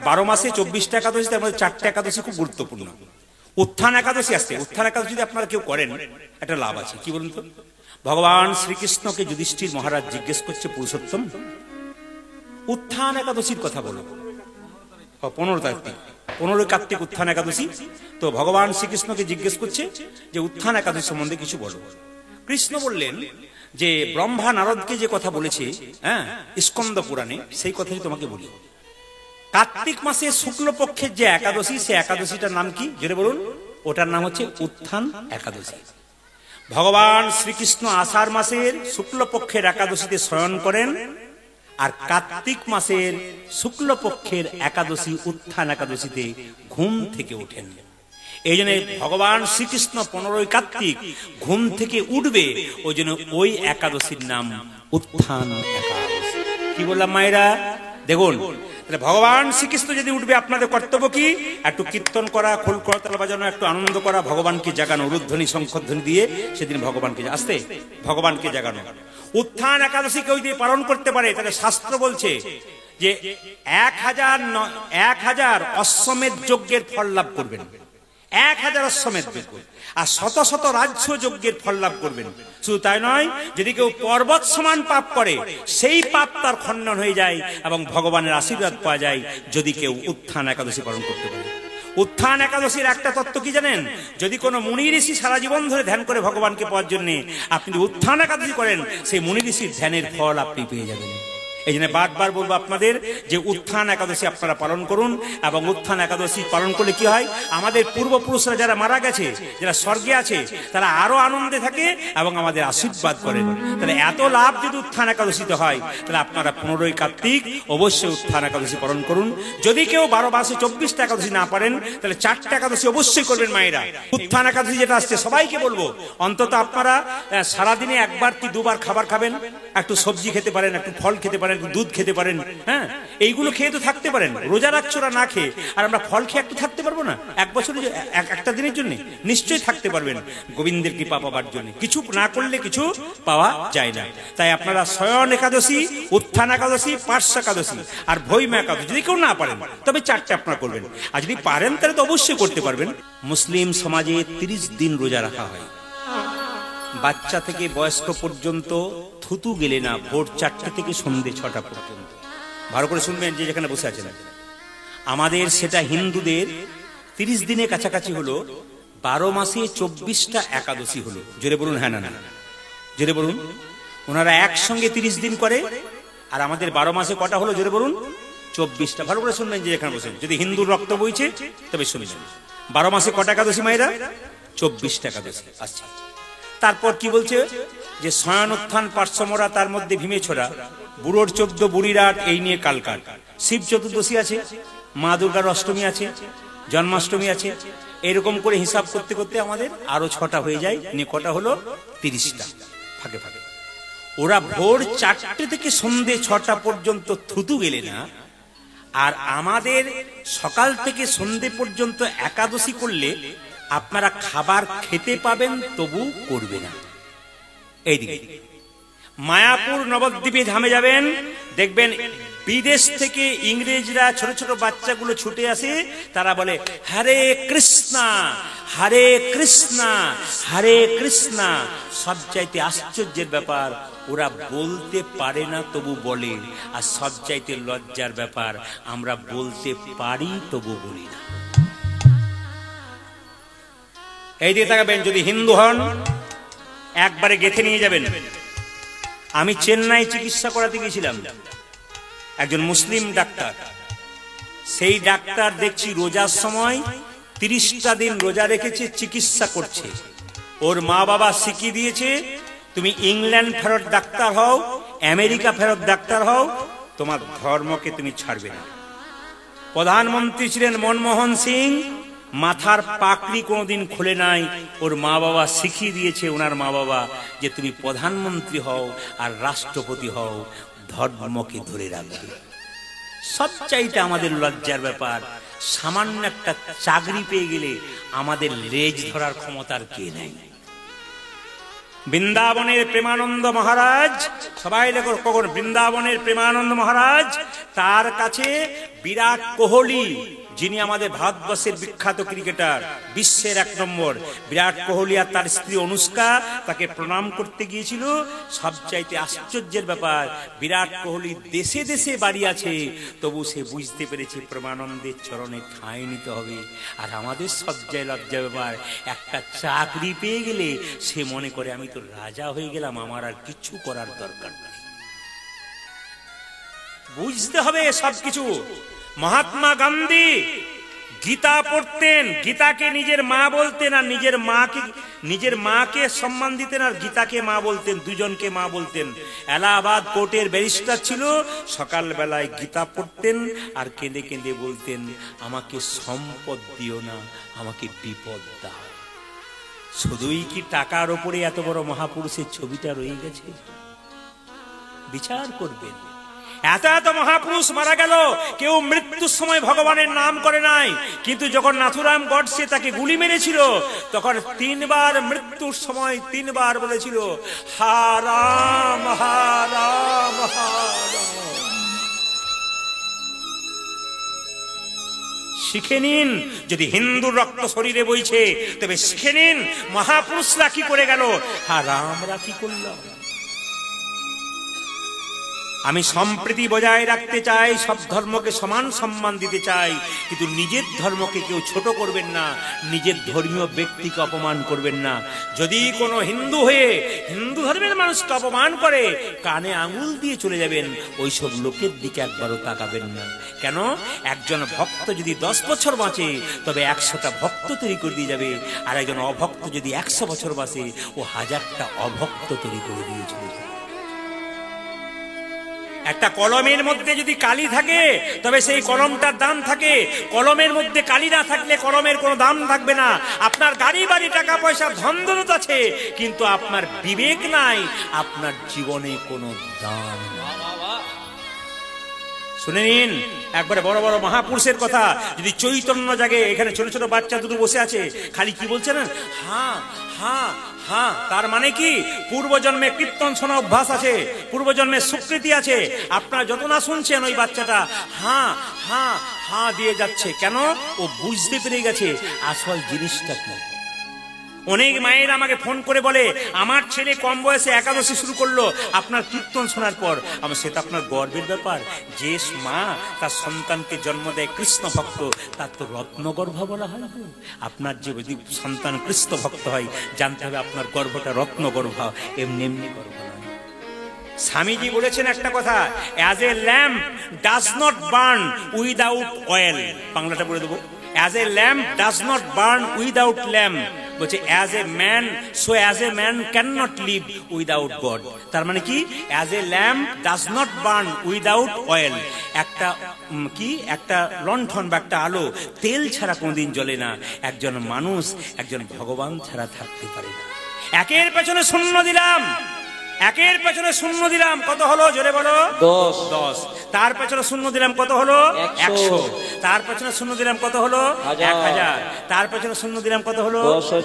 12 মাসে 24টা একাদশী, তার মধ্যে 4টা একাদশী খুব গুরুত্বপূর্ণ। উত্থান একাদশী আসছে। উত্থান একাদশী যদি আপনারা কেউ করেন একটা লাভ আছে, কি বলুন তো? ভগবান শ্রীকৃষ্ণকে যুধিষ্ঠির মহারাজ জিজ্ঞেস করছে, পুরুষোত্তম উত্থান একাদশীর কথা বলো। 15 তারিখ 15 কার্তিক উত্থান একাদশী। তো ভগবান শ্রীকৃষ্ণকে জিজ্ঞেস করছে যে উত্থান একাদশী সম্বন্ধে কিছু বলো। কৃষ্ণ বললেন যে ব্রহ্মা নারদকে যে কথা বলেছে, হ্যাঁ, স্কন্দ পুরাণে, সেই কথাই তোমাকে বলি। কার্তিক মাসে শুক্লপক্ষের যে একাদশী, সে একাদশীটার নাম কি জেনে বলুন? ওটার নাম হচ্ছে উত্থান একাদশী। ভগবান শ্রীকৃষ্ণ আষাঢ় মাসের শুক্লপক্ষের একাদশীতে শয়ন করেন, আর কার্তিক মাসের শুক্লপক্ষের একাদশী উত্থান একাদশীতে ঘুম থেকে ওঠেন। এই জন্য ভগবান শ্রীকৃষ্ণ 15 কার্তিক ঘুম থেকে উঠবে, ওই জন্য ওই একাদশীর নাম উত্থান একাদশী। কি বললাম মায়েরা? দেখুন, ভগবান শ্রীকৃষ্ণ যদি উঠবে, আপনাদের কর্তব্য কি? একটু কীর্তন করা, খোল করতাল বাজানো, একটু আনন্দ করা, ভগবানকে জাগানো, উলুধ্বনি শঙ্খধ্বনি দিয়ে সেদিন ভগবানকে আসতে ভগবানকে জাগানো। উত্থান একাদশী কেউ যদি পালন করতে পারে, তাহলে শাস্ত্র বলছে যে 1000 অশ্বমেধ যজ্ঞের ফল লাভ করবেন। 1000 অশ্বমেধ যজ্ঞ, আর শত শত রাজ্য যজ্ঞের ফল লাভ করবেন। শুধু তাই নয়, যদি কেউ পর্বত সমান পাপ করে, সেই পাপ তার খণ্ডন হয়ে যায় এবং ভগবানের আশীর্বাদ পাওয়া যায়, যদি কেউ উত্থান একাদশী পালন করতে পারে। উত্থান একাদশীর একটা তত্ত্ব কি জানেন? যদি কোনো মুনি ঋষি সারা জীবন ধরে ধ্যান করে ভগবানকে পাওয়ার জন্য, আপনি যদি উত্থান একাদশী করেন, সেই মুনি ঋষির ধ্যানের ফল আপনি পেয়ে যাবেন। এই জন্য বারবার বলবো আপনাদের যে উত্থান একাদশী আপনারা পালন করুন। এবং উত্থান একাদশী পালন করলে কি হয়, আমাদের পূর্বপুরুষরা যারা মারা গেছে, যারা স্বর্গে আছে, তারা আরো আনন্দে থাকে এবং আমাদের আশীর্বাদ করেন। তাহলে এত লাভ যদি উত্থান একাদশীতে হয়, তাহলে আপনারা 15 কার্তিক অবশ্যই উত্থান একাদশী পালন করুন। যদি কেউ 12 মাসে 24টা একাদশী না পারেন, তাহলে 4টা একাদশী অবশ্যই করবেন মায়েরা। উত্থান একাদশী যেটা আসছে, সবাইকে বলবো অন্তত আপনারা সারাদিনে একবার কি দুবার খাবার খাবেন, একটু সবজি খেতে পারেন, একটু ফল খেতে পারেন, দুধ খেতে পারেন, হ্যাঁ, এইগুলো খেয়ে তো থাকতে পারেন। রোজা রাখছো না খেয়ে, আর আমরা ফল খেয়ে একটু থাকতে পারবো না? এক বছরে একটা দিনের জন্য নিশ্চয়ই থাকতে পারবেন, গোবিন্দের কৃপা পাবার জন্য। কিছু না করলে কিছু পাওয়া যায় না। তাই আপনারা শয়ন একাদশী, উত্থান একাদশী, পার্শ্ব একাদশী আর ভৈমা একাদশী যদি কেউ না পারেন, তবে 4টা আপনারা করবেন। আর যদি পারেন তাহলে তো অবশ্যই করতে পারবেন। মুসলিম সমাজে 30 দিন রোজা রাখা হয়। বাচ্চা থেকে বয়স্ক পর্যন্ত থুতু গেলে না, ভোর 4টে থেকে সন্ধ্যে 6টা পর্যন্ত। ভালো করে শুনবেন যে যেখানে বসে আছেন। আমাদের সেটা হিন্দুদের 30 দিনের কাছাকাছি হলো, 12 মাসে 24টা একাদশী হলো। জোরে বলুন হ্যাঁ না না, জোরে বলুন। ওনারা একসঙ্গে 30 দিন করে, আর আমাদের 12 মাসে কটা হলো? জোরে বলুন 24টা। ভালো করে শুনবেন যে যেখানে বসেন, যদি হিন্দুর রক্ত বইছে তবে শুনবেন। 12 মাসে কটা একাদশী মায়েরা? 24টা একাদশী আসছে। তারপর কি বলছে যে শয়ন উত্থান পার্শ্বমরা, তার মধ্যে ভীমে ছোড়া, বুড়োর 14 বুড়ির 8, এই নিয়ে কালকাল। শিব চতুর্দশী আছে, মা দুর্গার অষ্টমী আছে, জন্মাষ্টমী আছে। এরকম করে হিসাব করতে করতে আমাদের আরো 6টা হয়ে যায়। নিয়ে কটা হলো? 30টা ফাঁকে ফাঁকে। ওরা ভোর 4টে থেকে সন্ধ্যে 6টা পর্যন্ত থুতু গেলে না, আর আমাদের সকাল থেকে সন্ধ্যে পর্যন্ত একাদশী করলে আপনারা খাবার খেতে পাবেন, তবু করবে না। এইদিকে মায়াপুর নবদ্বীপে ধামে যাবেন, দেখবেন বিদেশ থেকে ইংরেজরা ছোট ছোট বাচ্চাগুলো ছুটে আসে, তারা বলে হরে কৃষ্ণা হরে কৃষ্ণা হরে কৃষ্ণা। সবচাইতে আশ্চর্যের ব্যাপার, ওরা বলতে পারে না তবু বলে। আর সবচাইতে লজ্জার ব্যাপার, আমরা বলতে পারি তবু বলি না। এই দিকে তাকাবেন, যদি হিন্দু হন একবারে গেঁথে নিয়ে যাবেন। আমি চেন্নাই চিকিৎসা করাতে গিয়েছিলাম, একজন মুসলিম ডাক্তার। সেই ডাক্তার দেখছি রোজার সময় 30টা দিন রোজা রেখেছে, চিকিৎসা করছে। ওর মা বাবা শিখিয়ে দিয়েছে, তুমি ইংল্যান্ড ফেরত ডাক্তার হও, আমেরিকা ফেরত ডাক্তার হও, তোমার ধর্মকে তুমি ছাড়বে না। প্রধানমন্ত্রী ছিলেন মনমোহন সিং, মাথার পাকড়ি কোনোদিন খুলে নাই। ওর মা বাবা শিখিয়ে দিয়েছে, ওনার মা বাবা, যে তুমি প্রধানমন্ত্রী হও আর রাষ্ট্রপতি হও, ধর্মকে ধরে রাখবে। সবচাইতে আমাদের লজ্জার ব্যাপার, সামান্য একটা চাকরি পেয়ে গেলে আমাদের লেজ ধরার ক্ষমতার কে নেই। বৃন্দাবনের প্রেমানন্দ মহারাজ, সবাই দেখো কখন, বৃন্দাবনের প্রেমানন্দ মহারাজ তার কাছে বিরাট কোহলি, যিনি আমাদের ভারতবর্ষের বিখ্যাত ক্রিকেটার, বিশ্বের 1 নম্বর, বিরাট কোহলি আর তার স্ত্রী অনুষ্কা তাকে প্রণাম করতে গিয়েছিল। সবচাইতে আশ্চর্যের ব্যাপার, বিরাট কোহলি দেশে দেশে বাড়ি আছে, তবু সে বুঝতে পেরেছে প্রেমানন্দের চরণে ঠাঁই নিতে হবে। আর আমাদের সজ্জায় লজ্জা ব্যাপার, একটা চাকরি পেয়ে গেলে সে মনে করে আমি তো রাজা হয়ে গেলাম, আমার আর কিছু করার দরকার নেই। বুঝতে হবে সবকিছু। মহাত্মা গান্ধী গীতা পড়তেন, গীতাকে নিজের মা বলতেন, আর নিজের মাকে সম্মান দিতেন, আর গীতাকে মা বলতেন, দুজনকে মা বলতেন। এলাহাবাদ কোর্টের ব্যারিস্টার ছিল, সকালবেলায় গীতা পড়তেন আর কেঁদে কেঁদে বলতেন, আমাকে সম্পদ দিও না, আমাকে বিপদ দাও। শুধুই কি টাকার ওপরে এত বড় মহাপুরুষের ছবিটা রয়ে গেছে? বিচার করবেন। এত এত মহাপুরুষ মারা গেল, কেউ মৃত্যুর সময় ভগবানের নাম করে নাই, কিন্তু যখন নাথুরাম গডসে তাকে গুলি মেরেছিল, তখন 3 বার মৃত্যুর সময় 3 বার বলেছিল, হা রাম হা রাম হা রাম। শিখে নিন, যদি হিন্দুর রক্ত শরীরে বইছে তবে শিখে নিন মহাপুরুষরা কি করে গেল, হা রামরা কি করল। আমি সম্প্রীতি বজায় রাখতে চাই, সব ধর্মকে সমান সম্মান দিতে চাই, কিন্তু নিজের ধর্মকে কেউ ছোট করবেন না, নিজের ধর্মীয় ব্যক্তিকে অপমান করবেন না। যদি কোনো হিন্দু হয়ে হিন্দু ধর্মের মানুষকে অপমান করে, কানে আঙুল দিয়ে চলে যাবেন, ওইসব লোকের দিকে একবারও তাকাবেন না। কেন? একজন ভক্ত যদি 10 বছর বাঁচে, তবে 100টা ভক্ত তৈরি করে দিয়ে যাবে, আর একজন অভক্ত যদি 100 বছর বাঁচে, ও 1000টা অভক্ত তৈরি করে দিয়ে চলে যাবে। একটা কলমের মধ্যে যদি কালি থাকে, তবে সেই কলমটার দাম থাকে। কলমের মধ্যে কালি না থাকলে কলমের কোনো দাম থাকবে না। আপনার গাড়ি বাড়ি টাকা পয়সা ধন দৌলত আছে, কিন্তু আপনার বিবেক নাই, আপনার জীবনে কোনো দাম নেই। শুনে নিন একবারে বড় বড় মহাপুরুষের কথা। যদি চৈতন্য জাগে, এখানে ছোট ছোট বাচ্চা দুটো বসে আছে, খালি কি বলছে না, হ্যাঁ হ্যাঁ হ্যাঁ, তার মানে কি পূর্বজন্মে কীর্তন শোনা অভ্যাস আছে, পূর্বজন্মে স্বীকৃতি আছে। আপনারা যত না শুনছেন, ওই বাচ্চাটা হ্যাঁ হ্যাঁ হ্যাঁ দিয়ে যাচ্ছে। কেন? ও বুঝতে পেরে গেছে আসল জিনিসটা কি। অনেক মায়ের আমাকে ফোন করে বলে, আমার ছেলে কম বয়সে একাদশী শুরু করলো আপনার কীর্তন শোনার পর। আমার সেটা আপনার গর্বের ব্যাপার। যে মা তার সন্তানকে জন্ম দেয় কৃষ্ণ ভক্ত, তার তো রত্নগর্ভা বলা হয়। আপনার যে যদি সন্তান কৃষ্ণ ভক্ত হয়, জানতে হবে আপনার গর্ভটা রত্নগর্ভা, এমনি এমনি গর্ভ নয়। স্বামীজি বলেছেন একটা কথা, as a lamp does not burn without oil. বাংলাটা বলে দেবো, as a lamp does not burn without lamp. বলছে as a man, so as a man cannot live without God. তার মানে কি? As a lamp does not burn without oil. একটা লণ্ঠন বা একটা আলো তেল ছাড়া কোনোদিন জ্বলে না। একজন মানুষ একজন ভগবান ছাড়া থাকতে পারে না। একের পেছনে শূন্য দিলাম, একের পেছনে শূন্য দিলাম, কত হলো জোরে বলো? 10। তার পেছনে শূন্য দিলাম, কত হলো? 100। তার পেছনে শূন্য দিলাম, কত হলো? 1000। তার পেছনে শূন্য দিলাম, কত হলো?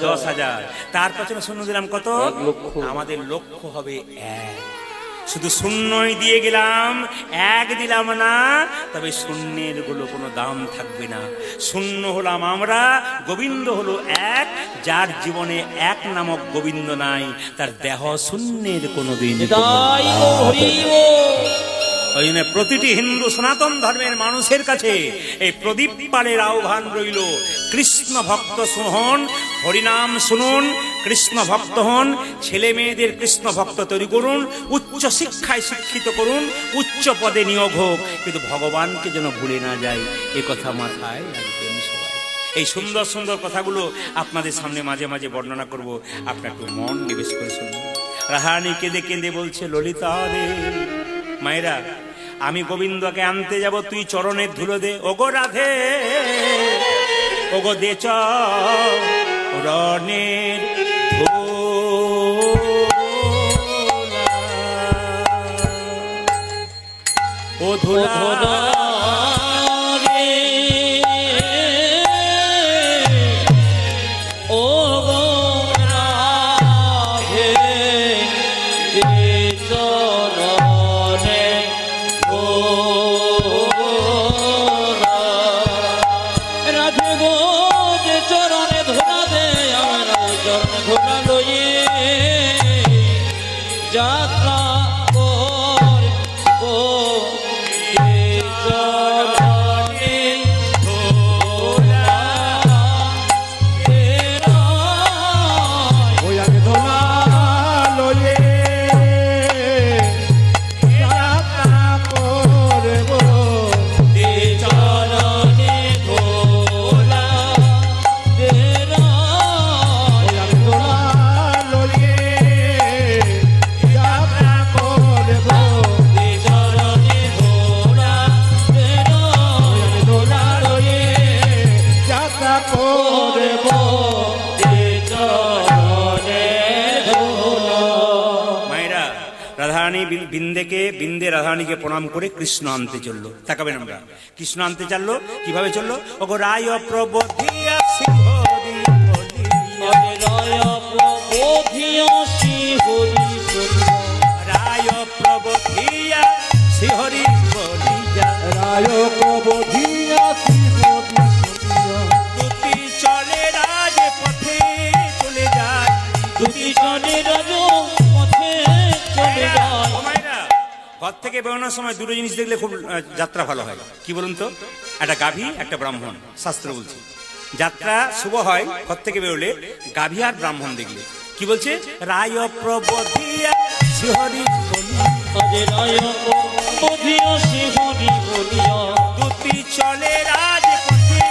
10,000। তার পেছনে শূন্য দিলাম, কত? 1,00,000। আমাদের লক্ষ্য হবে 1। শুধু শূন্যই দিয়ে গেলাম, 1 দিলাম না, তবে শূন্যের গুলো কোনো দাম থাকবে না। শূন্য হলাম আমরা, গোবিন্দ হলো 1। যার জীবনে 1 নামক গোবিন্দ নাই, তার দেহ শূন্যের কোনোদিন। ওই জন্য প্রতিটি হিন্দু সনাতন ধর্মের মানুষের কাছে এই প্রদীপ পালের আহ্বান রইল, কৃষ্ণ ভক্ত হন, হরিনাম শুনুন, কৃষ্ণ ভক্ত হন, ছেলে মেয়েদের কৃষ্ণ ভক্ত তৈরি করুন, উচ্চ শিক্ষায় শিক্ষিত করুন, উচ্চ পদে নিয়োগ হোক, কিন্তু ভগবানকে যেন ভুলে না যায়, এ কথা মাথায় রাখবেন সবাই। এই সুন্দর সুন্দর কথাগুলো আপনাদের সামনে মাঝে মাঝে বর্ণনা করব, আপনার একটু মন নিবেশ করে শুনুন। রাহানি কেঁদে কেঁদে বলছে, ললিতা রে, মায়েরা আমি গোবিন্দকে আনতে যাব, তুই চরণের ধুলো দে। ওগো রাধে, ওগো দে চরণের ধুলা, ও ধুলা Oh রানী বিন্দে রাধারানীকে প্রণাম করে কৃষ্ণ আনতে চললো। তাকাবেন আমরা, কৃষ্ণ আনতে চললো কিভাবে চললো? ওগো রায় প্রবোধিয়া শ্রীহরি বলিয়া, রায় প্রবোধিয়া শ্রীহরি বলিয়া, রায় প্রবোধিয়া শ্রীহরি বলিয়া, রায় প্রবোধিয়া শ্রীহরি বলিয়া, দুটি চলে রাজপথে চলে যায়, দুটি চলে রাজপথে চলে যায়। ঘর থেকে বেরোনোর সময় দুটো জিনিস দেখলে খুব যাত্রা ভালো হয়। কি বলুন তো? একটা গাভী, একটা ব্রাহ্মণ। শাস্ত্র বলছে যাত্রা শুভ হয় ঘর থেকে বেরোলে গাভী আর ব্রাহ্মণ দেখলে। কি বলছে? রায় প্রবোধিয়া শ্রীহরি বলিয়া, রায় প্রবোধিয়া শ্রীহরি বলিয়া, দুটি চলে রাজপথে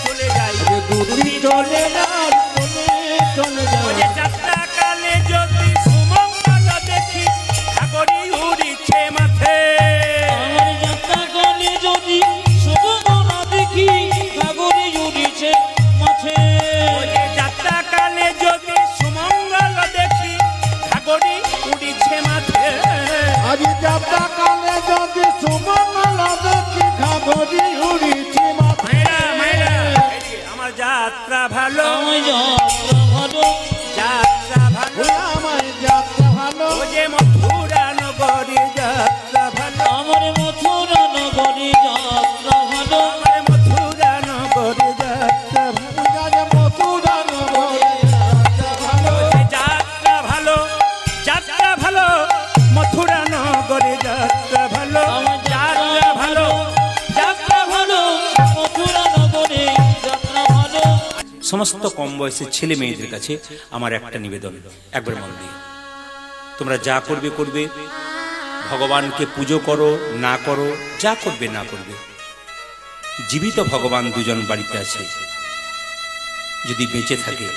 চলে যায়, দুটি চলে রাজপথে চলে যায়। যাত্রা কালে যদি সুমঙ্গল দেখি সাগরী উড়িছে মাথে, আমার যাত্রা কালে যদি শুভমঙ্গল দেখি সাগরে উড়িছে মাঠে, যাত্রা কালে যদি সুমঙ্গল দেখি সাগরী উড়িছে মাথে, আজ যাত্রা কালে যদি শুভমঙ্গল দেখি সাগরে উড়িছে মাঠে। আমার যাত্রা ভালো, আমার যাত্রা ভালো, যাত্রা ভালো, আমার যাত্রা ভালো, ও যে মথুরা নগরী যাত্রা ভালো, আমার মথুরা নগরী যাত্রা ভালো, আমার মথুরা নগরী যাত্রা ভালো, মথুরা নগরী যাত্রা ভালো, যাত্রা ভালো, যাত্রা ভালো, মথুরা নগরী যাত্রা ভালো, আমার যাত্রা ভালো, যাত্রা ভালো, মথুরা নগরী যাত্রা ভালো। সমস্ত কম বয়সের ছেলে মেয়েদের কাছে আমার একটা নিবেদন, একবার মন দিয়ে তোমরা যা করবে করবে, ভগবানকে পুজো করো না করো, যা করবে না করবে, জীবিত ভগবান দুজন বাড়িতে আছে, যদি বেঁচে থাকে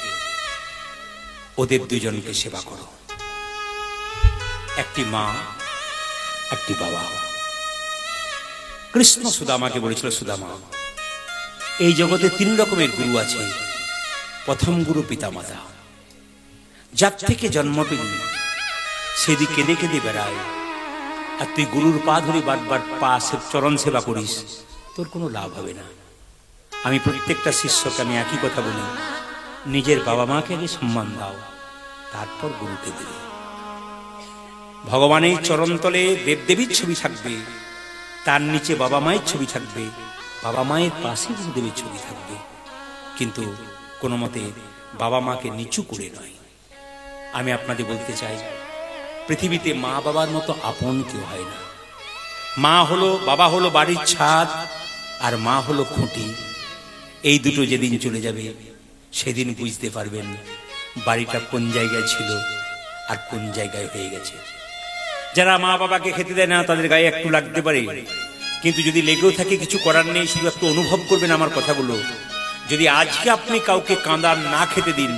ওদের দুজনকে সেবা করো। একটি মা, একটি বাবা। কৃষ্ণ সুদামাকে বলেছিল, সুদামা এই জগতে 3 রকমের গুরু আছে। প্রথম গুরু পিতামাতা, যার থেকে জন্ম পেলি সেদিক কেঁদে কেঁদে বেড়ায়, আর তুই গুরুর পা ধরে বারবার চরণ সেবা করিস, তোর কোনো লাভ হবে না। আমি প্রত্যেকটা শিষ্যকে আমি একই কথা বলি, নিজের বাবা মাকে আগে সম্মান দাও, তারপর গুরুকে দেবে। ভগবানের চরণতলে দেবদেবীর ছবি থাকবে, তার নিচে বাবা মায়ের ছবি থাকবে, বাবা মায়ের পাশে গুরুদেবের ছবি থাকবে, কিন্তু কোনো মতে বাবা মাকে নিচু করে নয়। আমি আপনাদের বলতে চাই, পৃথিবীতে মা বাবার মতো আপন কেউ হয় না। মা হলো, বাবা হলো বাড়ির ছাদ, আর মা হলো খুঁটি। এই দুটো যেদিন চলে যাবে সেদিন বুঝতে পারবেন বাড়িটা কোন জায়গায় ছিল আর কোন জায়গায় হয়ে গেছে। যারা মা বাবাকে খেতে দেয় না তাদের গায়ে একটু লাগতে পারে, কিন্তু যদি লেগেও থাকে কিছু করার নেই, শুধু একটু অনুভব করবেন আমার কথাগুলো। যদি আজকে আপনি কাউকে কাঁদা না খেতে দিন,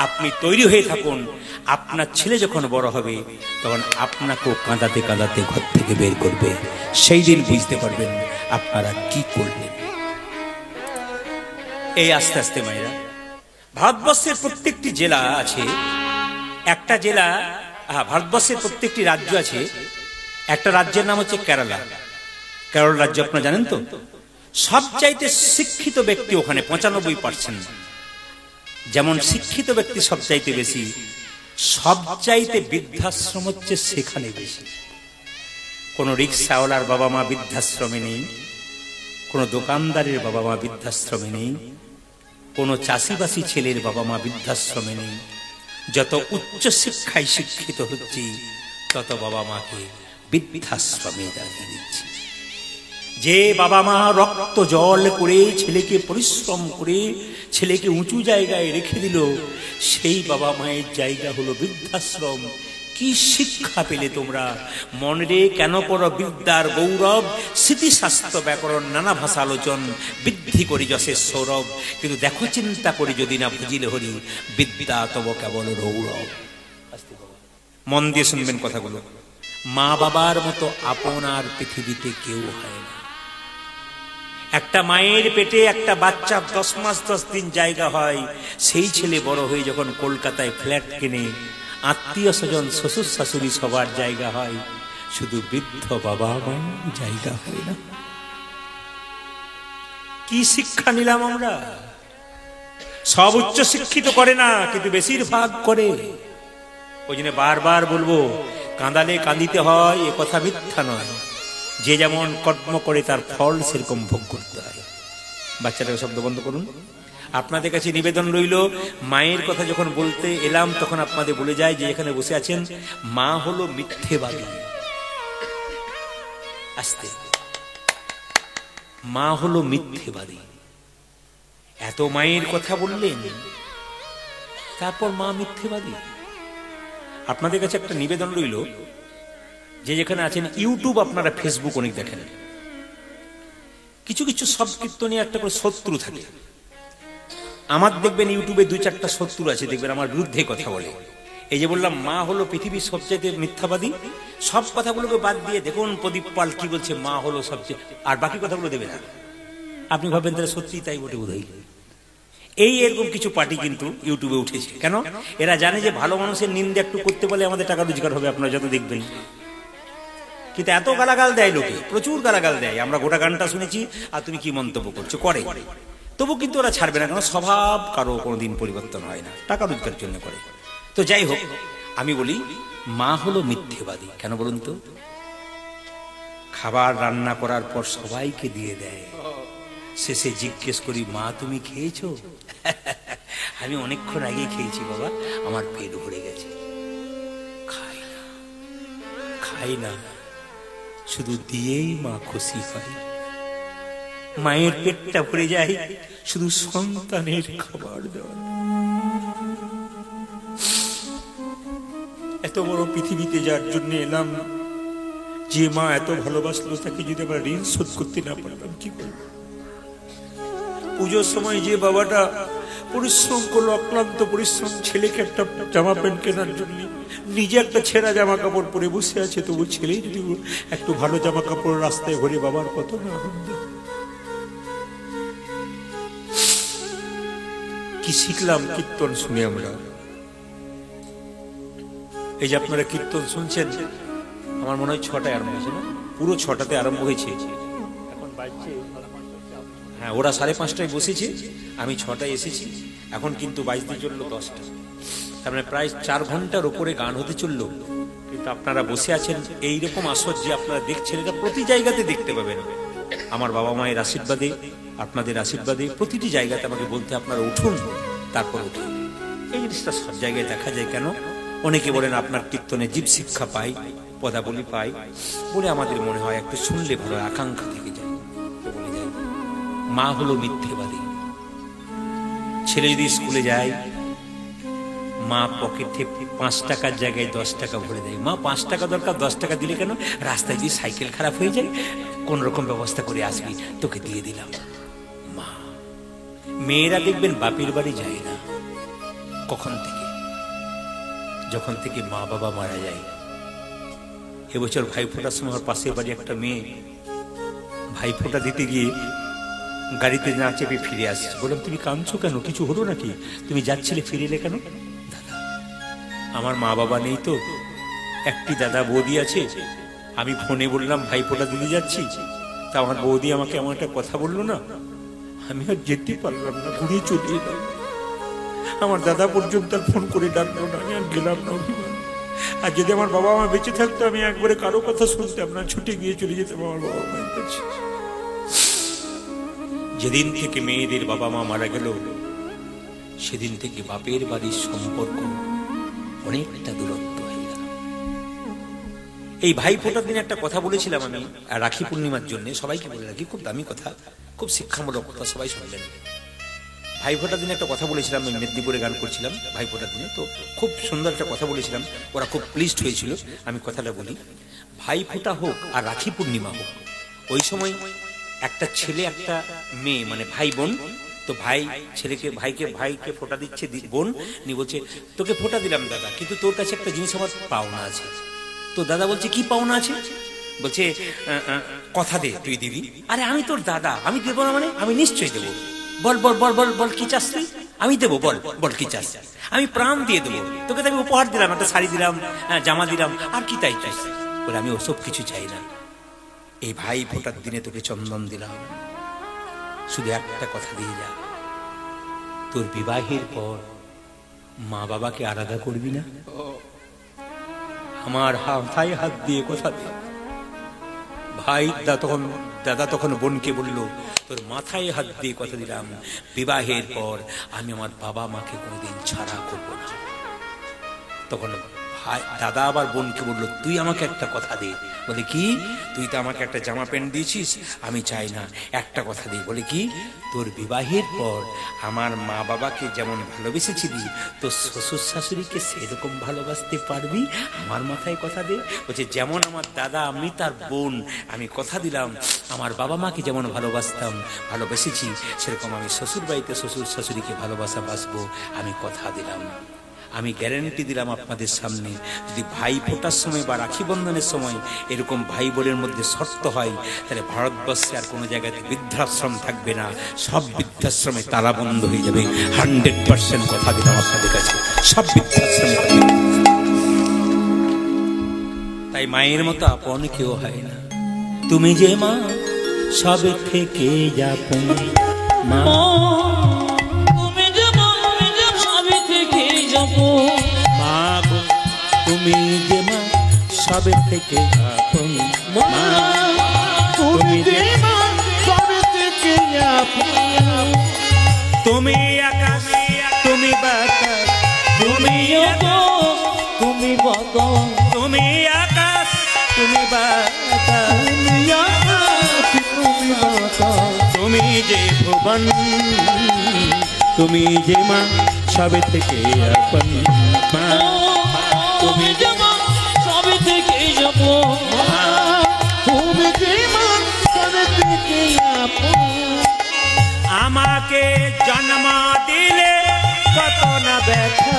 আপনি তৈরি হয়ে থাকুন, আপনার ছেলে যখন বড় হবে তখন আপনাকেও কাঁদাতে কাঁদাতে ঘর থেকে বের করবে, সেই দিন বুঝতে পারবেন আপনারা কি করলেন। এই আস্তে আস্তে মায়েরা, ভারতবর্ষের প্রত্যেকটি জেলা আছে, একটা জেলা, ভারতবর্ষের প্রত্যেকটি রাজ্য আছে, একটা রাজ্যের নাম হচ্ছে কেরালা। কেরল রাজ্য আপনারা জানেন তো? সবচাইতে শিক্ষিত ব্যক্তি ওখানে 95%। যেমন শিক্ষিত ব্যক্তি সবচাইতে বেশি, সবচাইতে বৃদ্ধাশ্রম হচ্ছে সেখানে বেশি। কোনো রিক্সাওয়ালার বাবা মা বৃদ্ধাশ্রমে নেই, কোনো দোকানদারের বাবা মা বৃদ্ধাশ্রমে নেই, কোনো চাষিবাসী ছেলের বাবা মা বৃদ্ধাশ্রমে নেই। যত উচ্চ শিক্ষায় শিক্ষিত হচ্ছি তত বাবা মাকে বৃদ্ধাশ্রমে দাঁড়িয়ে দিচ্ছি। যে বাবা মা রক্ত জল করে ছেলেকে পরিশ্রম করে ছেলেকে উঁচু জায়গায় রেখে দিল, সেই বাবা মায়ের জায়গা হলো বৃদ্ধাশ্রম। কি শিক্ষা পেলে তোমরা? মনরে কেন পর বিদ্যার গৌরব, স্মৃতিশাস্ত্র ব্যাকরণ নানা ভাষা আলোচন, বৃদ্ধি করি যশের সৌরভ। কিন্তু দেখো চিন্তা করি যদি না বুঝিলে হরি, বিদ্যা তব কেবল রৌরব। মন দিয়ে শুনবেন কথাগুলো। মা বাবার মতো আপন আর পৃথিবীতে কেউ হয় না। একটা মায়ের পেটে একটা বাচ্চা 10 মাস 10 দিন জায়গা হয়, সেই ছেলে বড় হয়ে যখন কলকাতায় ফ্ল্যাট কেনে, আত্মীয় স্বজন শ্বশুর শাশুড়ি সবার জায়গা হয়, শুধু বৃদ্ধ বাবা মায়ের জায়গা হয় না। কি শিক্ষা নিলাম আমরা? সব উচ্চ শিক্ষিত করে না, কিন্তু বেশিরভাগ করে। ওই জন্য বারবার বলবো, কাঁদালে কাঁদিতে হয় এ কথা মিথ্যা নয়। যে যেমন কর্ম করে তার ফল সেরকম ভোগ করতে হয়। বাচ্চাটাকে শব্দ বন্ধ করুন। আপনাদের কাছে নিবেদন রইল, মায়ের কথা যখন বলতে এলাম তখন আপনাদের বলে যায় যে এখানে বসে আছেন, মা হলো মিথ্যেবাদী। আস্তে, মা হলো মিথ্যেবাদী। এত মায়ের কথা বললেন, তারপর মা মিথ্যেবাদী। আপনাদের কাছে একটা নিবেদন রইল, যে যেখানে আছেন, ইউটিউব আপনারা ফেসবুক অনেক দেখেন, কিছু কিছু সব কীর্তনীয় একটা করে শত্রু থাকে। আমার দেখবেন ইউটিউবে 2-4টা শত্রু আছে, দেখবেন আমার বিরুদ্ধে কথা বলে। এই যে বললাম মা হলো পৃথিবীর সবচেয়ে মিথ্যাবাদী, সব কথাগুলোকে বাদ দিয়ে দেখুন প্রদীপ পাল কি বলছে, মা হলো সবচেয়ে, আর বাকি কথাগুলো দেবে না। আপনি ভাববেন তাহলে সত্যি তাই বটে বোধহয়। এরকম কিছু পার্টি কিন্তু ইউটিউবে উঠেছে। কেন? এরা জানে যে ভালো মানুষের নিন্দা একটু করতে পারলে আমাদের টাকা রোজগার হবে, আপনারা যত দেখবেন। কিন্তু এত গালাগাল দেয় লোকে, প্রচুর গালাগাল দেয়। আমরা গোটা গানটা শুনেছি, আর তুমি কি মন্তব্য করছো করে। তবু কিন্তু ওরা ছাড়বে না, কারণ স্বভাব কারো কোনোদিন পরিবর্তন হয় না, টাকা রোজগার জন্য করে। তো যাই হোক, আমি বলি মা হলো মিথ্যেবাদী। কেন বলুন তো? খাবার রান্না করার পর সবাইকে দিয়ে দেয়, শেষে জিজ্ঞেস করি, মা তুমি খেয়েছো? আমি অনেকক্ষণ আগে খেয়েছি বাবা, আমার পেট ভরে গেছে। খাই না, শুধু দিয়েই মা খুশি হয়। মায়ের পেটটা ভরে যায় শুধু সন্তানের খাবার দেওয়া। এত বড় পৃথিবীতে যার জন্য এলাম, যে মা এত ভালোবাসলো, তাকে যদি আমরা ঋণ শোধ করতে না পারলাম কি করবো? পুজোর সময় যে বাবাটা পরিশ্রম করলো, অক্লান্ত পরিশ্রম, ছেলেকে একটা জামা প্যান্ট কেনার জন্য, নিজে একটা ছেঁড়া জামা কাপড় পরে বসে আছে, তবু ছেলে যদি একটু ভালো জামা কাপড় রাস্তায় ঘুরে, বাবার কত না আনন্দ। কি শিখলাম কীর্তন শুনে আমরা? এই যে আপনারা কীর্তন শুনছেন, আমার মনে হয় 6টায় আরম্ভ হয়েছে না? পুরো 6টাতে আরম্ভ হয়েছে। এখন বাজছে, হ্যাঁ, ওরা 5:30টায় বসেছে, আমি 6টায় এসেছি। এখন কিন্তু বাজতে চললো 10টা। তার মানে প্রায় 4 ঘন্টার উপরে গান হতে চললো। কিন্তু আপনারা বসে আছেন, এইরকম আসর যে আপনারা দেখছেন, এটা প্রতি জায়গাতে দেখতে পাবেন। আমার বাবা মায়ের আশীর্বাদে, আপনাদের আশীর্বাদে প্রতিটি জায়গাতে আমাকে বলতে, আপনারা উঠুন, তারপর উঠুন। এই জিনিসটা সব জায়গায় দেখা যায়। কেন? অনেকে বলেন আপনার কীর্তনে জীব শিক্ষা পাই, পদাবলী পাই বলে আমাদের মনে হয় একটু শুনলে ভালো, আকাঙ্ক্ষা থেকে যায়। তো বলে যায় মা হলো মিথ্যেবাদী। ছেলে যদি স্কুলে যায়, মা পকেটে 5 টাকার জায়গায় 10 টাকা ভরে দেয়। মা 5 টাকা দরকার, 10 টাকা দিলে কেন? রাস্তায় যদি সাইকেল খারাপ হয়ে যায়, কোন রকম ব্যবস্থা করে আসবি, তোকে দিয়ে দিলাম। মা। মেয়েরা দেখবেন বাপের বাড়ি যায় না। কখন থেকে? যখন থেকে মা বাবা মারা যায়। এবছর ভাইফোঁটার সময় আমার পাশের বাড়ি একটা মেয়ে ভাইফোঁটা দিতে গিয়ে গাড়িতে না চেপে ফিরে আসছে। বললাম, তুমি কাঁদছো কেন? কিছু হলো নাকি? তুমি যাচ্ছিলে, ফিরে এলে কেন? দাদা, আমার মা বাবা নেই তো, একটি দাদা বৌদি আছে। আমি ফোনে বললাম ভাইফোঁটা দিতে যাচ্ছি, তা আমার বৌদি আমাকে এমন একটা কথা বললো না, আমি আর যেতে পারলাম না, ঘুরে চলে এলাম। আমার দাদা পর্যন্ত আর ফোন করে ডাকলো না, আমি আর গেলাম না। আর যদি আমার বাবা মা বেঁচে থাকতো, আমি একবারে কারো কথা শুনতাম না, ছুটে গিয়ে চলে যেতাম আমার বাবা মায়ের কাছে। যেদিন থেকে মেয়েদের বাবা মা মারা গেল, সেদিন থেকে বাপের বাড়ির সম্পর্ক অনেকটা দূরত্ব হয়ে গেল। এই ভাইফোঁটার দিন একটা কথা বলেছিলাম আমি, রাখি পূর্ণিমার জন্য সবাইকে বলে রাখি, খুব দামি কথা, খুব শিক্ষামূলক কথা, সবাই শুনলেন। ভাইফোঁটার দিনে একটা কথা বলেছিলাম, আমি মেদিনীপুরে গান করছিলাম ভাইফোঁটার দিনে, তো খুব সুন্দর একটা কথা বলেছিলাম, ওরা খুব প্লিজড হয়েছিল। আমি কথাটা বলি, ভাইফোঁটা হোক আর রাখি পূর্ণিমা হোক, ওই সময় একটা ছেলে একটা মেয়ে, মানে ভাই বোন, তো ভাই ছেলেকে ভাইকে ফোঁটা দিচ্ছে, বোন নিয়ে বলছে, তোকে ফোঁটা দিলাম দাদা, কিন্তু তোর কাছে একটা জিনিস আমার পাওনা আছে। তো দাদা বলছে, কি পাওনা আছে? বলছে, কথা দে তুই দিবি। আরে আমি তোর দাদা, আমি দেবো না মানে? আমি নিশ্চয়ই দেবো। বল বল বল বল বল কি চাস তুই? আমি দেবো, বল বল কি চাস? আমি প্রাণ দিয়ে দেবো তোকে। আমি উপহার দিলাম, একটা শাড়ি দিলাম, জামা দিলাম, আর কি তাই চাস? বলে আমি ওসব কিছু চাই না, এই ভাই ফোটার দিনে তোকে চন্দন দিলাম, শুধু একটা কথা দিয়ে যা, তোর বিবাহের পর মা বাবাকে আলাদা করবি না। আমার মাথায় হাত দিয়ে কথা দে। ভাই দাদা তখন বোনকে বলল, তোর মাথায় হাত দিয়ে কথা দিলাম, বিবাহের পর আমি আমার বাবা মাকে কোনোদিন ছাড়া করবো না। তখন ভাই দাদা আবার বোনকে বলল, তুই আমাকে একটা কথা দে। বলে কি? তুই তো আমাকে একটা জামা প্যান্ট দিয়েছিস, আমি চাই না, একটা কথা দে। বলে কি? তোর বিবাহের পর আমার মা বাবাকে যেমন ভালোবেসেছিলি, তোর শ্বশুর শাশুড়িকে সেরকম ভালোবাসতে পারবি? আমার মাথায় কথা দে। বলছে, যেমন আমার দাদা আমি তার বোন, আমি কথা দিলাম আমার বাবা মাকে যেমন ভালোবেসেছি, সেরকম আমি শ্বশুর বাড়িতে শ্বশুর শাশুড়িকে ভালোবাসবো, আমি কথা দিলাম। আমি গ্যারান্টি দিলাম আপনাদের সামনে, যদি ভাই ফোটার সময় বা রাখি বন্ধনের সময় এরকম ভাই বোনের মধ্যে শর্ত হয়, তাহলে ভারতবর্ষে আর কোনো জায়গাতে বৃদ্ধাশ্রম থাকবে না, সব বৃদ্ধাশ্রমে তালা বন্ধ হয়ে যাবে। 100% কথা দিলাম আপনাদের কাছে, সব বৃদ্ধাশ্রমে। তাই মায়ের মতো আপন কেউ হয় না। তুমি যে মা সব থেকে যাপন মা, মা গো তুমি যে মা সবে থেকে আপন মা, তুমি যে মা সবে থেকে আপন। তুমি আকাশ তুমি বাতাস তুমি তুমি বাতাস, তুমি আকাশ তুমি বাতাস, তুমি বাতাস, তুমি যে ভুবন, তুমি যে মা সবে থেকে আপন মা, তুমি যে মা সবে থেকে আপন মা, তুমি যে মা সবে থেকে আপন। আমাকে জন্ম দিলে কত না ব্যথা,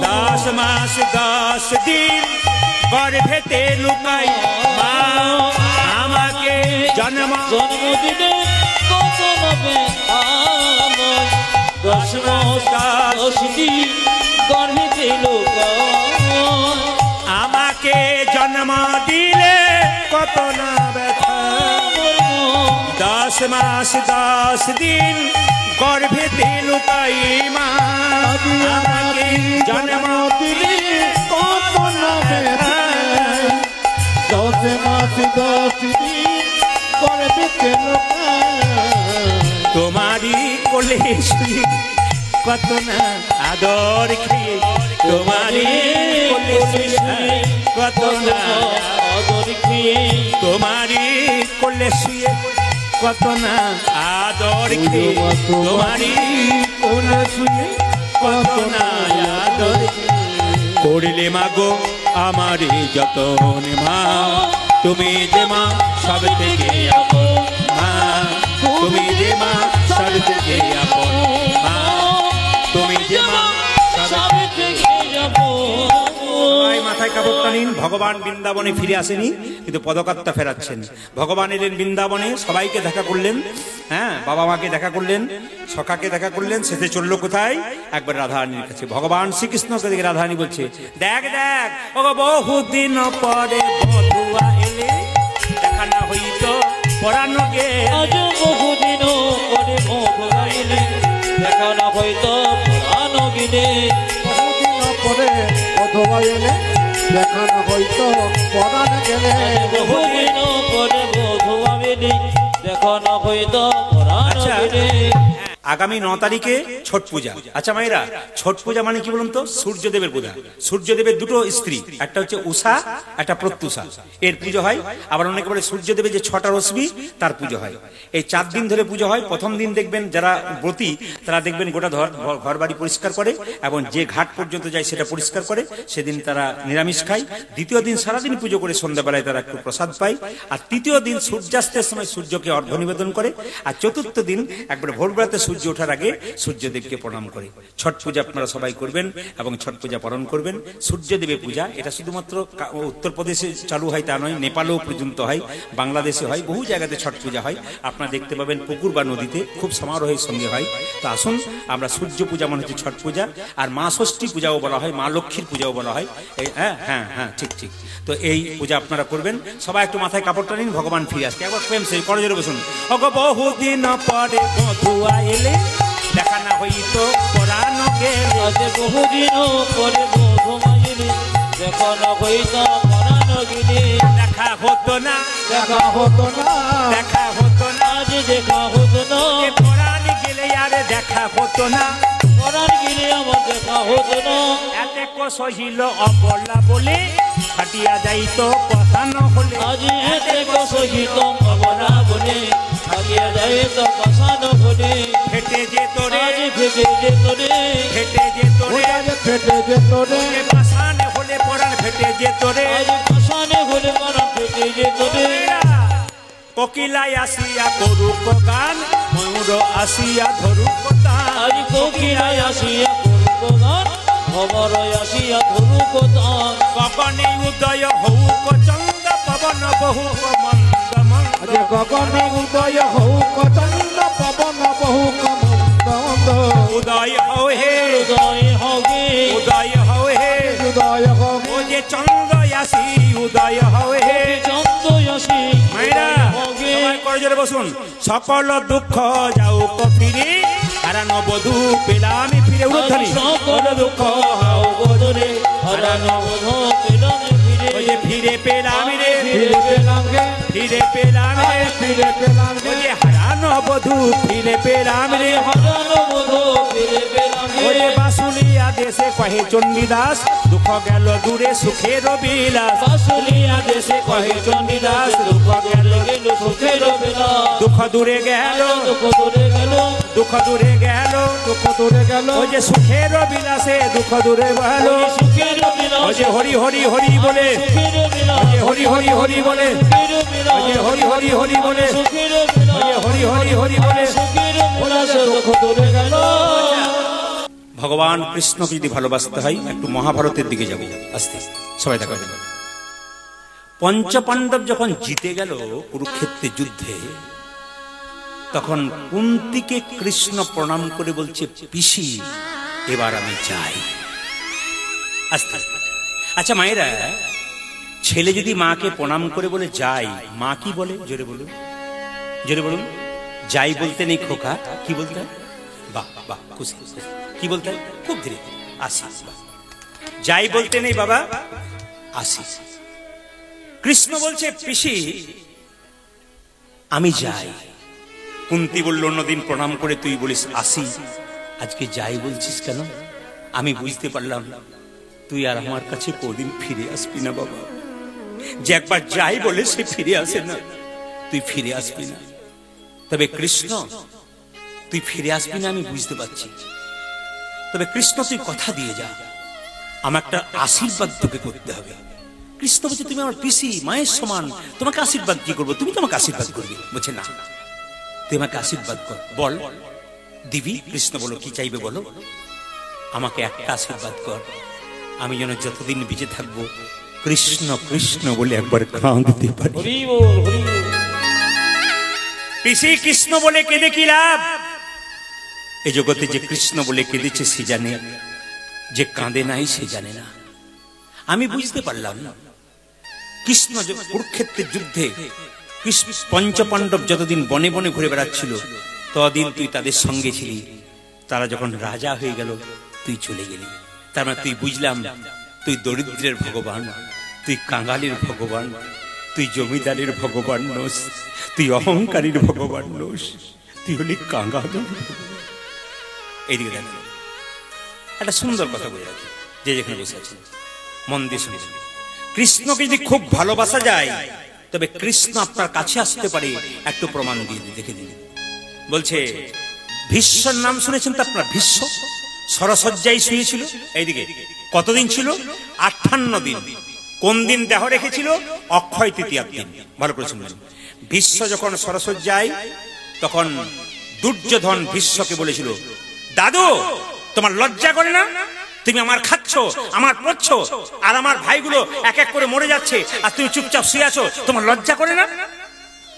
10 মাস 10 দিন গর্ভেতে লুকাই মা, আমাকে জন্ম দিলে কত না ব্যথা, 10 মাস 10 দিন গর্ভেতে লুকাই, আমাকে জন্ম দিলে কত না ব্যথা, 10 মাস 10 দিন গর্ভেতে লুকাই মা, আমাকে জন্ম দিলে কত না ব্যথা, 10 মাস 10 দিন গর্ভেতে লুকাই, তোমারই কোলে শুয়ে কত না আদর খেয়ে, তোমারই কোলে শুয়ে কত না আদর খেয়ে, তোমারই কোলে শুয়ে কত না আদর খেয়ে, তোমারই কোলে শুয়ে কত না আদর করলে মাগো আমারই যতন মা, তুমি যে মা সব থেকে আপন মা, তুমি যে মা সব থেকে আপন মা, তুমি যে মা সব থেকে আপন। মাথায় কাপড়টা নিন। ভগবান বৃন্দাবনে ফিরে আসেনি, কিন্তু পদকাত্তা ফেরাচ্ছেন। ভগবান এলেন বৃন্দাবনে, সবাইকে দেখা করলেন, হ্যাঁ বাবা মাকে দেখা করলেন, সখাকে দেখা করলেন, সেতে চললো কোথায়? একবার রাধারানীর কাছে। ভগবান শ্রীকৃষ্ণকে দেখে রাধারানী বলছে, দেখ দেখ ও বহুদিন পরে বধুয়া এলে, দেখা না হইতো পরানো গে, আজ বহুদিন পরে বধুয়া এলে, দেখা না হইতো পরানো গেলে, বহুদিন পরে বধুয়া এলে, দেখা না হইতো পরাণ গেলে, বহুদিন পরে বধুয়া এলে, দেখা না হইতো পরানো গেলে। আগামী 9 তারিখে ছট পূজা। আচ্ছা মায়েরা, ছট পূজা মানে কি বলুন তো? সূর্যদেবের পূজা। সূর্যদেবের দুটো স্ত্রী, একটা হচ্ছে উষা, একটা প্রত্যুষা, এর পুজো হয়। আবার অনেকে বলে সূর্যদেবের যে 6টা রশ্মি তার পুজো হয়। এই 4 দিন ধরে পুজো হয়। প্রথম দিন দেখবেন যারা ব্রতী তারা দেখবেন গোটা ঘর বাড়ি পরিষ্কার করে, এবং যে ঘাট পর্যন্ত যায় সেটা পরিষ্কার করে, সেদিন তারা নিরামিষ খায়। দ্বিতীয় দিন সারাদিন পুজো করে সন্ধ্যাবেলায় তারা একটু প্রসাদ পায়। আর তৃতীয় দিন সূর্যাস্তের সময় সূর্যকে অর্ঘ্য নিবেদন করে। আর চতুর্থ দিন একবার ভোরবেলাতে সূর্য ওঠার আগে সূর্যদেবকে প্রণাম করে ছট পূজা আপনারা সবাই করবেন এবং ছট পূজা পালন করবেন। সূর্যদেবের পূজা এটা শুধুমাত্র উত্তরপ্রদেশে চালু হয় তা নয়, নেপালেও পর্যন্ত হয়, বাংলাদেশে হয়, বহু জায়গাতে ছট পূজা হয়। আপনারা দেখতে পাবেন পুকুর বা নদীতে খুব সমারোহের সঙ্গে হয়। তো আসুন আমরা সূর্য পূজা মানে হচ্ছে ছট পূজা, আর মা ষষ্ঠী পূজাও বলা হয়, মা লক্ষ্মীর পূজাও বলা হয়। হ্যাঁ হ্যাঁ হ্যাঁ, ঠিক ঠিক। তো এই পূজা আপনারা করবেন। সবাই একটু মাথায় কাপড়টা নিন, ভগবান ফিরে আসছে। একবার প্রেম সেই করজোরে বসুন। ওগো বহুদিন পরে বধুয়া এলে, দেখা না হইতো পরাণ গেলে। আজ বহুদিন পরে বধুমাইলে, দেখা না হইতো পরাণ গেলে। দেখা হতো না, দেখা হতো না, দেখা হতো না, আজ দেখা হতো না, পরাণ গেলে আরে দেখা হতো না। পরাণ গেলে আমার দেখা হতো না। এতে সহিল অবলা বলে, ফাটিয়া যাইতো পছানো হলে। আজ এতে সহিত ভবনা বলে, থাকিয়া যায় তো বসানো বলে। ফেটে যেত রে, আজ ফেটে যেত রে, ফেটে যেত রে, ওটা যে ফেটে যেত রে, পাশানে হলে পরাণ ফেটে যেত রে। আজ বসানে হলে পরাণ ফেটে যেত রে। কোকিলাই আসিয়া করুক গান, ময়ূর আসিয়া ধরুক তান। আজ কোকিলায় আসিয়া করুক গান, খবর আসিয়া ধরুক তান। গগনে উদয় হউক চন্দ্র, পবন বহুক মন্দ মন্দ। আজ গগনে উদয় হউক চন্দ্র, পবন বহুক মন্দ মন্দ। উদয় হও হে, হৃদয় হবে, উদয় হও হে, উদয় হোক, ও যে চন্দ্র আসি উদয় হও হে। চন্দ্র আসি মায়েরা হবে। সবাই করজোরে বসুন। সকল দুঃখ যাউক ফিরে, হারানো বধূ পেলাম ফিরে। উড়োধ্বনি। সকল দুঃখ হাও বদলে, হারানো বধূ পেলাম ফিরে। ওই যে ফিরে পেলাম রে, ফিরে পেলাম গে, ফিরে পেলাম রে, ফিরে পেলাম গে, ওই যে হারানো বধূ ফিরে পেলাম রে। হারানো বধূ ফিরে পেলাম রে। ওরে বাসুলিয়া দেশে কহে চণ্ডীদাস, দুঃখ গেল দূরে সুখের বিলাস। বাসুলিয়া দেশে কহে চণ্ডীদাস, দুঃখ গেল গেল সুখের বেলা। দুঃখ দূরে গেল, দুঃখ দূরে গেল, দুঃখ দূরে গেল, দুঃখ দূরে গেল, ওই যে সুখের বিলাসে দুঃখ দূরে গেল। সুখের বেলা। ওই যে হরি হরি হরি বলে, সুখের বেলা, ওই যে হরি হরি হরি বলে, সুখের বেলা, ওই যে হরি হরি হরি বলে, সুখের বেলা, ওই যে হরি হরি হরি বলে। সুখের বেলা, সে দুঃখ দূরে গেল। ভগবান কৃষ্ণকে যদি ভালোবাসতে হয় একটু মহাভারতের দিকে যাবো আস্তে সবাই দেখা যাবে। পঞ্চপাণ্ডব যখন জিতে গেল কুরুক্ষেত্রের যুদ্ধে, তখন কুন্তিকে কৃষ্ণ প্রণাম করে বলছে, পিসি এবার আমি যাই। আস্তে আচ্ছা মায়েরা, ছেলে যদি মাকে প্রণাম করে বলে যাই, মা কি বলে? জোরে বলুন, জোরে বলুন। যাই বলতে নেই খোকা, কি বলতে হয়? বাহ বাহ, খুশি খুশি। কি বলতে হয়? খুব ধীরে, আসি। যাই বলতে নেই বাবা, আসি। কৃষ্ণ বলছে, পিসি আমি যাই। কুন্তি বলল, অন্যদিন প্রণাম করে তুই বলিস আসি, আজকে যাই বলছিস কেন? আমি বুঝতে পারলাম তুই আর আমার কাছে কোনদিন ফিরে আসবি না বাবা। যে একবার যাই বলে সে ফিরে আসে না, তুই ফিরে আসবি না। তবে কৃষ্ণ তুই ফিরে আসবি না আমি বুঝতে পারছি, তবে কৃষ্ণ তুই কথা দিয়ে যা, আমার একটা আশীর্বাদ তোকে করতে হবে। কৃষ্ণ বলছে, তুমি আমার পিসি, মায়ের সমান, তোমাকে আশীর্বাদ কি করবো? তুমি তোমাকে আশীর্বাদ করবে। বলছে না, তুই আমাকে আশীর্বাদ কর, বল দিবি। কৃষ্ণ বলো, কি চাইবে বলো? আমাকে একটা আশীর্বাদ কর, আমি যেন যতদিন বেঁচে থাকবো কৃষ্ণ কৃষ্ণ বলে একবার কাঁদতে পারি। হরি বল, হরি বল। পিসি কৃষ্ণ বলে কেঁদে কি লাভ? এই জগতে যে কৃষ্ণ বলে কেঁদেছে সে জানে, যে কাঁদে নাই সে জানে না। আমি বুঝতে পারলাম না, কৃষ্ণ কুরুক্ষেত্রের যুদ্ধে পঞ্চপাণ্ডব যতদিন বনে বনে ঘুরে বেড়াচ্ছিল ততদিন তুই তাদের সঙ্গে ছিলি। তারা যখন রাজা হয়ে গেল তুই চলে গেলি। তার মানে তুই বুঝলাম তুই দরিদ্রের ভগবান, তুই কাঙালির ভগবান, তুই জমিদারের ভগবান নোস, তুই অহংকারীর ভগবান নোস, তুই হলি কাঙাল। এইদিকে দেখ, একটা সুন্দর কথা বলে রাখি, যে যেখানে বসে আছেন মন দিয়ে শুনে। কৃষ্ণকে যদি খুব ভালোবাসা যায় তবে কৃষ্ণ আপনার কাছে আসতে পারে, একটু প্রমাণ দিয়ে দেখে দিন। বলছে ভীষ্মর নাম শুনেছেন তো আপনার? ভীষ্ম সরসজ্জায় শুয়েছিল। এইদিকে কতদিন ছিল? 58 দিন। কোন দিন দেহ রেখেছিল? অক্ষয় তৃতীয়ার দিন। ভালো করে শুনবেন। ভীষ্ম যখন সরসজ্জায়, তখন দুর্যোধন ভীষ্মকে বলেছিল, দাদু তোমার লজ্জা করে না? তুমি আমার খাচ্ছ, আমার পড়ছ, আর আমার ভাইগুলো এক এক করে মরে যাচ্ছে, আর তুমি চুপচাপ শুয়ে আছো, তোমার লজ্জা করে না?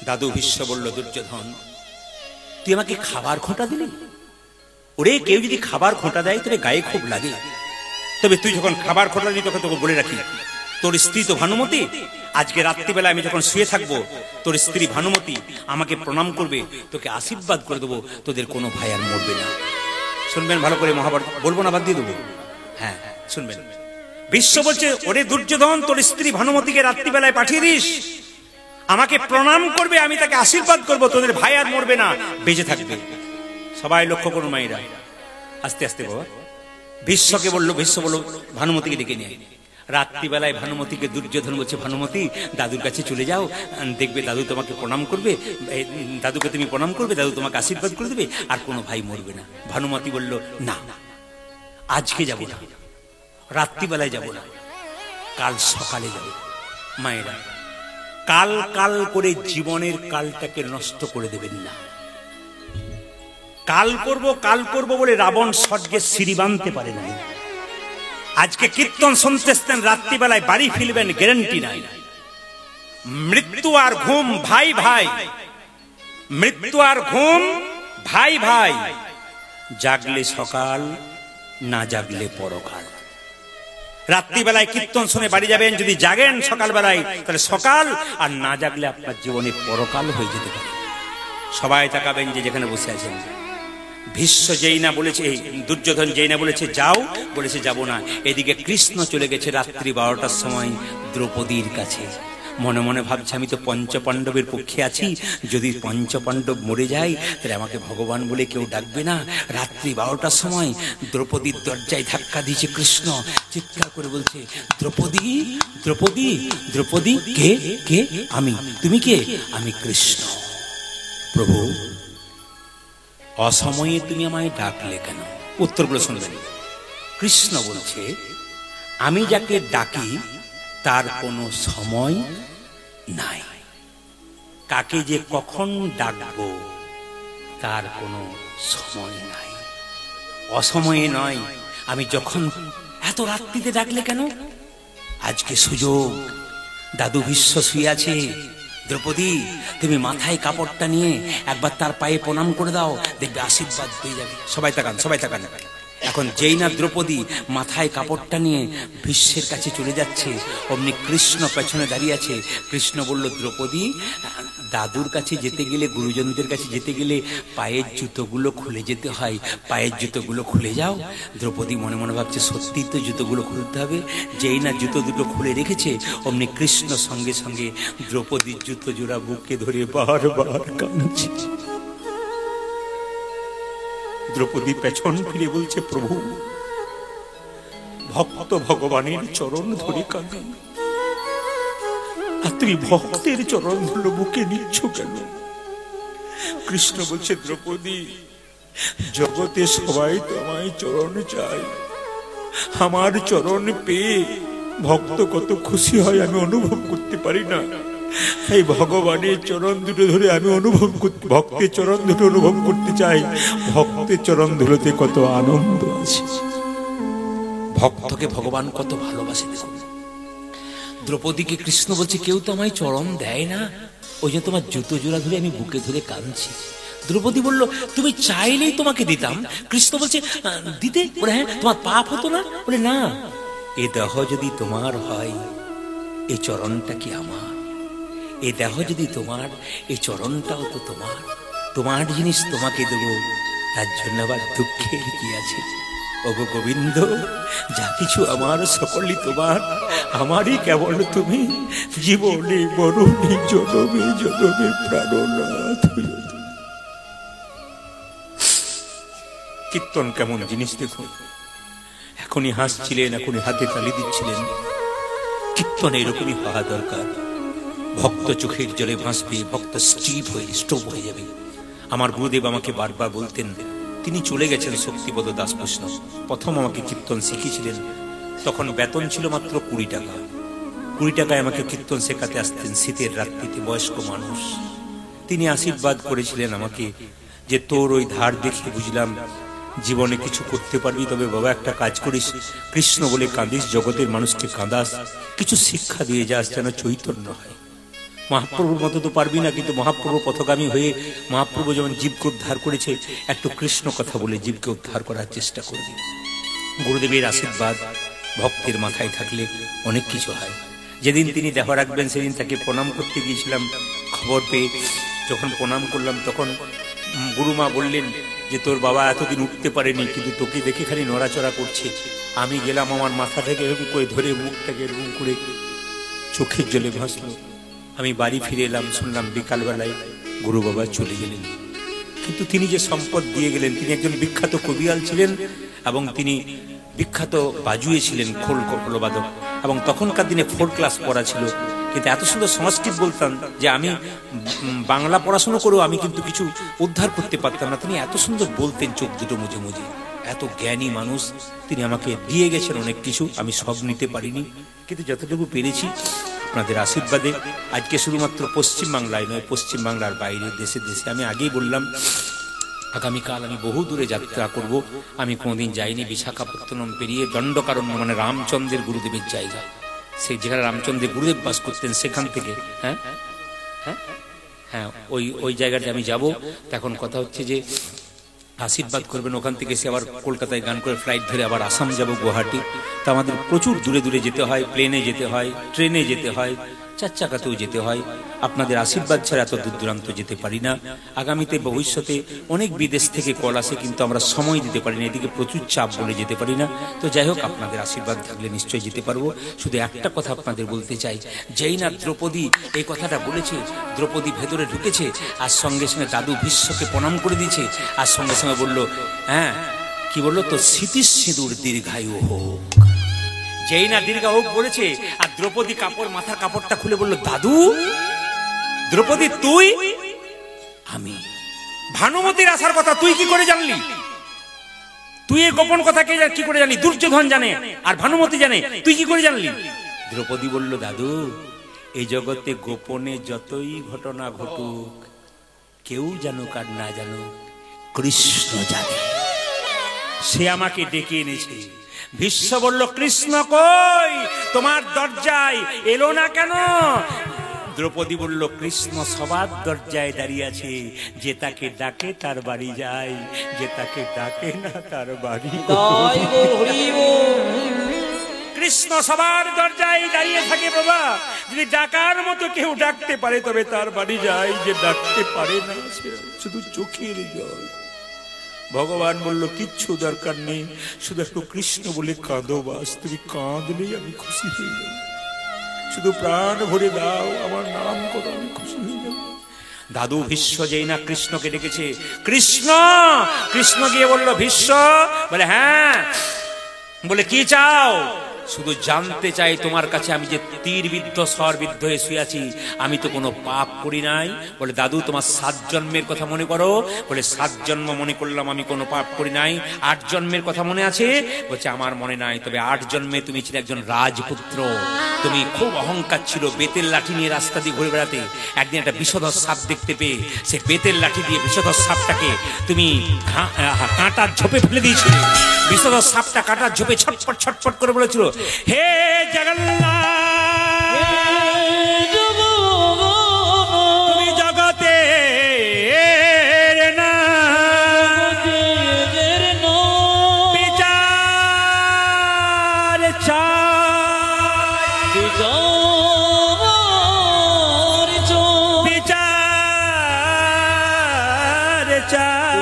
দাদু ভীষ্ম বলল, দুর্যোধন তুই আমাকে খাবার খোঁটা দিলি? ওরে কেউ যদি খাবার খোঁটা দেয় তোর গায়ে খুব লাগে, তবে তুই যখন খাবার খোঁটা দিই তোকে বলে রাখি, তোর স্ত্রী তো ভানুমতি, আজকে রাত্রিবেলা আমি যখন শুয়ে থাকবো তোর স্ত্রী ভানুমতি আমাকে প্রণাম করবে, তোকে আশীর্বাদ করে দেবো, তোদের কোনো ভাই আর মরবে না। শুনবেন ভালো করে, মহাভারত বলবো না, বাদ দিয়ে দেবো। হ্যাঁ শুনবেন, ভীষ্ম বলছে, ওরে দুর্যোধন তোর স্ত্রী ভানুমতিকে রাত্রিবেলায় পাঠিয়ে দিস, আমাকে প্রণাম করবে, আমি তাকে আশীর্বাদ করব, তোদের ভাই আর মরবে না, বেঁচে থাকবে। সবাই লক্ষ্য করুন মায়েরা, আস্তে আস্তে বাবা। ভীষ্মকে বললো, ভীষ্ম বললো ভানুমতিকে ডেকে নিয়ে। রাত্রিবেলায় ভানুমতিকে দুর্যোধন বলছে, ভানুমতি দাদুর কাছে চলে যাও, দেখবে দাদু তোমাকে প্রণাম করবে, দাদুকে তুমি প্রণাম করবে, দাদু তোমাকে আশীর্বাদ করে দেবে, আর কোনো ভাই মরবে না। ভানুমতি বলল, না আজকে যাব না, রাত্রিবেলায় যাব না, কাল সকালে যাব। মায়েরা, কাল কাল করে জীবনের কালটাকে নষ্ট করে দেবেন না। কাল করব বলে রাবণ স্বর্গের সিঁড়ি বাঁধতে পারে না। আজকে কীর্তন শুনতে এসছেন, রাত্রিবেলায় বাড়ি ফিরবেন গ্যারান্টি নাই। মৃত্যু আর ঘুম ভাই ভাই, মৃত্যু আর ঘুম ভাই ভাই, জাগলে সকাল, না জাগলে পরকাল। রাত্রিবেলায় কীর্তন শুনে বাড়ি যাবেন, যদি জাগেন সকালবেলায় তাহলে সকাল, আর না জাগলে আপনার জীবনে পরকাল হয়ে যেতে পারে। সবাই তাকাবেন যে যেখানে বসে আছেন। ভীষ্ম যেই না বলেছে, দুর্যোধন যেই না বলেছে যাও, বলেছে যাব না, এদিকে কৃষ্ণ চলে গেছে রাত্রি 12টার সময় দ্রৌপদীর কাছে। মনে মনে ভাবছে, আমি তো পঞ্চপাণ্ডবের পক্ষে আছি, যদি পঞ্চপাণ্ডব মরে যায় তাহলে আমাকে ভগবান বলে কেউ ডাকবে না। রাত্রি 12টার সময় দ্রৌপদীর দরজায় ধাক্কা দিয়েছে কৃষ্ণ, চিৎকার করে বলছে, দ্রৌপদী দ্রৌপদী দ্রৌপদী। কে কে? আমি। তুমি কে? আমি কৃষ্ণ। প্রভু অসময়ে তুমি আমায় ডাকলে কেন? উত্তরগুলো শুনবেন। কৃষ্ণ বলছে, আমি যাকে ডাকি তার কোনো সময় নাই, কাকে যে কখন ডাকবো তার কোনো সময় নাই। অসময়ে নয়, আমি যখন। এত রাত্রিতে ডাকলে কেন? আজকে সুযোগ, দাদু ভীষ্ম শুয়ে আছে, দ্রৌপদী তুমি মাথায় কাপড়টা নিয়ে একবার তার পায়ে প্রণাম করে দাও, দেখবে আশীর্বাদ পেয়ে যাবে। সবাই তাকান, সবাই তাকান। এখন যেই না দ্রৌপদী মাথায় কাপড়টা নিয়ে ভীষ্মের কাছে চলে যাচ্ছে, অমনি কৃষ্ণ পেছনে দাঁড়িয়ে আছে। কৃষ্ণ বলল, দ্রৌপদী দাদুর কাছে যেতে গেলে, গুরুজনদের কাছে যেতে গেলে পায়ের জুতোগুলো খুলে যেতে হয়, পায়ের জুতোগুলো খুলে যাও। দ্রৌপদী মনে মনে ভাবছে, সত্যি তো জুতোগুলো খুলতে হবে। যেই না জুতো দুটো খুলে রেখেছে, অমনি কৃষ্ণ সঙ্গে সঙ্গে দ্রৌপদীর জুতো জোড়া বুকে ধরে বারবার কাঁদছে। দ্রৌপদী পেছন ফিরে বলছে, প্রভু ভক্ত ভগবানের চরণ ধরে কাঁদে, আর তুমি ভক্তের চরণ ধরে বুকে নিচ্ছ কেন? কৃষ্ণ বলছে, দ্রৌপদী জগতে সবাই তোমায় চরণ চায়, আমার চরণ পেয়ে ভক্ত কত খুশি হয় আমি অনুভব করতে পারি না। এই ভগবানের চরণ দুটো ধরে আমি অনুভব করতে, ভক্তের চরণ দুটো অনুভব করতে চাই। ভক্তের চরণ ধুলোতে কত আনন্দ আছে, ভক্তকে ভগবান কত ভালোবাসে। দেখুন দ্রৌপদীকে কৃষ্ণ বলছে, কেউ তো আমায় চরণ দেয় না, ওই জন্য তোমার জুতো জোড়া ধরে আমি বুকে ধরে কাঁদছি। দ্রৌপদী বলল, তুমি চাইলেই তোমাকে দিতাম। কৃষ্ণ বলছে, দিতে? বলে হ্যাঁ। তোমার পাপ হতো না? বলে না। এ দেহ যদি তোমার হয়, এই চরণটা কি আমার? এ দেহ যদি তোমার, এই চরণটাও তো তোমার। তোমার জিনিস তোমাকে দেবো, তার জন্য আবার দুঃখের কি আছে? ওগো গোবিন্দ, যা কিছু আমার সকলই তোমার, আমারই কেবল তুমি। জীবনে মরণে জনমে জনমে প্রাণনাথ। কীর্তন কেমন জিনিস দেখুন। এখনই হাসছিলেন, এখনই হাতে তালি দিচ্ছিলেন। কীর্তন এরকমই হওয়া দরকার। ভক্ত চোখের জলে ভাসবে, ভক্ত স্টোভ হয়ে যাবে। আমার গুরুদেব আমাকে বারবার বলতেন, তিনি চলে গেছেন শক্তিপদ দাস বৈষ্ণব, প্রথম আমাকে কীর্তন শিখিয়েছিলেন। তখন বেতন ছিল মাত্র 20 টাকা। 20 টাকায় আমাকে কীর্তন শেখাতে আসতেন শীতের রাত্রিতে, বয়স্ক মানুষ। তিনি আশীর্বাদ করেছিলেন আমাকে যে তোর ওই ধার দেখে বুঝলাম জীবনে কিছু করতে পারবি, তবে বাবা একটা কাজ করিস, কৃষ্ণ বলে কাঁদিস, জগতের মানুষকে কাঁদাস, কিছু শিক্ষা দিয়ে যাস যেন চৈতন্য হয়। মহাপ্রভুর মতো তো পারবি না, কিন্তু মহাপ্রভু পথগামী হয়ে মহাপ্রভু যেমন জীবকে উদ্ধার করেছে, একটু কৃষ্ণ কথা বলে জীবকে উদ্ধার করার চেষ্টা করবি। গুরুদেবের আশীর্বাদ ভক্তের মাথায় থাকলে অনেক কিছু হয়। যেদিন তিনি দেহ রাখবেন সেদিন তাকে প্রণাম করতে গিয়েছিলাম, খবর পেয়ে যখন প্রণাম করলাম তখন গুরুমা বললেন যে তোর বাবা এতদিন উঠতে পারেনি, কিন্তু তোকে দেখে খালি নড়াচড়া করছে। আমি গেলাম, আমার মাথাটাকে এরকম করে ধরে মুখটাকে এরকম করে চোখের জলে ভাসলো। আমি বাড়ি ফিরে এলাম, শুনলাম বিকালবেলায় গুরু বাবা চলে গেলেন। কিন্তু তিনি যে সম্পদ দিয়ে গেলেন, তিনি একজন বিখ্যাত কবিয়াল ছিলেন এবং তিনি বিখ্যাত বাজুয়ে ছিলেন, খোল বাদক, এবং তখনকার দিনে 4 ক্লাস পড়া ছিল। কিন্তু এত সুন্দর সংস্কৃত বলতাম যে আমি বাংলা পড়াশোনা করেও আমি কিন্তু কিছু উদ্ধার করতে পারতাম না। তিনি এত সুন্দর বলতেন, চোখ দুটো মুজে মুজে, এত জ্ঞানী মানুষ। তিনি আমাকে দিয়ে গেছেন অনেক কিছু, আমি সব নিতে পারিনি, কিন্তু যতটুকু পেরেছি আপনাদের আশীর্বাদে। আজকে শুধুমাত্র পশ্চিমবাংলায় নয়, পশ্চিমবাংলার বাইরে দেশে দেশে, আমি আগেই বললাম আগামীকাল আমি বহু দূরে যাত্রা করব। আমি কোনোদিন যাইনি, বিশাখাপত্তনম পেরিয়ে দণ্ডকারণ্য মানে রামচন্দ্রের গুরুদেবের জায়গা, সেই যেখানে রামচন্দ্রের গুরুদেব বাস করতেন সেখান থেকে হ্যাঁ হ্যাঁ হ্যাঁ ওই জায়গাটা আমি যাব। এখন কথা হচ্ছে যে আশীর্বাদ করবেন, ওখান থেকে সে আবার কলকাতায় গান করে ফ্লাইট ধরে আবার আসাম যাব, গুয়াহাটি। তা আমাদের প্রচুর দূরে দূরে যেতে হয়, প্লেনে যেতে হয়, ট্রেনে যেতে হয়, 4 চাকাতেও যেতে হয়। আপনাদের আশীর্বাদ ছাড়া এত দূর দূরান্ত যেতে পারি না। আগামীতে ভবিষ্যতে অনেক বিদেশ থেকে কল আসে, কিন্তু আমরা সময় দিতে পারি না, এদিকে প্রচুর চাপ বলে যেতে পারি না। তো যাই হোক, আপনাদের আশীর্বাদ থাকলে নিশ্চয়ই যেতে পারবো। শুধু একটা কথা আপনাদের বলতে চাই, যেই না দ্রৌপদী এই কথাটা বলেছে, দ্রৌপদী ভেতরে ঢুকেছে, আর সঙ্গে সঙ্গে দাদু ভীষ্মকে প্রণাম করে দিয়েছে, আর সঙ্গে সঙ্গে বললো, হ্যাঁ কি বললো, তো স্মৃতি সিঁদুর দীর্ঘায়ু হোক। যেই না দীর্ঘা হোক বলেছে, আর দ্রৌপদী কাপড়, মাথার কাপড়টা খুলে বলল, দাদু, দ্রৌপদী তুই? আমি ভানুমতির আসার কথা তুই কি করে জানলি? তুই এই গোপন কথা কি করে জানলি? দুর্যোধন জানে আর ভানুমতি জানে, তুই কি করে জানলি? দ্রৌপদী বলল, দাদু, এই জগতে গোপনে যতই ঘটনা ঘটুক, কেউ জানুক আর না জানুক, কৃষ্ণ জানে, সে আমাকে ডেকে এনেছে। ভীষ্ম বলল, কৃষ্ণ কই? তোমার দরজায় এলো না কেন? দ্রৌপদী বলল, কৃষ্ণ সবার দরজায় দাঁড়িয়ে আছে, যে তাকে ডাকে তার বাড়ি যায়, যে তাকে ডাকে না তার বাড়ি। কৃষ্ণ সবার দরজায় দাঁড়িয়ে থাকে বাবা, যদি ডাকার মতো কেউ ডাকতে পারে তবে তার বাড়ি যায়, যে ডাকতে পারে না সে শুধু চোখের জল। ভগবান বলল, কিচ্ছু দরকার নেই, শুধু একটু কৃষ্ণ বলে কাঁদো বাস, তুমি কাঁদলেই আমি খুশি হয়ে যাব, শুধু প্রাণ ভরে দাও, আমার নাম করো, আমি খুশি হয়ে যাব। দাদু ভীষ্ম যেই না কৃষ্ণকে ডেকেছে, কৃষ্ণ, কৃষ্ণ গিয়ে বলল, ভীষ্ম, বলে হ্যাঁ, বলে কি চাও? শুধু জানতে চাই তোমার কাছে আমি যে তীরবিদ্ধ স্বরবিদ্ধ হয়ে শুয়ে আছি, আমি তো কোনো পাপ করি নাই। বলে, দাদু তোমার 7 জন্মের কথা মনে করো? বলে, 7 জন্ম মনে করলাম, আমি কোনো পাপ করি নাই। 8 জন্মের কথা মনে আছে? বলছে, আমার মনে নাই, তবে 8 জন্মে তুমি ছিলে একজন রাজপুত্র, তুমি খুব অহংকার ছিল, বেতের লাঠি নিয়ে রাস্তা দিয়ে ঘুরে বেড়াতে। একদিন একটা বিষধর সাপ দেখতে পেয়ে সে বেতের লাঠি দিয়ে বিষধর সাপটাকে তুমি কাঁটার ঝোপে ফেলে দিয়েছিলে। বিষধর সাপটা কাঁটার ঝোপে ছটপট ছটপট করে বলেছিল, হে জগন্নাথ, তুমি জগতে বিচার চাই, বিচার চাই,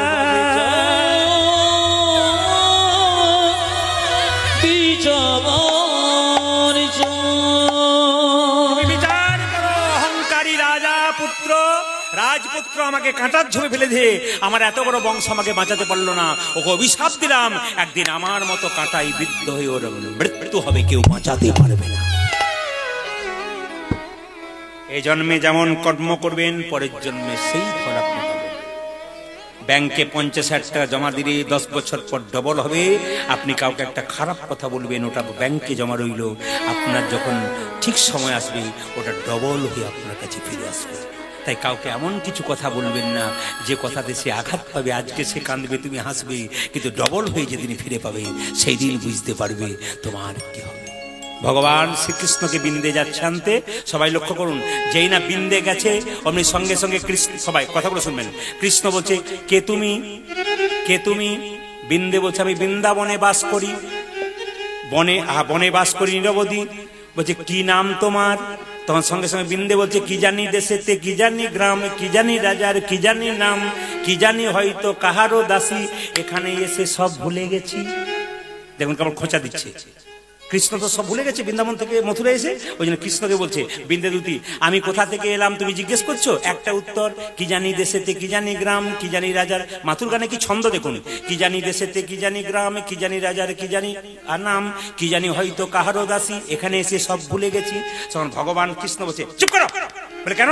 রাজপুত্র আমাকে কাঁটার ঝোপে ফেলে দিয়ে আমার এত বড় বংশ আমাকে বাঁচাতে পারলো না, ওকে অভিশাপ দিলাম, একদিন আমার মতো কাঁটাই বিদ্ধ হয়ে ওর মৃত্যু হবে, কেউ বাঁচাতে পারবে না। এই জন্মে যেমন কর্ম করবেন, পরের জন্মে সেই ফল আপনি পাবেন। ব্যাংকে 50,000 টাকা জমা দিলে 10 বছর পর ডবল হবে। আপনি কাউকে একটা খারাপ কথা বলবেন, ওটা ব্যাংকে জমা রইল, আপনার যখন ঠিক সময় আসবে ওটা ডবল হয়ে আপনার কাছে ফিরে আসবে। তাই কাউকে এমন কিছু কথা বলবেন না যে কথাতে সে আঘাত পাবে। আজকে সে কাঁদবে, তুমি হাসবে, কিন্তু ডবল হয়ে যেদিন ফিরে পাবে সেই দিন বুঝতে পারবে তোমার কি হবে। ভগবান শ্রীকৃষ্ণকে বিন্দে যাচ্ছে আনতে, সবাই লক্ষ্য করুন, যেই না বিন্দে গেছে অমনি সঙ্গে সঙ্গে কৃষ্ণ, সবাই কথাগুলো শুনবেন, কৃষ্ণ বলছে কে তুমি, কে তুমি? বিন্দে বলছে আমি বৃন্দাবনে বাস করি, বনে বাস করি নিরবধি। বলছে কি নাম তোমার? তখন সঙ্গে সঙ্গে বিন্দে বলছে কি জানি দেশেতে, কি জানি গ্রাম, কি জানি রাজার, কি জানি নাম, কি জানি হয়তো কাহারও দাসী, এখানে এসে সব ভুলে গেছি। দেখুন কেমন খোঁচা দিচ্ছে। কৃষ্ণ তো সব ভুলে গেছে বৃন্দাবন থেকে মথুরা এসে, ওই জন্য কৃষ্ণকে বলছে বিন্দে দুতি আমি কোথা থেকে এলাম তুমি জিজ্ঞেস করছো? একটা উত্তর, কি জানি দেশেতে, কি জানি গ্রাম, কি জানি রাজার। মাথুর গানে কি ছন্দ দেখুন, কি জানি দেশেতে, কি জানি গ্রাম, কি জানি রাজার, কি জানি নাম, কি জানি হয়তো কাহারও দাসী, এখানে এসে সব ভুলে গেছি। তখন ভগবান কৃষ্ণ বলছে চুপ করো। বলে কেন?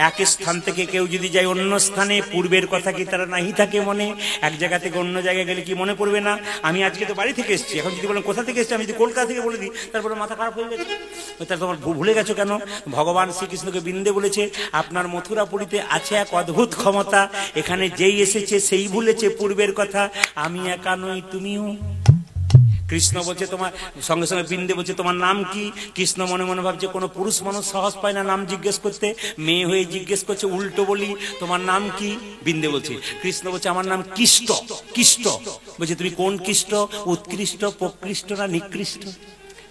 এক স্থান থেকে কেউ যদি যায় অন্য স্থানে, পূর্বের কথা কি তারা নাহি থাকে মনে? এক জায়গা থেকে অন্য জায়গায় গেলে কি মনে পড়বে না? আমি আজকে তো বাড়ি থেকে এসেছি, এখন যদি বলেন কোথা থেকে এসেছি, আমি যদি কলকাতা থেকে বলে দিই তারপরে মাথা খারাপ হয়ে গেছে। তার তোমার ভুলে গেছো কেন? ভগবান শ্রীকৃষ্ণকে বিন্দে বলেছে আপনার মথুরাপুরীতে আছে এক অদ্ভুত ক্ষমতা, এখানে যেই এসেছে সেই ভুলেছে পূর্বের কথা, আমি একা নই তুমিও। কৃষ্ণ বলছে তোমার, সঙ্গে সঙ্গে বিন্দে বলছে তোমার নাম কি? কৃষ্ণ মনে মনে ভাবছে কোনো পুরুষ মানুষ সাহস পায় না নাম জিজ্ঞেস করতে, মেয়ে হয়ে জিজ্ঞেস করছে, উল্টো বলি তোমার নাম কি? বিন্দে বলছে, কৃষ্ণ বলছে আমার নাম কৃষ্ট। কৃষ্ট বলছে তুমি কোন কৃষ্ট? উৎকৃষ্ট, প্রকৃষ্ট না নিকৃষ্ট?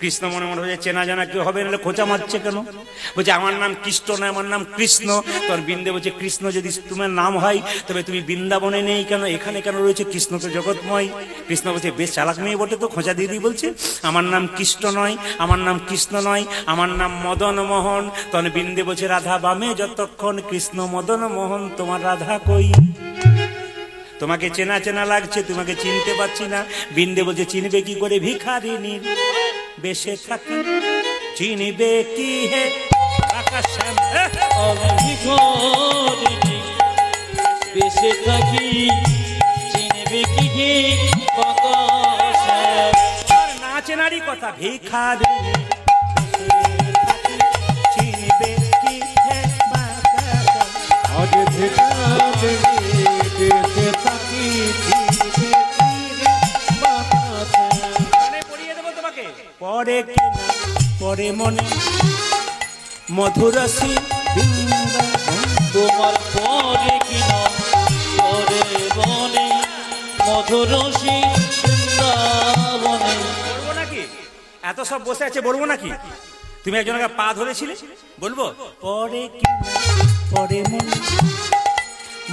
কৃষ্ণ মনে মনে হচ্ছে চেনা জানা কেউ হবে না, খোঁচা মারছে কেন? বলছে আমার নাম কৃষ্ণ না, আমার নাম কৃষ্ণ। তখন বিন্দে বলছে কৃষ্ণ যদি তোমার নাম হয় তবে তুমি বৃন্দাবনে নেই কেন, এখানে কেন রয়েছে? কৃষ্ণ তো জগৎময়। কৃষ্ণ বলছে বেশ চালাক মেয়ে বটে তো, খোঁচা দিয়ে বলছে আমার নাম কৃষ্ণ নয়, আমার নাম কৃষ্ণ নয়, আমার নাম মদন মোহন। তখন বিন্দে বলছে রাধা বামে যতক্ষণ, কৃষ্ণ মদন মোহন তোমার রাধা কই? তোমাকে চেনা চেনা লাগছে, তোমাকে চিনতে পারছি না। বিন্দে বলছে চিনবে কি করে ভিখারিনীর বেশে থাকি, চিনবে কি হে আকাশ ভিখারিনী বেশে থাকি, চিনবে কি হে আকাশ। না চেনারই কথা, ভিখারিনী চিনবে কি হে আকাশ। আজ ভিখারিনী বেশে থাকি, চিনবে কি রে বাতাসে। মনে পড়িয়ে দেবো তোমাকে, পরে কি না পরে মনে মধুরসী তোমার পরে কিনা পরে বনে, মধুরসী বৃন্দাবনে। বলবো নাকি? এত সব বসে আছে, বলবো নাকি? তুমি একজনকে পা ধরেছিলে, বলবো পরে কি না পরে মনে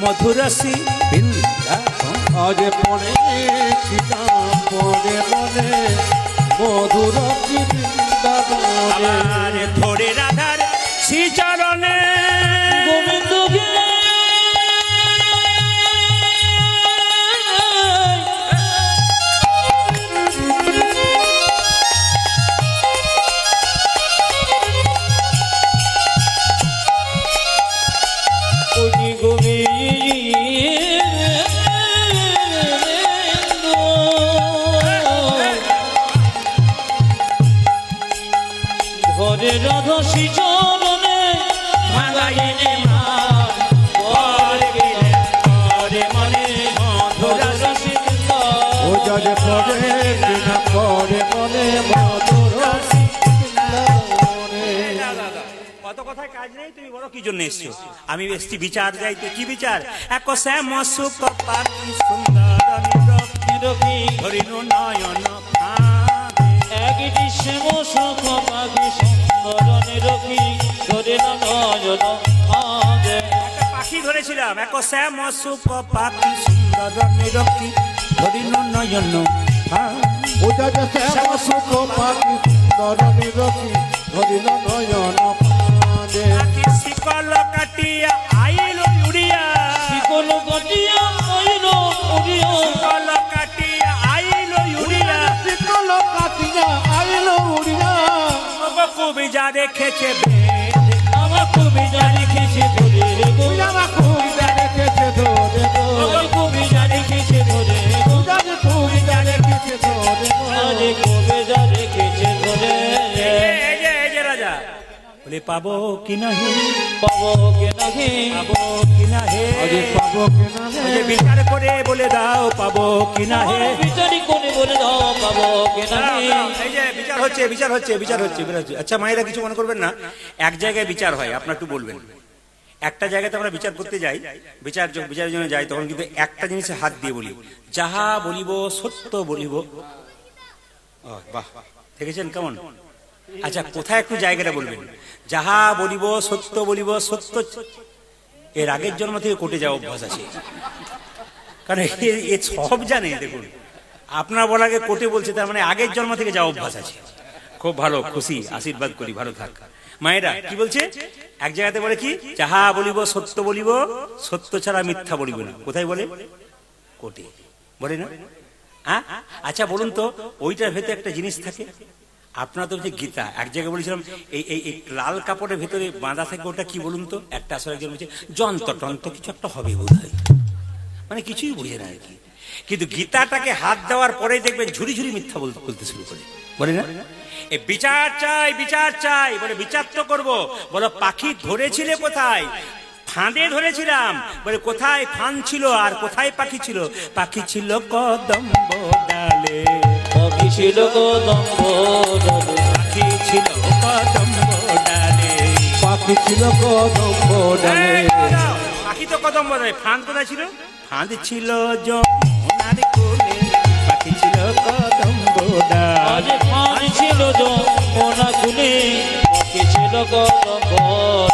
মধুরসী বৃন্দাবন। আজ পরে কিনা পরে মনে মধুর বৃন্দাবনে। আবার ধরে রাধার শ্রীচরণে গোবিন্দকে ঘরে রাধা শ্রীচরণে ভাঙাইনে মা পরে গেলে পরে মনে মধুরসী। ও যাজ পরে কিনা পরে মনে মধুর বৃন্দাবনে। কত কথায় কাজ নেই, তুমি বলো কি জন্য এসছো? আমি এসছি বিচার যাইতে। কি বিচার? এক শ্যাম সুখ পাখি সুন্দর নিরকি ধরিনু নয়ন ফাঁদে। একটি শ্যাম সুখ পাখি সুন্দর নিরকি ধরে নয়ন ফাঁদে। একটা পাখি ধরেছিলাম, এক শ্যাম সুখ পাখি সুন্দর নিরকি ধরিনু নয়ন ফাঁদে। ও যাজ শ্যাম সুখ পাখি সুন্দর নিরকি ধরিল নয়ন ফাঁদে। পাখি শিকল কাটিয়া আইল উড়িয়া, শিকল কাটিয়া আইল উড়িয়া, শিকল কাটিয়া আইল উড়িয়া। শিকল কাটিয়া আইল উড়িয়া। কবি যা রেখেছে আমার কবি যা লিখেছে ধরে গো, আমার কবিতা রেখেছে ধরে গো। আমার কবি যা লিখেছে ধরে গো, যাজ কবিতা রেখেছে ধরে গো। আরে কবি যা রেখেছে ধরে। এই যে রাজা বলে পাবো কি না হে, পাবো কে নাহি, পাবো কি না হে, আরে পাবো কিনা ওই যে হে বিচার করে বলে দাও পাবো কি না হে। বিচারি কোনে বলে দাও পাবো কে নাহি। এই যে বিচার হচ্ছে বিচার হচ্ছে বিচার হচ্ছে বিচার হচ্ছে। আচ্ছা মায়েরা কিছু মনে করবেন না, এক জায়গায় বিচার হয়, আপনার একটু বলবেন। একটা জায়গাতে আমরা বিচার করতে যাই, বিচারের জন্য যাই, তখন কিন্তু একটা জিনিসে হাত দিয়ে বলি, যাহা বলিব সত্য বলিব। বাহ, দেখেছেন কেমন? আচ্ছা কোথায় একটু জায়গাটা বলবেন, যাহা বলিব সত্য বলিব, সত্য এর আগের জন্ম থেকে কোর্টে যাওয়া অভ্যাস আছে, কারণ এ সব জানে। দেখুন আপনার বলাকে কোর্টে বলছে, তার মানে আগের জন্ম থেকে যাওয়া অভ্যাস আছে। খুব ভালো, খুশি, আশীর্বাদ করি, ভালো থাক। মায়েরা কি বলছে, এক জায়গাতে বলে কি, যাহা বলিব সত্য বলিব, সত্য ছাড়া মিথ্যা বলিব না। কোথায় বলে? কোর্টে বলে না? হ্যাঁ, আচ্ছা বলুন তো, ওইটার ভেতরে একটা জিনিস থাকে। আপনার তো হচ্ছে গীতা, এক জায়গায় বলেছিলাম এই লাল কাপড়ের ভেতরে বাঁধা থাকে, ওটা কি বলুন তো? একটা আসলে একজন বলছে যন্ত্র টন্ত্র কিছু একটা হবে বোধ হয়, মানে কিছুই বুঝে না আর কি। কিন্তু গীতাটাকে হাত দেওয়ার পরে দেখবেন ঝুরি ঝুরি মিথ্যা বলতে শুরু করে, বলে না? এই বিচার চাই, বিচার চাই, বলে বিচার তো করবো। বলো পাখি ধরেছিলে কোথায়? ফাঁদে ধরেছিলাম। বলে কোথায় ফান ছিল আর কোথায় পাখি ছিল? পাখি ছিল কদম্ব ডালে, পাখি ছিল কদম্ব ডালে, পাখি ছিল কদম্ব ডালে, পাখি ছিল কদম্ব ডালে। পাখি তো কদম্ব ডালে, ফাঁদ কোথায় ছিল? ফাঁদ ছিল যমুনার কোলে, পাখি ছিল কদম্ব ডালে। আজ ফান ছিল যমুনা কুলে, পাখি ছিল কদম্ব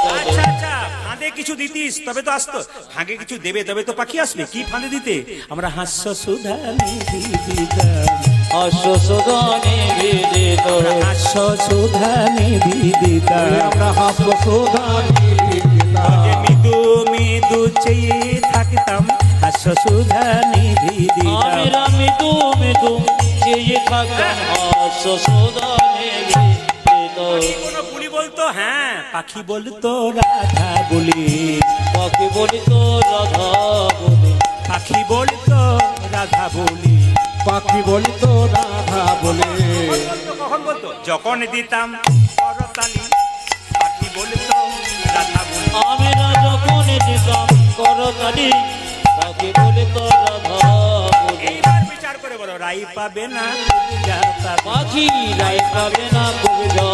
ডালে। আচ্ছা আচ্ছা, ফাঁদে কিছু দিতিস তবে তো আসতো, ফাঁকে কিছু দেবে তবে তো পাখি আসবে। কি ফাঁদে দিতে? আমরা হাস্য সুধা নিধি দিতাম, হাস্য সুধানে বিদিত, হাস্য সুধা নিধি দিতাম। আমরা হাস্য সুধা নিধি দিতাম। যে মৃদু মৃদু চেয়ে থাকতাম, হাস্য সুধা নিধি দিতাম। আমরা মৃদু মৃদু চেয়ে থাকতাম, হাস্য সুধানে বিদিত। কোনো বুলি বলতো, হ্যাঁ পাখি বলতো রাধা বলি, পাখি বলিত রাধা বলি, পাখি বলতো রাধা বলি। পাখি বলিত রাধা বলে। কখন বলতো? যখন দিতাম করতালি, পাখি বলতো রাধা বলি। আমরা যখন দিতাম করতালি, পাখি বলিত রাধা বলি। এইবার বিচার করে বলো, রাই পাবে না যা পাবে। পাখি রাই পাবে না কবিতা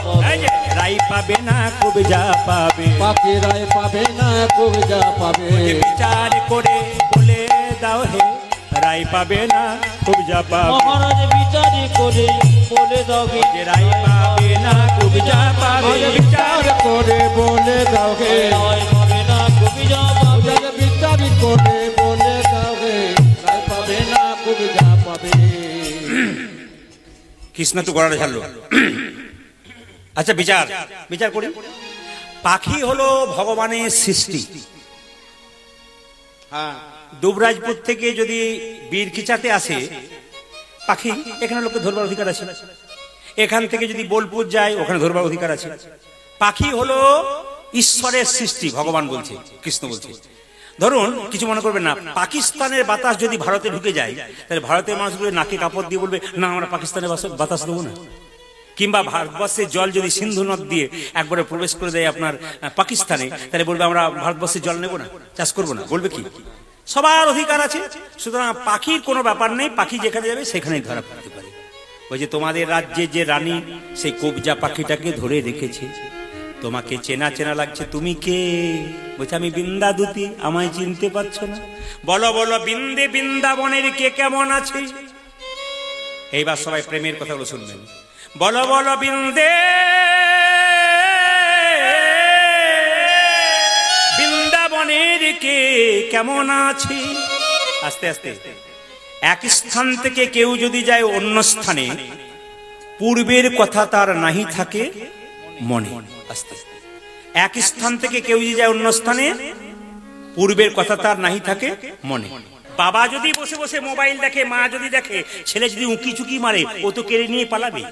পাবে, এই যে, রাই পাবে না কবে যা পাবে। পাখি রায় পাবে না কবি যা পাবে। বিচার করে বলে দাও হে, রাই পাবে না কবে যা পাবে। মহারাজ বিচারি করে বলে দাবি, যে রাই পাবে না কবে যা পাবে। বিচার বিচার করে বলে দাও হে, রায় পাবে না কবিতা পাবে। বিচারি করে বলে দাও হে, রায় পাবে না কবি যা পাবে। কৃষ্ণ তো গড়াটা ছাড়লো। আচ্ছা বিচার বিচার করি। পাখি হলো ভগবানের সৃষ্টি। হ্যাঁ, দুবরাজপুর থেকে যদি বীরকিচাতে আসে পাখি, এখানে লোকে ধরবার অধিকার আছে। এখান থেকে যদি বোলপুর যায়, ওখানে ধরবার অধিকার আছে। পাখি হলো ঈশ্বরের সৃষ্টি, ভগবান বলছে, কৃষ্ণ বলছে। ধরুন কিছু মনে করবেন না, পাকিস্তানের বাতাস যদি ভারতে ঢুকে যায়, তাহলে ভারতের মানুষগুলো নাকে কাপড় দিয়ে বলবে না আমরা পাকিস্তানের বাতাস দেবো না। কিংবা ভারতবর্ষের জল যদি সিন্ধু নদ দিয়ে একবারে প্রবেশ করে দেয় আপনার পাকিস্তানে, তাহলে বলবে আমরা ভারতবর্ষের জল নেবো না, চাষ করবো না। বলবে কি? সবার অধিকার আছে। সুতরাং পাখির কোনো ব্যাপার নেই, পাখি যেখানে যাবে সেখানেই ধরা পড়তে পারে। ওই যে তোমাদের রাজ্যে যে রানী সেই কবজা পাখিটাকে ধরে রেখেছে, তোমাকে চেনা চেনা লাগছে, তুমি কে? বলছে আমি বৃন্দাদূতি, আমায় চিনতে পারছো না? বলো বলো বৃন্দে বৃন্দাবনের কে কেমন আছে? এইবার সবাই প্রেমের কথাগুলো শুনবেন। বলো বলো বৃন্দে বৃন্দাবনের কে কেমন আছে? আস্তে আস্তে। এক স্থান থেকে কেউ যদি যায় অন্য স্থানে, পূর্বের কথা তার নাহি থাকে মনে। আস্তে। এক স্থান থেকে কেউ যদি যায় অন্য স্থানে, পূর্বের কথা তার নাহি থাকে মনে। বাবা যদি বসে বসে মোবাইল দেখে, মা যদি দেখে, ছেলে যদি উঁকি চুকি মারে, ও তো কেড়ে নিয়ে পালাবে।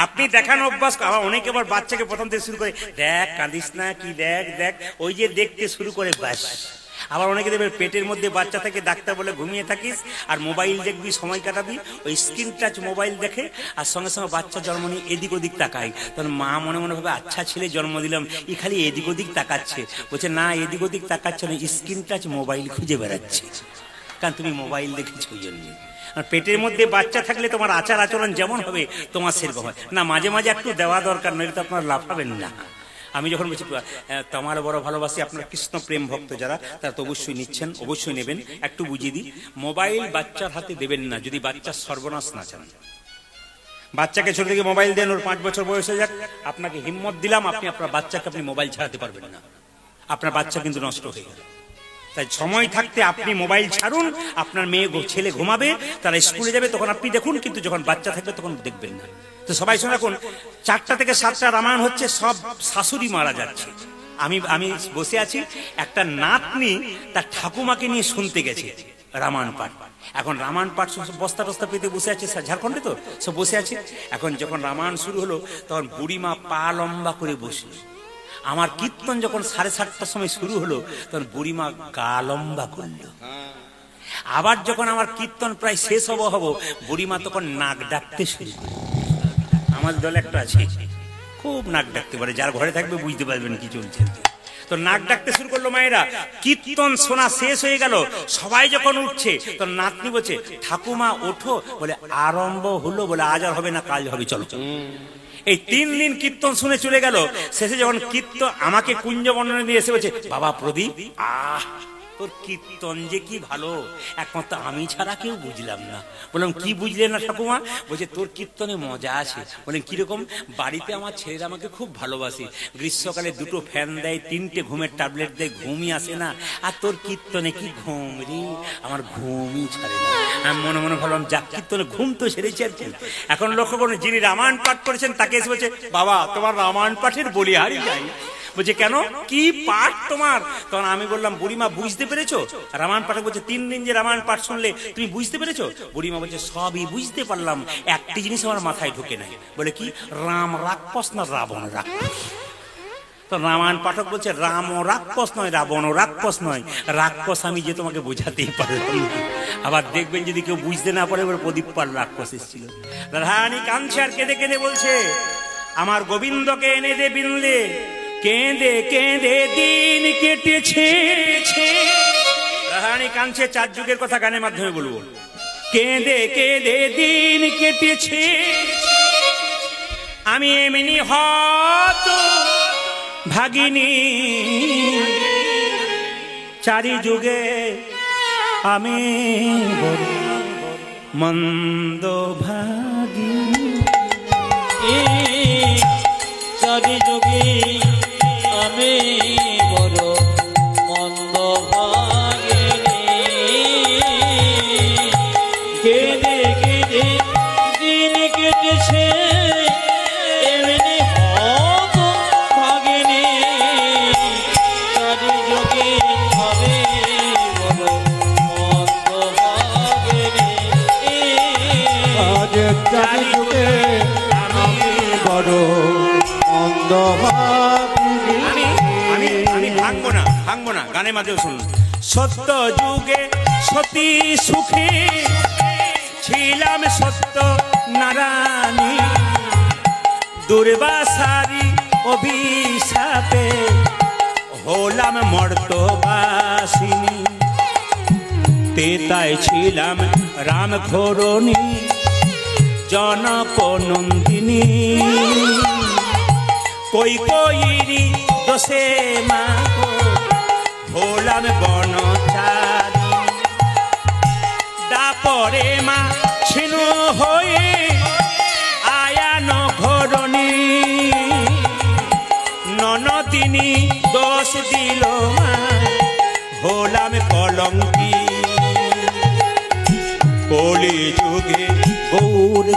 আপনি দেখানো অভ্যাস, অনেকে আবার বাচ্চাকে প্রথম থেকে শুরু করে, দেখ কাঁদিস না, কি দেখ দেখ, ওই যে দেখতে শুরু করে, ব্যাস আবার অনেকে দেবে পেটের মধ্যে বাচ্চা থেকে ডাক্তার বলে ঘুমিয়ে থাকিস আর মোবাইল দেখবি, সময় কাটাবি, ওই স্ক্রিন টাচ মোবাইল দেখে আর সঙ্গে সঙ্গে বাচ্চা জন্ম নিয়ে এদিক ওদিক তাকায়। তখন মা মনে মনে ভাবে আচ্ছা ছেলে জন্ম দিলাম, ই খালি এদিক ওদিক তাকাচ্ছে। বলছে না, এদিক ওদিক তাকাচ্ছে না, স্ক্রিন টাচ মোবাইল খুঁজে বেড়াচ্ছে, কারণ তুমি মোবাইল দেখেছো ওই জন্য। আর পেটের মধ্যে বাচ্চা থাকলে তোমার আচার আচরণ যেমন হবে তোমার সেরকম হয় না। মাঝে মাঝে একটু দেওয়া দরকার, নইলে তো আপনারা লাফাবেন না। আমি যখন বলছি তোমার বড় ভালোবাসি, আপনার কৃষ্ণ প্রেম ভক্ত যারা, তারা তো অবশ্যই নিচ্ছেন, অবশ্যই নেবেন। একটু বুঝিয়ে দিই, মোবাইল বাচ্চার হাতে দেবেন না যদি বাচ্চার সর্বনাশ না চান। বাচ্চাকে ছোট থেকে মোবাইল দেন, ওর 5 বছর বয়স হয়ে যাক, আপনাকে হিম্মত দিলাম, আপনি আপনার বাচ্চাকে আপনি মোবাইল ছাড়াতে পারবেন না, আপনার বাচ্চা কিন্তু নষ্ট হয়ে গেল। তাই সময় থাকতে আপনি মোবাইল ছাড়ুন। আপনার মেয়ে ছেলে ঘুমাবে, তারা স্কুলে যাবে, তখন আপনি দেখুন, কিন্তু যখন বাচ্চা থাকবে তখন দেখবেন না। তো সবাই শুনে রাখুন, 4টা থেকে 7টা রামায়ণ হচ্ছে, সব শাশুড়ি মারা যাচ্ছে। আমি বসে আছি, একটা নাতনি তার ঠাকুমাকে নিয়ে শুনতে গেছে রামায়ণ পাঠ। এখন রামায়ণ পাঠ বস্তা টস্তা পেতে বসে আছে, ঝাড়খণ্ডে তো সব বসে আছে। এখন যখন রামায়ণ শুরু হলো তখন বুড়িমা পা লম্বা করে বসলো। আমার কীর্তন যখন 7:30টার সময় শুরু হলো তখন বুড়িমা গা লম্বা করলো। আবার যখন আমার কীর্তন প্রায় শেষ হবো বুড়িমা তখন নাক ডাকতে শুরু করলো। আমার দলে একটা আছে, খুব নাক ডাকতে পারে, যার ঘরে থাকবে বুঝতে পারবেন কি চলছে। তো নাক ডাকতে শুরু করলো মায়েরা। কীর্তন শোনা শেষ হয়ে গেল, সবাই যখন উঠছে তো নাতনি বলছে ঠাকুমা ওঠো, বলে আরম্ভ হলো, বলে আজ আর হবে না, কাল হবে, চলো চলো। এই 3 দিন কীর্তন শুনে চলে গেল। শেষে যখন কীর্তন আমাকে কুঞ্জ বর্ণনা দিয়ে এসে বলছে, বাবা প্রদীপ, তোর কীর্তন যে কি ভালো, একমাত্র আমি ছাড়া কেউ বুঝলাম না। বললাম কি বুঝলে না ঠাকুমা? বলছে তোর কীর্তনে মজা আছে। বলেন কিরকম? বাড়িতে আমার ছেলেরা আমাকে খুব ভালোবাসে, গ্রীষ্মকালে 2টো ফ্যান দেয়, 3টে ঘুমের ট্যাবলেট দেয়, ঘুমই আসে না। আর তোর কীর্তনে কি ঘুম রে, আমার ঘুমই ছাড়ে না। আমি মনে মনে ভাবলাম যা কীর্তনে ঘুম তো সেরেছে আর কি। এখন লক্ষ্য করুন, যিনি রামায়ণ পাঠ করেছেন তাকে এসে বলছে, বাবা তোমার রামায়ণ পাঠের বলিহারি যাই। বলছে কেন, কি পাঠ তোমার? তখন আমি বললাম, বুড়িমা বুঝতে পেরেছো রামায়ণ পাঠ? বলছে 3 দিন যে রামায়ণ পাঠ শুনলে তুমি বুঝতে পেরেছো? বুড়িমা বলছে সবই বুঝতে পারলাম, একটি জিনিস আমার মাথায় ঢুকে নাই। বলে কি? রাম রাক্ষস না রাবণ রাক্ষস? তো রামায়ণ পাঠক বলছে রাম ও রাক্ষস নয়, রাবণ ও রাক্ষস নয়, রাক্ষস আমি যে তোমাকে বোঝাতেই পারলাম না। আবার দেখবেন যদি কেউ বুঝতে না পারে, বলে প্রদীপ পাল রাক্ষস এসেছিল। রাধারানী কাঁদছে আর কেঁদে কেঁদে বলছে, আমার গোবিন্দকে এনে দে বিনলে, কেঁদে কেঁদে দিন কেটেছে। রাধারানী কাঁদছে, 4 যুগের কথা গানের মাধ্যমে বলবো। কেঁদে কেঁদে দিন কেটেছে, আমি এমনি হত ভাগিনী, 4 যুগে আমি মন্দ ভাগিনী। 4 যুগে আমি বড় মন্দ ভাগিনী, কেঁদে কেঁদে দিন কেটেছে, এমনি হত ভাগিনী, 4 যুগে আমি বড় মন্দ ভাগিনী। আজ 4 যুগে আমি বড় মন্দ ভাগিনী। আমি ভাঙবো না, গানের মাঝেও শুনুন। সত্য যুগে সতী সুখী ছিলাম, সত্য নারায়ণী, দুর্বাসারি অভিশাপে হলাম মর্তবাসিনী, তেতায় ছিলাম রাম ঘরণী, জনক নন্দিনী, কই কইরি দোষে মা হলাম বনচারী, দাপরে মা ছিনু হয়ে আয়ান ঘরণী, ননদিনী দোষ দিল মা হলাম কলঙ্কি, কলি যুগে গৌর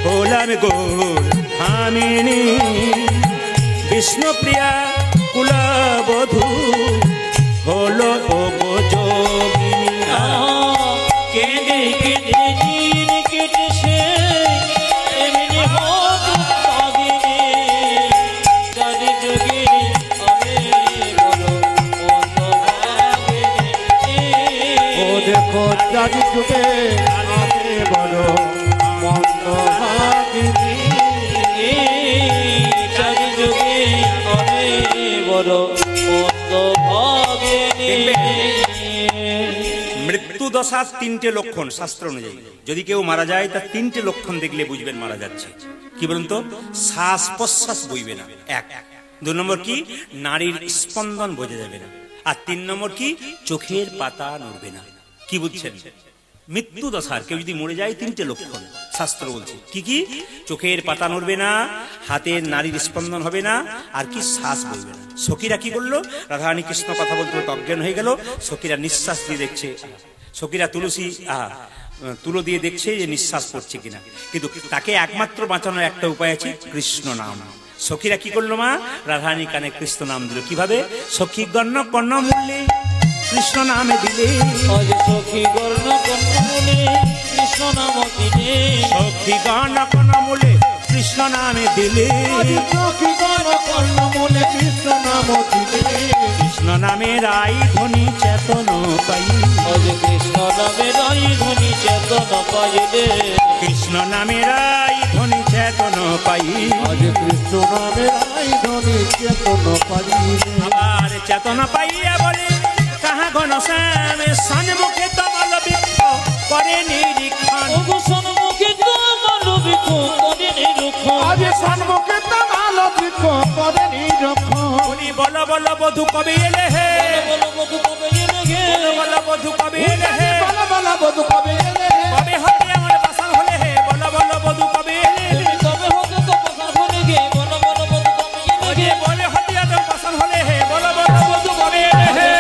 হলাম গৌর ভামিনী, বিষ্ণুপ্রিয়া কুলবধূ হলো যোগিনী। কেঁদে কেঁদে দিন কেটেছে, এমনি হত ভাগিনী, 4 যুগে আমি বড় মন্দ দেখো চারি যুগে আমি বড় মন্দ ভাগিনী চারি যুগে আমি বড় মন্দ ভাগিনী। মৃত্যু দশার তিনটে লক্ষণ শাস্ত্র অনুযায়ী, যদি কেউ মারা যায় তার তিনটে লক্ষণ দেখলে বুঝবেন মারা যাচ্ছে। কি বলুন তো? শ্বাস প্রশ্বাস বইবে না, এক। 2 নম্বর কি? নারীর স্পন্দন বোঝা যাবে না। আর 3 নম্বর কি? চোখের পাতা নড়বে না। কি বুঝছেন? মৃত্যু দশার কেউ যদি মরে যায় তিনটে লক্ষণ শাস্ত্র বলছে। কি কি? চোখের পাতা নড়বে না, হাতের নারীর স্পন্দন হবে না, আর কি? শ্বাস বইবে না। সখীরা কি করলো? রাধারানী কৃষ্ণ কথা বলতে বলতে অজ্ঞান হয়ে গেল। সখীরা নিঃশ্বাস দিয়ে দেখছে, সখীরা তুলো দিয়ে দেখছে যে নিঃশ্বাস পড়ছে কিনা। কিন্তু তাকে একমাত্র বাঁচানোর একটা উপায় আছে, কৃষ্ণ নাম। সখীরা কি করলো মা? রাধারানী কানে কৃষ্ণ নাম দিল। কিভাবে? সখী গণ্য কর্ণ মূল্যে কৃষ্ণ নামে দিলে, সখী গর্ণ কর্ণমূলে কৃষ্ণ নাম দিলে, সখী গণ্য কর্ণ মূল্যে কৃষ্ণ নামে দিলে, সখী গণ কর্ণমূলে কৃষ্ণ নাম দিলে, কৃষ্ণ নামের আই ধ্বনি চেতন পাই, কৃষ্ণ নামের আই ধ্বনি চেতন পাইলে, কৃষ্ণ নামের আই ধ্বনি চেতন পাই, আজ কৃষ্ণ নামে আই ধ্বনি চেতন পাইলে। আবার চেতন পাইয়া বলে কাহা ঘন শ্যামে সন্মুখে তমাল বৃক্ষ করে নিরীক্ষণ, সন্মুখে তোমার বৃক্ষ করে নিরীক্ষণ, আজ সন্মুখে তমাল বৃক্ষ করে নিরীক্ষণ, বলি বল বল বধূ কবে এলে হে, বল বধূ কবে এলে হে, বল বধূ কবে এলে হে, বল বল বধূ কবে এলে হে, কবে হবে আমার বাসন হলে হে, বল বল বধূ কবে এলে হে, কবে হবে তো প্রকার হলে গে, বল বল বধূ কবে এলে গে, বলে হতিয়া তো বাসন হলে হে, বল বল বধূ কবে এলে হে,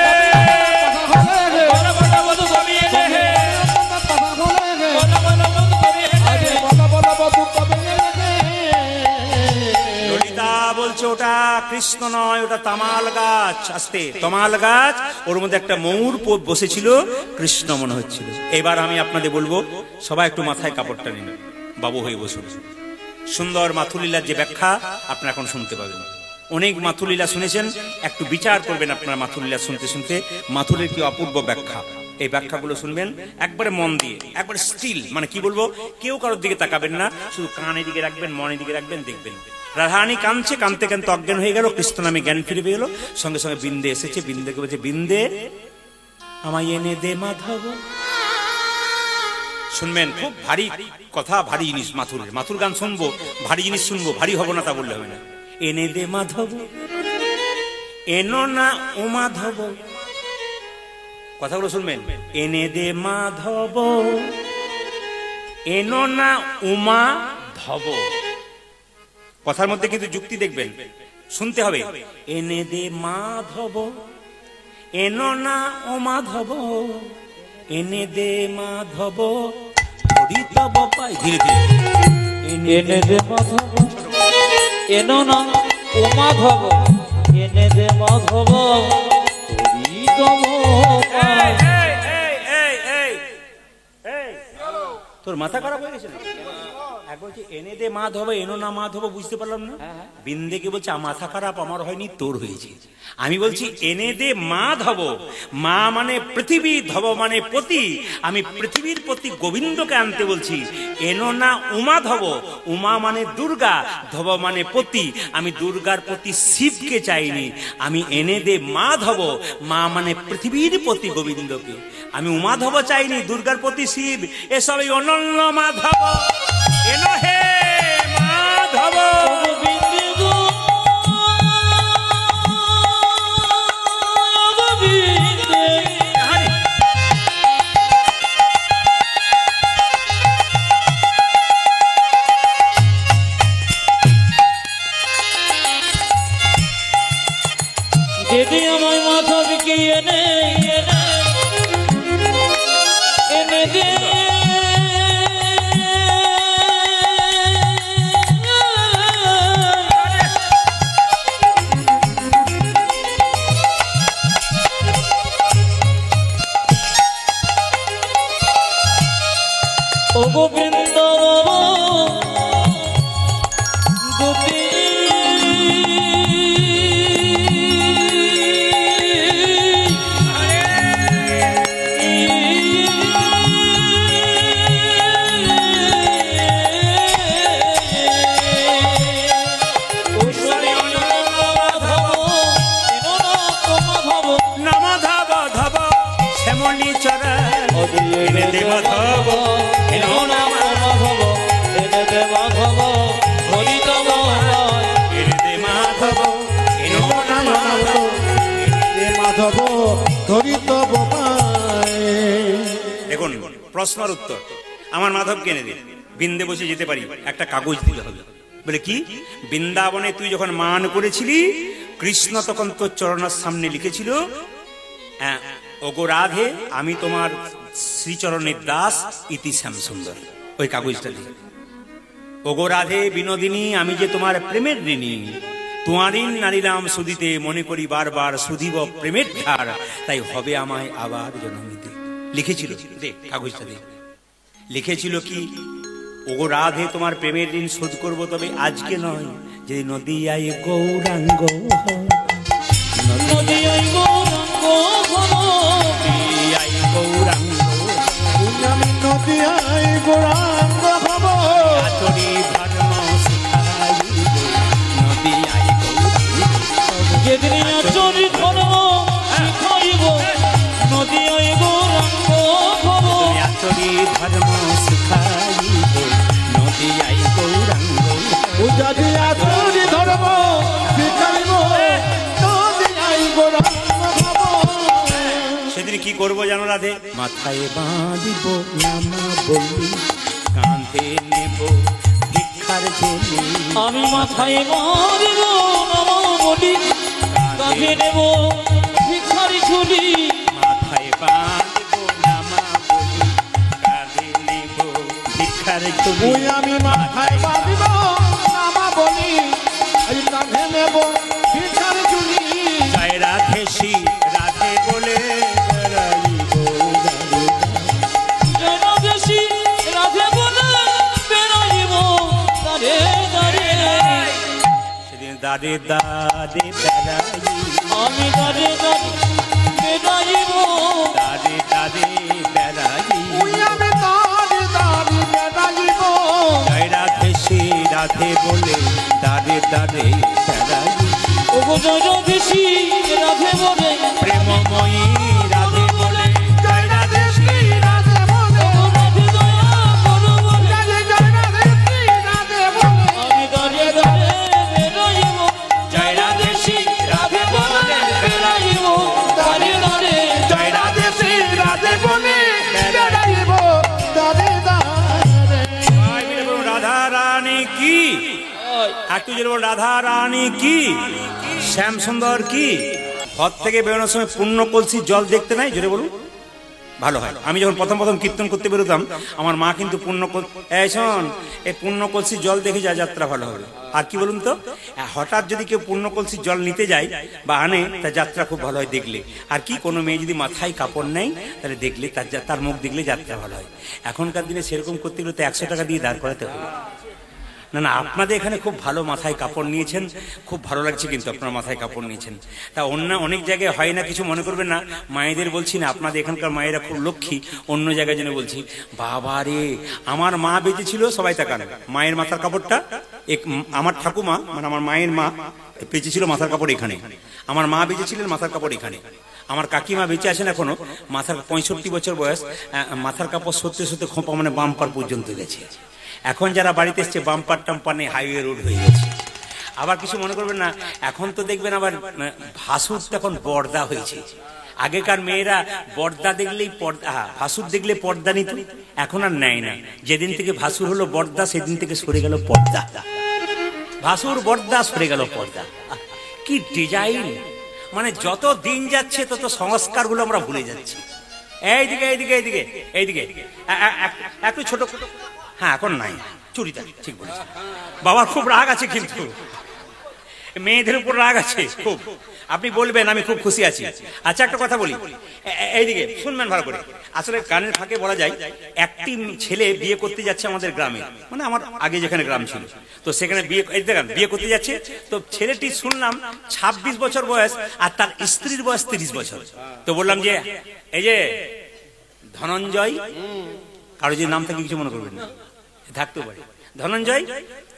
বল বল বধূ কবে এলে হে, বল বল বধূ কবে এলে হে। বল বল বধূ কবে এলে হে। ললিতা বলছে ওটা কৃষ্ণ নয়, ওটা তামাল গাছ। আস্তে, তামাল গাছ, ওর মধ্যে একটা ময়ূর বসেছিল, কৃষ্ণ মনে হচ্ছিল। এবার আমি আপনাদের বলবো, সবাই একটু মাথায় কাপড়টা নিন, বাবু হয়ে বসুন। সুন্দর মাথুলীলার যে ব্যাখ্যা আপনারা এখন শুনতে পাবেন। অনেক মাথুলীলা শুনেছেন, একটু বিচার করবেন আপনারা মাথুলীলা শুনতে শুনতে। মাথুরের কি অপূর্ব ব্যাখ্যা, এই ব্যাখ্যাগুলো শুনবেন একবারে মন দিয়ে, একবারে স্টিল, মানে কি বলবো, কেউ কারোর দিকে তাকাবেন না, শুধু কানের দিকে রাখবেন, মনের দিকে রাখবেন, দেখবেন রাধারানী কাঁদছে, কাঁদতে কাঁদতে অজ্ঞান হয়ে গেল, কৃষ্ণ নামে জ্ঞান ফিরে পেয়ে গেল। সঙ্গে সঙ্গে বিন্দে এসেছে, বিন্দেকে বলছে, বিন্দে আমায় এনে দে মাধব। শুনবেন, খুব ভারী কথা, ভারী জিনিস। মাথুর গান শুনবো, ভারী জিনিস শুনবো, ভারী হবো না তা বললে হবে না। এনে দে মাধব, এনো না ও মাধব, কথাগুলো শুনবেন। এনে দে মাধব, এনো না উমা ধব। কথার মধ্যে কিন্তু যুক্তি দেখবেন, শুনতে হবে। এনে দে মাধব, এনো না ও মাধব, এনে দে মাধব, হরি তব পাই। ধীরে ধীরে এনে দে মাধব, এনো না ও মাধব, এনে দে মাধব, হরি তব পাই। তোর মাথা খারাপ হয়ে গেছে না? এক বলছে এনে দে মাধব, এনো না মাধব, বুঝতে পারলাম না। বিন্দেকে বলছে মাথা খারাপ আমার হয়নি, তোর হয়েছে। আমি বলছি এনে দে মাধব, মা মানে পৃথিবী, ধব মানে পতি, আমি পৃথিবীর প্রতি গোবিন্দকে আনতে বলছি। এনো না উমা ধব, উমা মানে দুর্গা, ধব মানে পতি, আমি দুর্গার প্রতি শিবকে চাইনি। আমি এনে দে মাধব, মা মানে পৃথিবীর প্রতি গোবিন্দকে, আমি উমাধব চাইনি, দুর্গার প্রতি শিব। এসব এই অনন্য মাধব, এনো হে মাধব। গোবিন্দে গো, গোবিন্দে, দেবী আমায় মাধবকে এনে এনে দে। ও গোবিন্দ গোপী এনে দে মাধব এলো নাম মাধব এনে দে মাধব হরি তব এনে দে মাধব এনো নাম মাধব এ মাধব ধরি তব পায়ে। দেখুন প্রশ্নের উত্তর আমার মাধব কেনে দিন বৃন্দে বসে যেতে পারি একটা কাগজ দিতে হবে বলে কি বৃন্দাবনে তুই যখন মান করেছিলি কৃষ্ণ তখন তোর চরণের সামনে লিখেছিল ওগো রাধে আমি তোমার শ্রীচরণের দাস ইতি শ্যাম সুন্দর ওই কাগজটা দিয়ে ওগো রাধে বিনোদিনী আমি যে তোমার প্রেমের ঋণী তোমারিন নারীরাম সুদিতে মনে করি বারবার সুদিব প্রেমের ধার তাই হবে আমায় আবার জন্ম নিতে লিখেছিল দেখ কাগজটা দেখ লিখেছিল কি ওগো রাধে তোমার প্রেমের ঋণ শোধ করবো তবে আজকে নয় যে নদিয়ায় গৌরাঙ্গ নদিয়ায় গৌরাঙ্গ নদিয়ায় গৌরাঙ্গ আমি নদিয়ায় গৌরাঙ্গ হব আচরি ধর্ম শিখাইব নদিয়ায় গৌরাঙ্গ যেদিন আচরি ধর্ম শিখাইব নদিয়ায় গৌরাঙ্গ হব তুমি আচরি ধর্ম শিখাইব নদিয়ায় গৌরাঙ্গ যদি আচরি ধর্ম শিখাইব নদিয়ায় গৌরাঙ্গ হব। সেদিন কি করবো জানো রাধে মাথায় বাঁধিব নামা বলি কাঁধে নেব ভিক্ষার ঝুলি আমি মাথায় মারিব নমো বলি কাঁধে নেব ভিখারি ঝুলি মাথায় বাঁধিব নামা বলি কাঁধে নেব ভিক্ষার ঝুলি ওই আমি মাথায় বাঁধিব নামা বলি এই কাঁধে নেব ভিখার ঝুলি। জয় রাধে শ্রী রাধে বলে বেড়াইব জনদেশী রাধে বলে বেড়াইব দাঁড়ে দাঁড়িয়ে সেদিন দাঁড়ে দাঁড়ে বেড়াইব আমি দাঁড়ে দাঁড়িয়ে বেড়াইব দাঁড়ে দাঁড়ে বেড়াইব ওই আমি দাঁড়ি দাঁড়ি বেড়াইব জয় রাধে শ্রী রাধে বলে দাঁড়ে দাঁড়ে বেড়াইব ওগো জনদেশী রাধে বলে প্রেমময়ী রাধে বলে জয় রাধে শ্রী রাধে বলে ওগো রাধে দয়া করো বলে রাধে জয় রাধে শ্রী রাধে বলে আমি দাঁড়িয়ে দাঁড়িয়ে বেড়াইব জয় রাধে শ্রী রাধে বলে বেড়াইব দাঁড়িয়ে দাঁড়িয়ে জয় রাধে শ্রী রাধে বলে বেড়াইব দাঁড়ে দাঁড়ে। ভাই মিলে বলুন রাধা রানী কি একটু জোরে বলুন রাধা রানী কি শ্যাম সুন্দর কি ঘর থেকে বেরোনোর সময় পূর্ণ কলসি জল দেখতে নাই জোরে বলুন ভালো হয় আমি যখন প্রথম প্রথম কীর্তন করতে বেরোতাম আমার মা কিন্তু এই শোন এই পূর্ণ কলসি জল দেখে যা যাত্রা ভালো হবে আর কি বলুন তো হঠাৎ যদি কেউ পূর্ণ কলসি জল নিতে যায় বা আনে তার যাত্রা খুব ভালো হয় দেখলে আর কি কোনো মেয়ে যদি মাথায় কাপড় নেয় তাহলে দেখলে তার মুখ দেখলে যাত্রা ভালো হয় এখনকার দিনে সেরকম করতে গেলে তো 100 টাকা দিয়ে দাঁড় করাতে হবে না না আপনাদের এখানে খুব ভালো মাথায় কাপড় নিয়েছেন খুব ভালো লাগছে কিন্তু আপনারা মাথায় কাপড় নিয়েছেন তা অন্য অনেক জায়গায় হয় না কিছু মনে করবেন না মায়েদের বলছি না আপনাদের এখানকার মায়েরা খুব লক্ষ্মী অন্য জায়গায় জন্য বলছি বাবা রে আমার মা বেঁচে ছিল সবাই তাকান মায়ের মাথার কাপড়টা আমার ঠাকুমা মানে আমার মায়ের মা বেঁচে ছিল মাথার কাপড় এখানে আমার মা বেঁচে ছিলেন মাথার কাপড় এখানে আমার কাকিমা বেঁচে আছেন এখনো মাথার 65 বছর বয়স মাথার কাপড় সত্যি সত্যি খোঁপা মানে বাম্পার পর্যন্ত গেছে এখন যারা বাড়িতে এসছে বাম্পার টাম্পার নেই হাইওয়ে রোড হয়ে গেছে আবার কিছু মনে করবেন না এখন তো দেখবেন আবার ভাসুর এখন পর্দা হয়েছে আগেকার মেয়েরা পর্দা দেখলেই পর্দা ভাসুর দেখলে পর্দা নিত এখন আর নেয় না যেদিন থেকে ভাসুর হলো বর্দা সেদিন থেকে সরে গেল পর্দা ভাসুর বর্দা সরে গেল পর্দা কি ডিজাইন মানে যত দিন যাচ্ছে তত সংস্কারগুলো আমরা ভুলে যাচ্ছি এইদিকে এইদিকে এইদিকে এইদিকে একটু ছোট হ্যাঁ এখন নাই চুড়িদার ঠিক বলেছে বাবার খুব রাগ আছে কিন্তু মেয়েদের উপর রাগ আছে খুব আপনি বলবেন আমি খুব খুশি আছি আচ্ছা একটা কথা বলি এইদিকে শুনবেন ভালো করে আসলে কানের ফাঁকে বলা যায় একটি ছেলে বিয়ে করতে যাচ্ছে আমাদের গ্রামে মানে আমার আগে যেখানে গ্রাম ছিল তো সেখানে বিয়ে করতে যাচ্ছে তো ছেলেটি শুনলাম 26 বছর বয়স আর তার স্ত্রীর বয়স 30 বছর তো বললাম যে এই যে ধনঞ্জয় কারো যে নাম থাকে কিছু মনে করবেন না থাকতে পারে ধনঞ্জয়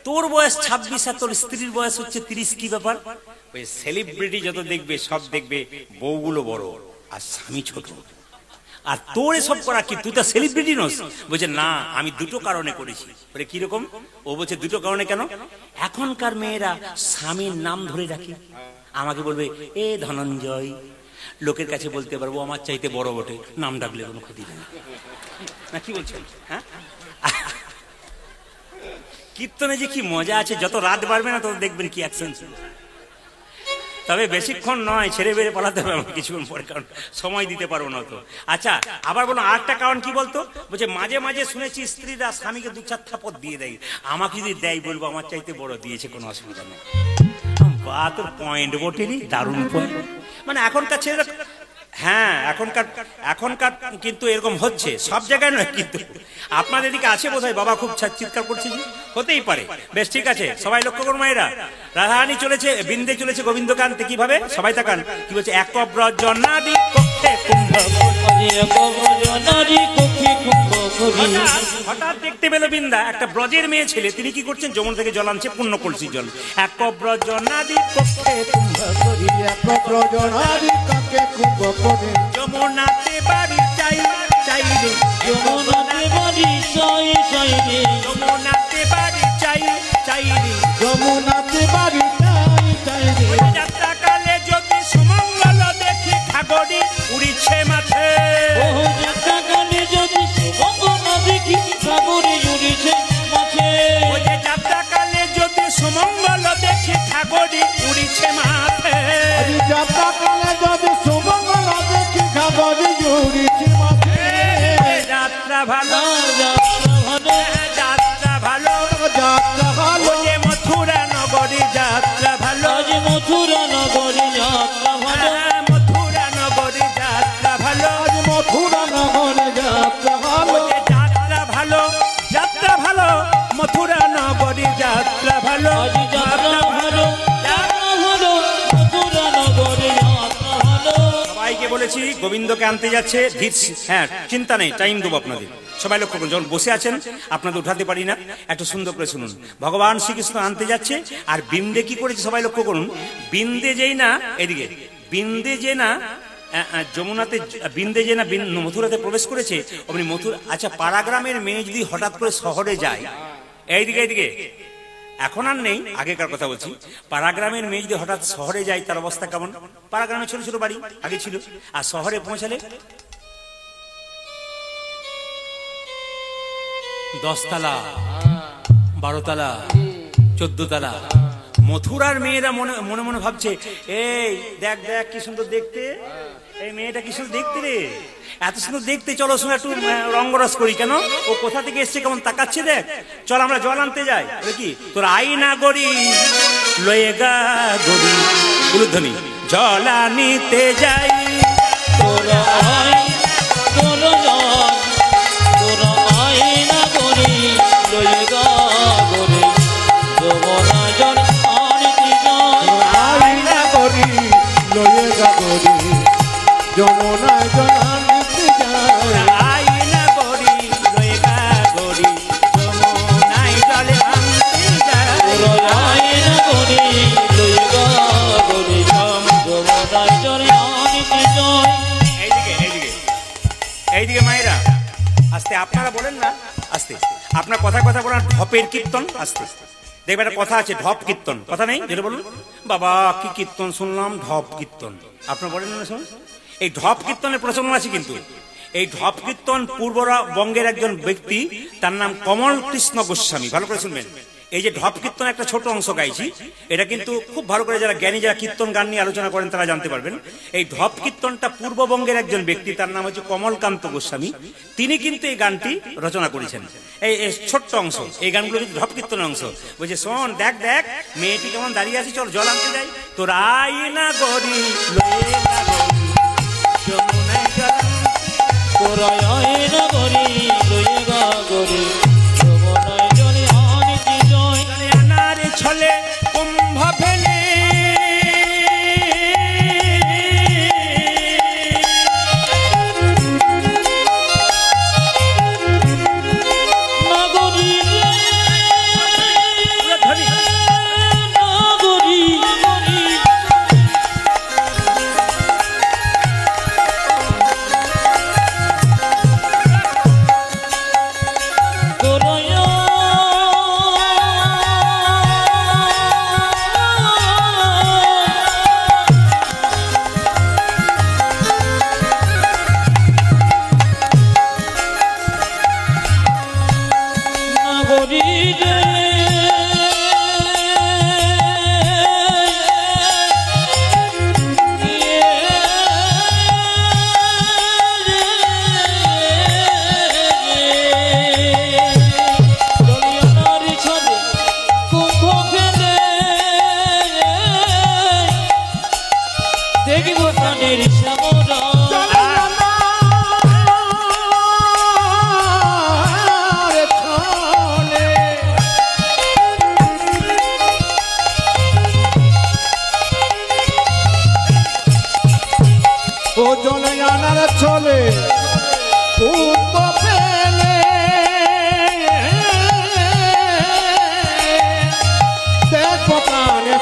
তোর বয়স 26 আর তোর স্ত্রীর বয়স হচ্ছে 30 কি ব্যাপার ওই সেলিব্রিটি যত দেখবে সব দেখবে বউগুলো বড় আর স্বামী ছোট আর তোর এসব করা কি, তুই তো সেলিব্রিটি নস? বলছে না, আমি দুটো কারণে করেছি। বলে কিরকম? ও বলছে দুটো কারণে। কেন? এখনকার মেয়েরা স্বামীর নাম ধরে রাখে। আমাকে বলবে এ ধনঞ্জয়, লোকের কাছে বলতে পারবো আমার চাইতে বড় বটে, নাম ডাকলে কোনো ক্ষতি নেই। না কি বলছেন? হ্যাঁ, কীর্তনে যে কি মজা আছে, যত রাত বাড়বে না তত দেখবেন কি অ্যাকশন। তবে বেশিক্ষণ নয়, ছেড়ে বেড়ে পালাতে হবে আমার কিছুক্ষণ পরে, কারণ সময় দিতে পারবো না তো। আচ্ছা, আবার বলো আরেকটা কারণ কি বলতো? বলছে মাঝে মাঝে শুনেছি স্ত্রীরা স্বামীকে 2-4 থাপড় দিয়ে দেয়। আমাকে যদি দেয় বলবো আমার চাইতে বড় দিয়েছে, কোনো অসুবিধা নেই। বা তোর পয়েন্ট বটেনি, দারুণ পয়েন্ট। মানে এখনকার ছেলেরা, হ্যাঁ এখনকার কিন্তু এরকম হচ্ছে, সব জায়গায় নয় কিন্তু। আপনাদের এদিকে আছে বোধহয়, বাবা খুব চিৎকার করছে, হতেই পারে। বেশ ঠিক আছে, সবাই লক্ষ্য করুন মায়েরা। রাধারানী চলেছে, বিন্দে চলেছে গোবিন্দকে আনতে। কিভাবে? সবাই তাকান, কি বলছে? এক ব্রজনাদি কক্ষে কুম্ভ, হঠাৎ দেখতে পেল বিন্দা একটা ব্রজের মেয়ে ছেলে, তিনি কি করছেন? যমুনা থেকে জল আনছে, পূর্ণ কলসি জল। এক ব্রজনাদি কক্ষে কুম্ভ করি, যমুনাতে বাড়ি চাই চাই রে, যমুনাতে বাড়ি চাই চাই রে, যমুনাতে বাড়ি চাই চাই রে, যমুনাতে বাড়ি চাই চাই রে। যাত্রাকালে যদি সুমঙ্গল দেখি ঘাগরি উড়িছে মাঠে, ও যাত্রাকালে যদি সুমঙ্গল দেখি ঘাগরি উড়িছে মাঠে, ওই যে যাত্রাকালে যদি সুমঙ্গল দেখি ঘাগরি উড়িছে মাঠে, যাত্রাকালে যদি সুমঙ্গল দেখি ঘাগরি উড়িছে মাঠে। যাত্রা ভালো, যাত্রা ভালো, যাত্রা ভালো, যাত্রা ভালো, ওই যে মথুরা নগরী যাত্রা ভালো, আজ মথুরা নগরী যাত্রা ভালো, মথুরা নগরী যাত্রা ভালো, মথুরা নগরে যাত্রা ভালো, ওই যে যাত্রা ভালো, যাত্রা ভালো, মথুরা নগরী যাত্রা ভালো, আজ যাত্রা ভালো, যাত্রা ভালো, মথুরা নগরী যাত্রা ভালো। সবাইকে বলেছি গোবিন্দকে আনতে যাচ্ছে, হ্যাঁ চিন্তা নেই, টাইম দেবো আপনাদের। সবাই লক্ষ্য করুন, যখন বসে আছেন আপনাদের উঠাতে পারি না, একটু সুন্দর করে শুনুন। ভগবান শ্রীকৃষ্ণ আনতে যাচ্ছে, আর বিন্দে কি করেছে সবাই লক্ষ্য করুন। বিন্দে যেই না, এদিকে বিন্দে যে না যমুনাতে, বিন্দে যে না মথুরাতে প্রবেশ করেছে, অমনি মথুরা। আচ্ছা, পাড়াগ্রামের মেয়ে যদি হঠাৎ করে শহরে যায়, এইদিকে এইদিকে, এখন আর নেই, আগেকার কথা বলছি। পাড়াগ্রামের মেয়ে যদি হঠাৎ শহরে যায়, তার অবস্থা কেমন? পাড়াগ্রামে ছোট ছোট বাড়ি আগে ছিল, আর শহরে পৌঁছালে 10 তলা, 12 তলা, 14 তলা। মথুরার মেয়েরা মনে মনে মনে ভাবছে, এই দেখ দেখ কি সুন্দর দেখতে, এই মেয়েটা কি সুন্দর দেখতে রে, এত সুন্দর দেখতে, চলো শোনা একটু রঙ্গরস করি। কেন? ও কোথা থেকে এসছে, কেমন তাকাচ্ছে দেখ, চল আমরা জল আনতে যাই। কি তোর আইনা গড়ি লয়ে গা গড়ি, উলুধ্বনি, জল আনিতে যাই, তোরা আয়, তোরা যায়, তোরা আয়না গরি লয়ে গা গরি, যমুনা জল আনিতে যায়, আইনা গরি লয়ে গাগরি, যমুনায় জনানিতে যায়। আইনা গড়ি লয়ে গা গড়ি, যমুনায় জলে আনতে যাই। তোরা আয়না গরি লয়ে গা গরি, যমুনা জল আনিতে যায়। এইদিকে এইদিকে এইদিকে মায়েরা, আস্তে, আপনারা বলেন না আস্তে, আপনার কথা কথা বলেন। ঢপের কীর্তন আস্তে, দেখবে একটা কথা আছে, ঢপ কীর্তন, কথা নেই? যেটা বলুন, বাবা কি কীর্তন শুনলাম, ঢপ কীর্তন। আপনারা বলেন না শুনুন, এই ঢপ কীর্তনের প্রচলন আছে কিন্তু। এই ঢপ কীর্তন পূর্ববঙ্গের একজন ব্যক্তি, তার নাম কমল কৃষ্ণ গোস্বামী। ভালো করে শুনবেন, এই যে ঢপ কীর্তন একটা ছোট অংশ গাইছি, এটা কিন্তু খুব ভালো করে যারা জ্ঞানী, যারা কীর্তন গান নিয়ে আলোচনা করেন তারা জানতে পারবেন। এই ঢপ কীর্তনটা পূর্ববঙ্গের একজন ব্যক্তি, তার নাম হচ্ছে কমলকান্ত গোস্বামী, তিনি কিন্তু এই গানটি রচনা করেছেন। এই ছোট্ট অংশ, এই গানগুলো কিন্তু ঢপ কীর্তনের অংশ। বলছে শোন, দেখ দেখ মেয়েটি কেমন দাঁড়িয়ে আছে, চল জল আনতে যাই। তোর আইনা গড়ি লয়ে গা গড়ি, যমুনায় জল, তোরা আয়না গরি লয়ে গা গরি, যমুনায় জল আনিতে যায়। জলে আনার ছলে কুম্ভ ফেলে, নগরী রে, উলুধ্বনি, নগরী গরি, গরি রে ও জলে আনার চলে পূর্ব পেলে দেখো প্রাণে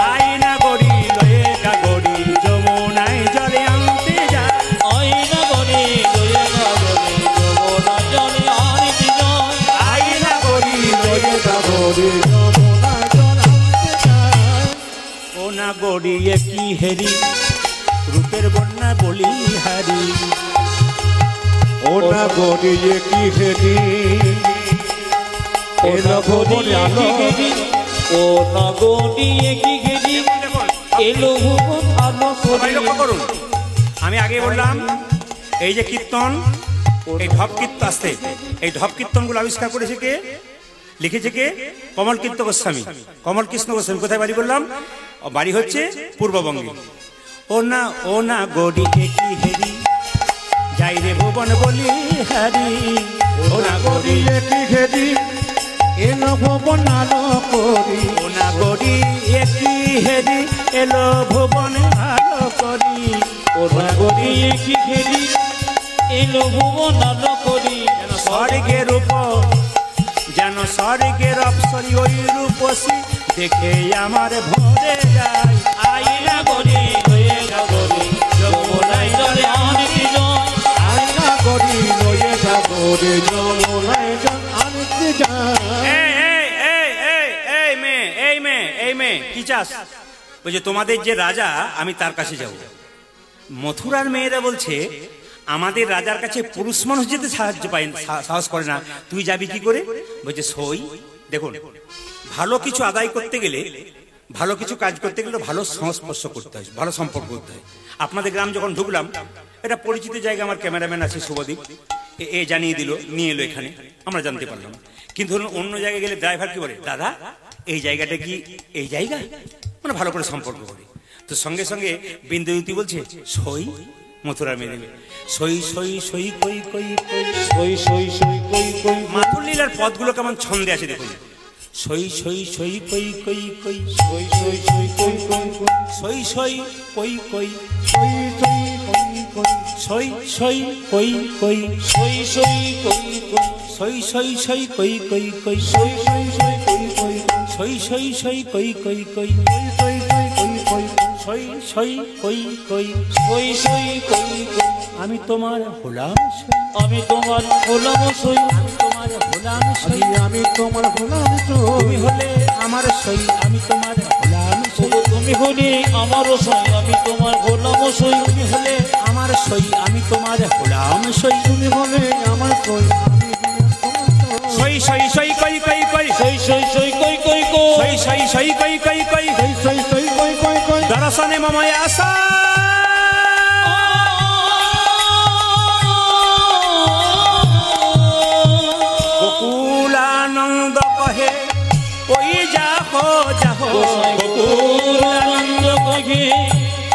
আয়না গড়ি লয়ে গাগড়ি যমুনায় জলে আনতে যায় আয়না গরি লয়ে গরি যমুনা জলে আনতে যায় আয়না গড়ি লয়ে গাগরে যমুনা জল আনতে যায় ও না গড়িয়ে কি হেরি রূপের বন্যা বলি হারি ও না গড়িয়ে কি হেরি ও নগরী কি গেরি ও নগরী কি গেরি এলো ভুবন আলো সবাই লক্ষ্য করুন আমি আগে বললাম এই যে কীর্তন এই ঢপ কীর্তন আসতে এই ঢপ কীর্তনগুলো আবিষ্কার করেছে কে লিখেছে কে কমল কীর্ত গোস্বামী কমল কৃষ্ণ গোস্বামী কোথায় বাড়ি বললাম বাড়ি হচ্ছে পূর্ববঙ্গে ও না গড়ি কি হেরি যাই রে ভুবন বলি হারি ও না গড়িয়ে কি হেরি এলো ভবন আলো করি ও না গড়ি কি হেরি এলো ভুবন আলো করি ও নগরী কি গেরি এলো ভুবন আলো করি স্বর্গের উপর যেন স্বর্গের অপসরি ওই রূপসী দেখে আমার ভরে যায় আয়না গরি লয়ে গরি যমুনায় জলে আনতে যায় আয়না করি লয়ে গাগরে যমুনায় জল আনতে যায় এই মেয়ে কি চাস বলছে তোমাদের যে রাজা আমি তার কাছে যাব মথুরার মেয়েরা বলছে আমাদের রাজার কাছে পুরুষ মানুষ যেতে সাহস করে না তুই যাবি কি করে বলছে সই দেখুন ভালো কিছু আদায় করতে গেলে ভালো কিছু কাজ করতে গেলে ভালো সংস্পর্শ করতে হয় ভালো সম্পর্ক করতে হয় আপনাদের গ্রাম যখন ঢুকলাম এটা পরিচিত জায়গা আমার ক্যামেরাম্যান আছে শুভদীপ এ জানিয়ে দিল নিয়ে এলো এখানে আমরা জানতে পারলাম কিন্তু ধরুন অন্য জায়গায় গেলে ড্রাইভার কি বলে দাদা এই জায়গাটা কি এই জায়গা মানে ভালো করে সম্পর্ক করে তো সঙ্গে সঙ্গে বিন্দুতি বলছে সই মথুরা মেয়ে দেবে সই সই সই কই কই কই সই সই সই কই কই মাথুর লীলার পদগুলো কেমন ছন্দে আছে দেখুন সই সই সই কই কই কই সই সই সই কই কই সই সই কই কই সই সই কই কই সই সই কই কই সই সই সই কই কই সই সই সই কই কই কই সই সই কই কই সই সই কই কই আমি তোমার হলাম সই আমি তোমার হলাম সই আমি তোমার হলাম সই আমি তোমার হলাম তুমি হলে আমার সই আমি তোমার হলাম সই তুমি হলে আমারও সই আমি তোমার হলাম সই তুমি হলে আমার সই আমি তোমার হলাম সই তুমি হলে আমার কই সই সই সই কই কই কই সই সই সই কই কই কই সই সই সই কই কই কই সই সই কই কই কই দর্শনে মময় আশা গোকুলানন্দ কহে ওই যাহ যাহ গোকুলানন্দ কহে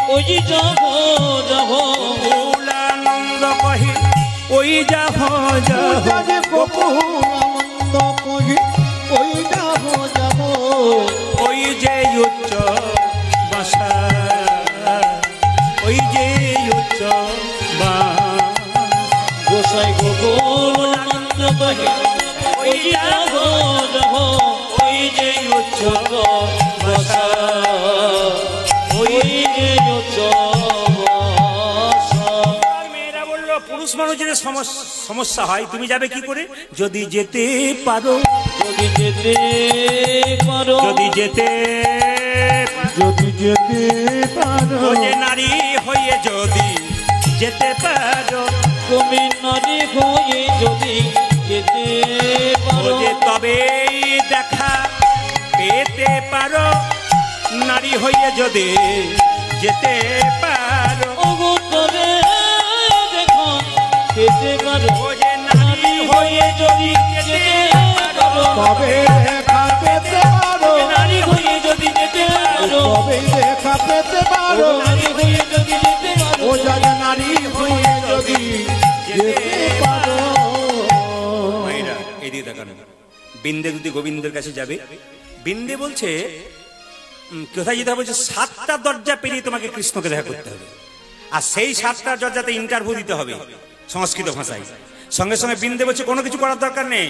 ওই যাহ যাহ গোকুলানন্দ কহে ওই যাহ যাহ গোকুলানন্দ কহি ওই যাব যাব ওই যে উচ্চ বাসা ওই যে উচ্চ গোসাই গোকুলানন্দ কহে ওই যাহ যাহ ওই যে উচ্চ বাসা ওই যে উচ্চ মেয়েরা বললো পুরুষ মানুষের সমস্যা হয় তুমি যাবে কি করে যদি যেতে পারো যদি যেতে পারো যদি যেতে যদি যেতে পারো যে নারী হয়ে যদি যেতে পারো তুমি নারী হয়ে যদি যেতে পারো যে তবেই দেখা পেতে পারো নারী হয়ে যদি যেতে পারো ওগো তবে দেখো পেতে পারো ও যে নারী হয়ে যদি যেতে পারো তবে দেখা পেতে পারো নারী হয়ে যদি যেতে পারো তবে দেখা পেতে পারো নারী হয়ে যদি যেতে পারো ও যারা নারী হয়ে যদি যেতে পারো মায়েরা এদিকে দেখানো বিন্দে যদি গোবিন্দের কাছে যাবে বিন্দে বলছে কোথায় যেতে হবে বলছে 7টা দরজা পেরিয়ে তোমাকে কৃষ্ণকে দেখা করতে হবে আর সেই 7টা দরজাতে ইন্টারভিউ দিতে হবে সংস্কৃত ভাষায় সঙ্গে সঙ্গে বিন্দে বলছে কোনো কিছু করার দরকার নেই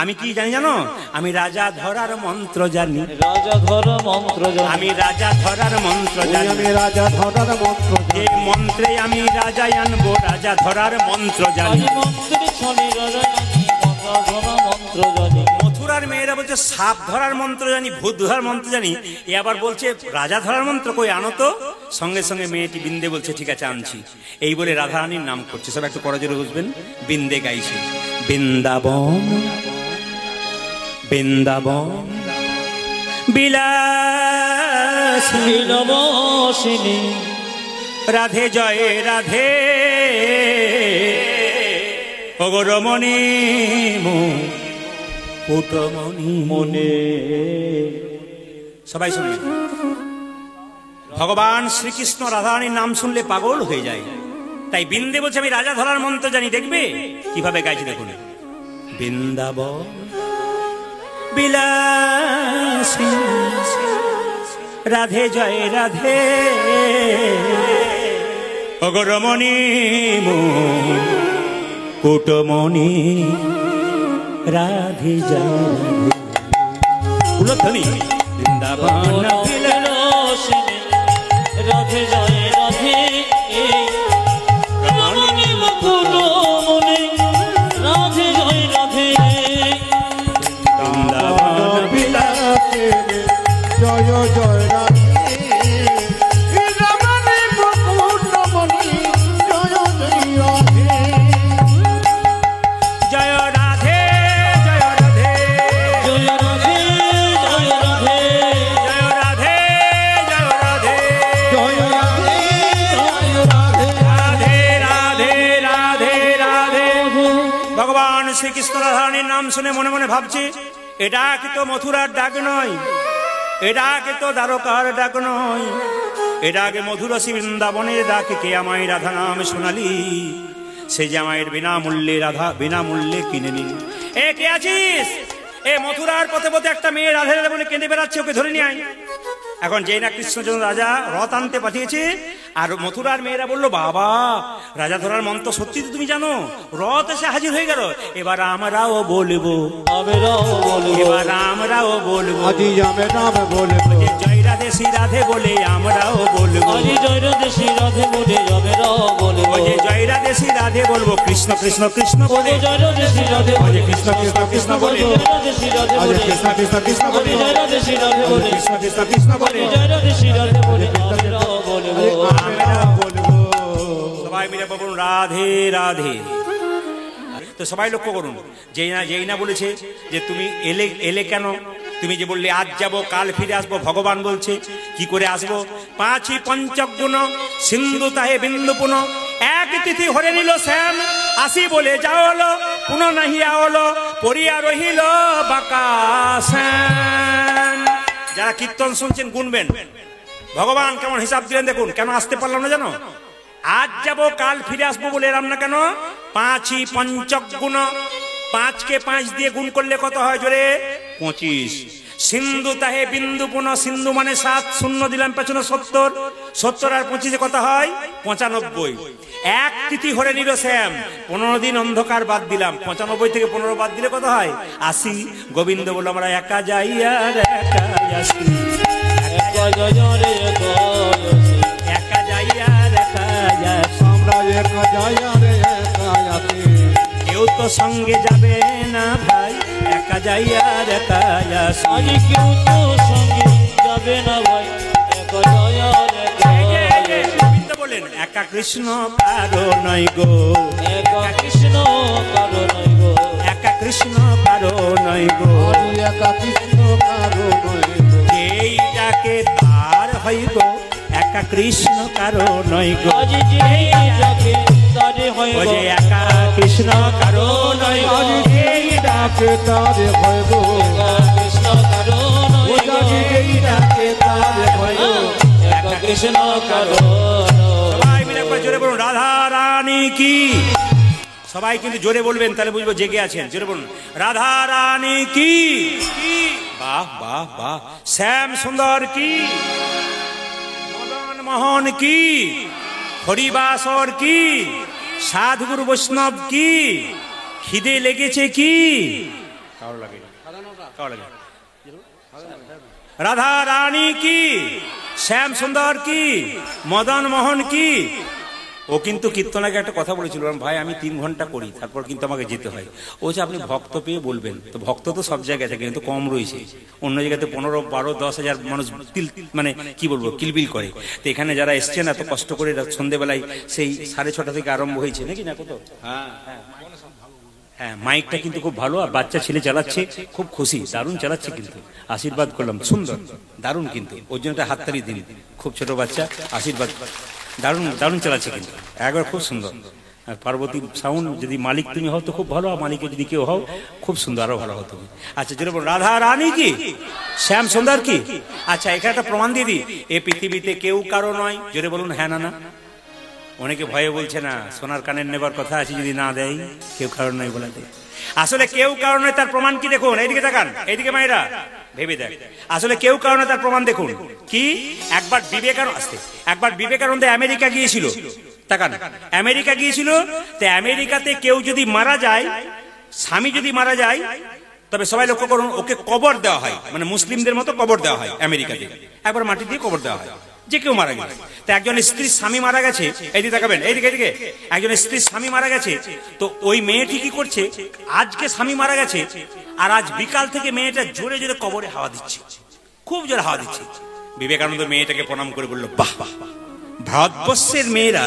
আমি কি জানি জানো আমি রাজা ধরার মন্ত্র জানি রাজা ধর মন্ত্র জানি আমি রাজা ধরার মন্ত্র জানি আমি রাজা ধরার মন্ত্র যে মন্ত্রে আমি রাজা আনবো রাজা ধরার মন্ত্র জানি জানি মন্ত্রে ছলে রাজা জানি রাজা ধর মন্ত্র জানি মথুরার মেয়েরা বলছে সাপ ধরার মন্ত্র জানি ভূত ধরার মন্ত্র জানি এ আবার বলছে রাজা ধরার মন্ত্র কই আনো তো সঙ্গে সঙ্গে মেয়েটি বিন্দে বলছে ঠিক আছে আনছি এই বলে রাধারানীর নাম করছে সব একটু করজোরে বুঝবেন বিন্দে গাইছে বৃন্দাবন বৃন্দাবন বিলাসী বিলবসিনী রাধে জয় রাধে অগরমণি পুটমণি মনে সবাই শুনবেন ভগবান শ্রীকৃষ্ণ রাধারানীর নাম শুনলে পাগল হয়ে যায় তাই বিন্দে বলছে আমি রাজা ধরার মন্ত্র জানি দেখবে কিভাবে গাইছি দেখুন বৃন্দাবন বিলাসী রাধে জয় রাধে অগরমণি কুটমণি রাধে জয় উলধ্বনি বৃন্দাবন বিলবসিনী রাধে জয় রাধে রমণী মুকুট মনে রাধে জয় রাধে বৃন্দাবন বিলাসে জয় জয় রাধে রমণী মুকুট রমণী জয় জয় রাধে জয় রাধে জয় রাধে জয় রাধে জয় রাধে জয় রাধে জয় রাধে জয় রাধে জয় রাধে রাধে রাধে রাধে রাধে ভগবান শ্রীকৃষ্ণ রাধারানীর নাম শুনে মনে মনে ভাবছি এটা কিন্তু মথুরার ডাক নয় এটা কিন্তু দ্বারকার ডাক নয় এটা আগে মধুরসী বৃন্দাবনের ডাক কে আমায় রাধা নাম শোনালি সে যে আমায় বিনামূল্যে রাধা বিনামূল্যে কিনে নিল এ কে আছিস এ মথুরার পথে পথে একটা মেয়ে রাধে রাধে বলে কেঁদে বেড়াচ্ছে ওকে ধরে নিয়ে আয় এখন যেই না কৃষ্ণচন্দ্র রাজা রথ আনতে পাঠিয়েছে আর মথুরার মেয়েরা বললো বাবা রাজা ধরার মন্ত্র সত্যি তো তুমি জানো রথ এসে হাজির হয়ে গেল এবার আমরাও বলবো আবেরাও বলবো এবার আমরাও বলবো আজি আমি নাম বলবো যে জয় রাধে শ্রী রাধে বলে আমরাও বলবো আজি জয় রাধে শ্রী রাধে বলে আবেরাও বলবো যে জয় রাধে শ্রী রাধে বলবো কৃষ্ণ কৃষ্ণ কৃষ্ণ বলে জয় রাধে শ্রী রাধে বলে কৃষ্ণ কৃষ্ণ কৃষ্ণ বলে জয় রাধে শ্রী রাধে আজ বলে কৃষ্ণ কৃষ্ণ কৃষ্ণ বলে জয় রাধে শ্রী রাধে বলে কৃষ্ণ কৃষ্ণ কৃষ্ণ বলে জয় রাধে শ্রী রাধে বলে আবেরাও বলবো আমরাও বলবো সবাই মিলে বলুন রাধে রাধে তো সবাই লক্ষ্য করুন যেই না বলেছে যে তুমি এলে কেন তুমি যে বললে আজ যাব কাল ফিরে আসবো ভগবান বলছে কি করে আসবো পাঁচই পঞ্চগুণ সিন্ধু তাহে বিন্দু পুন এক তিথি হরে নিল শ্যাম আসি বলে যাওলো পুন নাহি আওলো পড়িয়া রহিল বাঁকা শ্যাম যারা কীর্তন শুনছেন গুনবেন ভগবান কেমন হিসাব দিলেন দেখুন কেন আসতে পারলাম না জানো আজ যাব কাল ফিরে আসবো বলে এলাম না কেন পাঁচই পঞ্চগুণ 5 কে 5 দিয়ে গুণ করলে কত হয় জোরে 25 সিন্ধু তাহে বিন্দু পুন সিন্ধু মানে 7 শূন্য দিলাম পেছনে 70 70 আর 25 কত হয় 95 এক তিথি হরে নিল শ্যাম 15 দিন অন্ধকার বাদ দিলাম 95 থেকে 15 বাদ দিলে কত হয় 80 গোবিন্দ বলল আমরা একা যাই আর একা আসি একা জয় রে একা যাই আর একা আসি আমরা একা যাই রে একা আসি কেউ তো সঙ্গে যাবে না ভাই একা যাই আর একা আসি আজ কেউ তো সঙ্গে যাবে না ভাই একা জয় রে গোবিন্দ বলেন একা কৃষ্ণ কারো নয় গো একা কৃষ্ণ কারো নাই গো একা কৃষ্ণ কারো নয় গো, আজ যেই ডাকে তারে হয় ও গো, যে একা কৃষ্ণ কারো নয় গো, আজ যেই ডাকে তারে ভয় গো, একা কৃষ্ণ কারো নয় ও গো, আজ যেই ডাকে তারে ভয় গো, একা কৃষ্ণ কারো সবাই মিলে একবার জোরে বলুন রাধা রানী কি। সবাই কিন্তু জোরে বলবেন, তাহলে বুঝবো জেগে আছেন। জোরে বলুন রাধা রানী কি। বাহ বাহ বাহ। শ্যাম সুন্দর কি, মদন মোহন কি, হরিবাসর কি, সাধুগুরু বৈষ্ণব কি, খিদে লেগেছে কি, কারো লাগে কারো লাগে, রাধা রানী কি, শ্যাম সুন্দর কি, মদন মোহন কি। ও কিন্তু কীর্তনাকে একটা কথা বলেছিল, ভাই আমি 3 ঘন্টা করি, তারপর কিন্তু আমাকে যেতে হয়। ও যে আপনি ভক্ত পেয়ে বলবেন, তো ভক্ত তো সব জায়গায় থাকে, কিন্তু কম রয়েছে। অন্য জায়গাতে 15, 12, 10 হাজার মানুষ মানে কি বলবো কিলবিল করে। তো এখানে যারা এসছেন এত কষ্ট করে সন্ধ্যেবেলায় সেই 6:30 থেকে আরম্ভ হয়েছে নাকি না কত। হ্যাঁ মাইকটা কিন্তু খুব ভালো, আর বাচ্চা ছেলে চালাচ্ছে, খুব খুশি, দারুণ চালাচ্ছে, কিন্তু আশীর্বাদ করলাম, সুন্দর দারুণ, কিন্তু ওর জন্য একটা হাততালি দিন। খুব ছোট বাচ্চা, আশীর্বাদ, দারুণ দারুণ চালাচ্ছে, কিন্তু একবার খুব সুন্দর। আর পার্বতী সাউন্ড যদি মালিক তুমি হও তো খুব ভালো, আর মালিকের যদি কেউ হও খুব সুন্দর, আরো ভালো হতো। আচ্ছা জোরে বলুন রাধা রানী কি, শ্যাম সুন্দর কি। আচ্ছা এখানে একটা প্রমাণ দিয়ে দিই, এই পৃথিবীতে কেউ কারো নয়। জোরে বলুন হ্যাঁ না না। অনেকে ভয়ে বলছে না, সোনার কানের নেবার কথা আছে, যদি না দেয় কেউ কারণ নয় বলে দেয়। আসলে কেউ কারণ নয়, তার প্রমাণ কি দেখুন, এইদিকে তাকান, এইদিকে মায়েরা ভেবে দেখ। আসলে কেউ কারণে তার প্রমাণ দেখুন কি। একবার বিবেকানন্দ আমেরিকা গিয়েছিল, তাকান আমেরিকা গিয়েছিল। তো আমেরিকাতে কেউ যদি মারা যায়, স্বামী যদি মারা যায়, তবে সবাই লক্ষ্য করুন ওকে কবর দেওয়া হয়, মানে মুসলিমদের মতো কবর দেওয়া হয় আমেরিকাতে, একবার মাটি দিয়ে কবর দেওয়া হয় যে কেউ মারা গেছে। তো একজন স্ত্রীর স্বামী মারা গেছে, এইদিকে তাকাবেন, এইদিকে এইদিকে, একজন স্ত্রীর স্বামী মারা গেছে। তো ওই মেয়েটি কি করছে, আজকে স্বামী মারা গেছে, আর আজ বিকাল থেকে মেয়েটা জোরে জোরে কবরে হাওয়া দিচ্ছে, খুব জোরে হাওয়া দিচ্ছে। বিবেকানন্দ মেয়েটাকে প্রণাম করে বলল, বাহ বাহ, ভারতবর্ষের মেয়েরা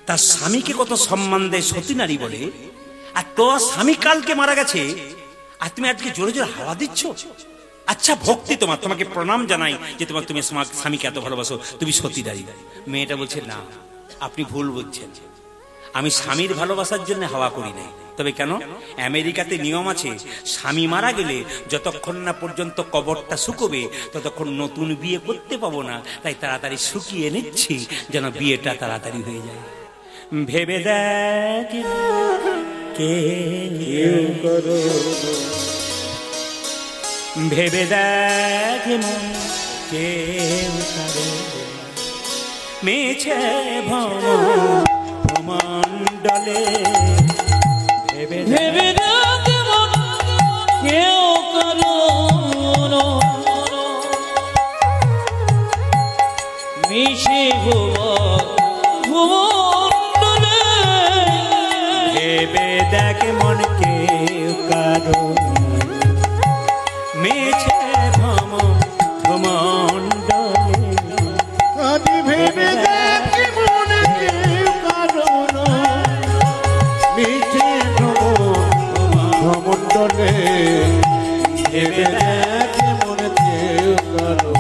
তার স্বামীকে কত সম্মান দেয়, সতী নারী বলে, আর তোর স্বামী কালকে মারা গেছে আর তুমি আজকে জোরে জোরে হাওয়া দিচ্ছ। আচ্ছা ভক্তি তোমার, তোমাকে প্রণাম জানাই যে তুমি স্বামীকে এত ভালোবাসো, তুমি সতী নারী। মেয়েটা বলছে না, আপনি ভুল বলছেন, আমি স্বামীর ভালোবাসার জন্য হাওয়া করি নাই। তবে কেন, আমেরিকাতে নিয়ম আছে, স্বামী মারা গেলে যতক্ষণ না পর্যন্ত কবরটা শুকোবে ততক্ষণ নতুন বিয়ে করতে পাবো না, তাই তাড়াতাড়ি শুকিয়ে নিচ্ছি যেন বিয়েটা তাড়াতাড়ি হয়ে যায়। ভেবে দেখ কেউ করো, ভেবে দেখ মন কেউ কারো মেছে ভ্রমণ্ডলে। ভেবে ভেবে দেখে মন কেউ কারো মিশে ভুবনে। ভেবে দেখ মন কেউ কারো মেছে ভ্রমণ্ডলে। আজ ভেবে দেখ মনে কেউ কারো মিঠে ভ্রমণ্ডলে। ভেবে দেখ মনে কেউ কারো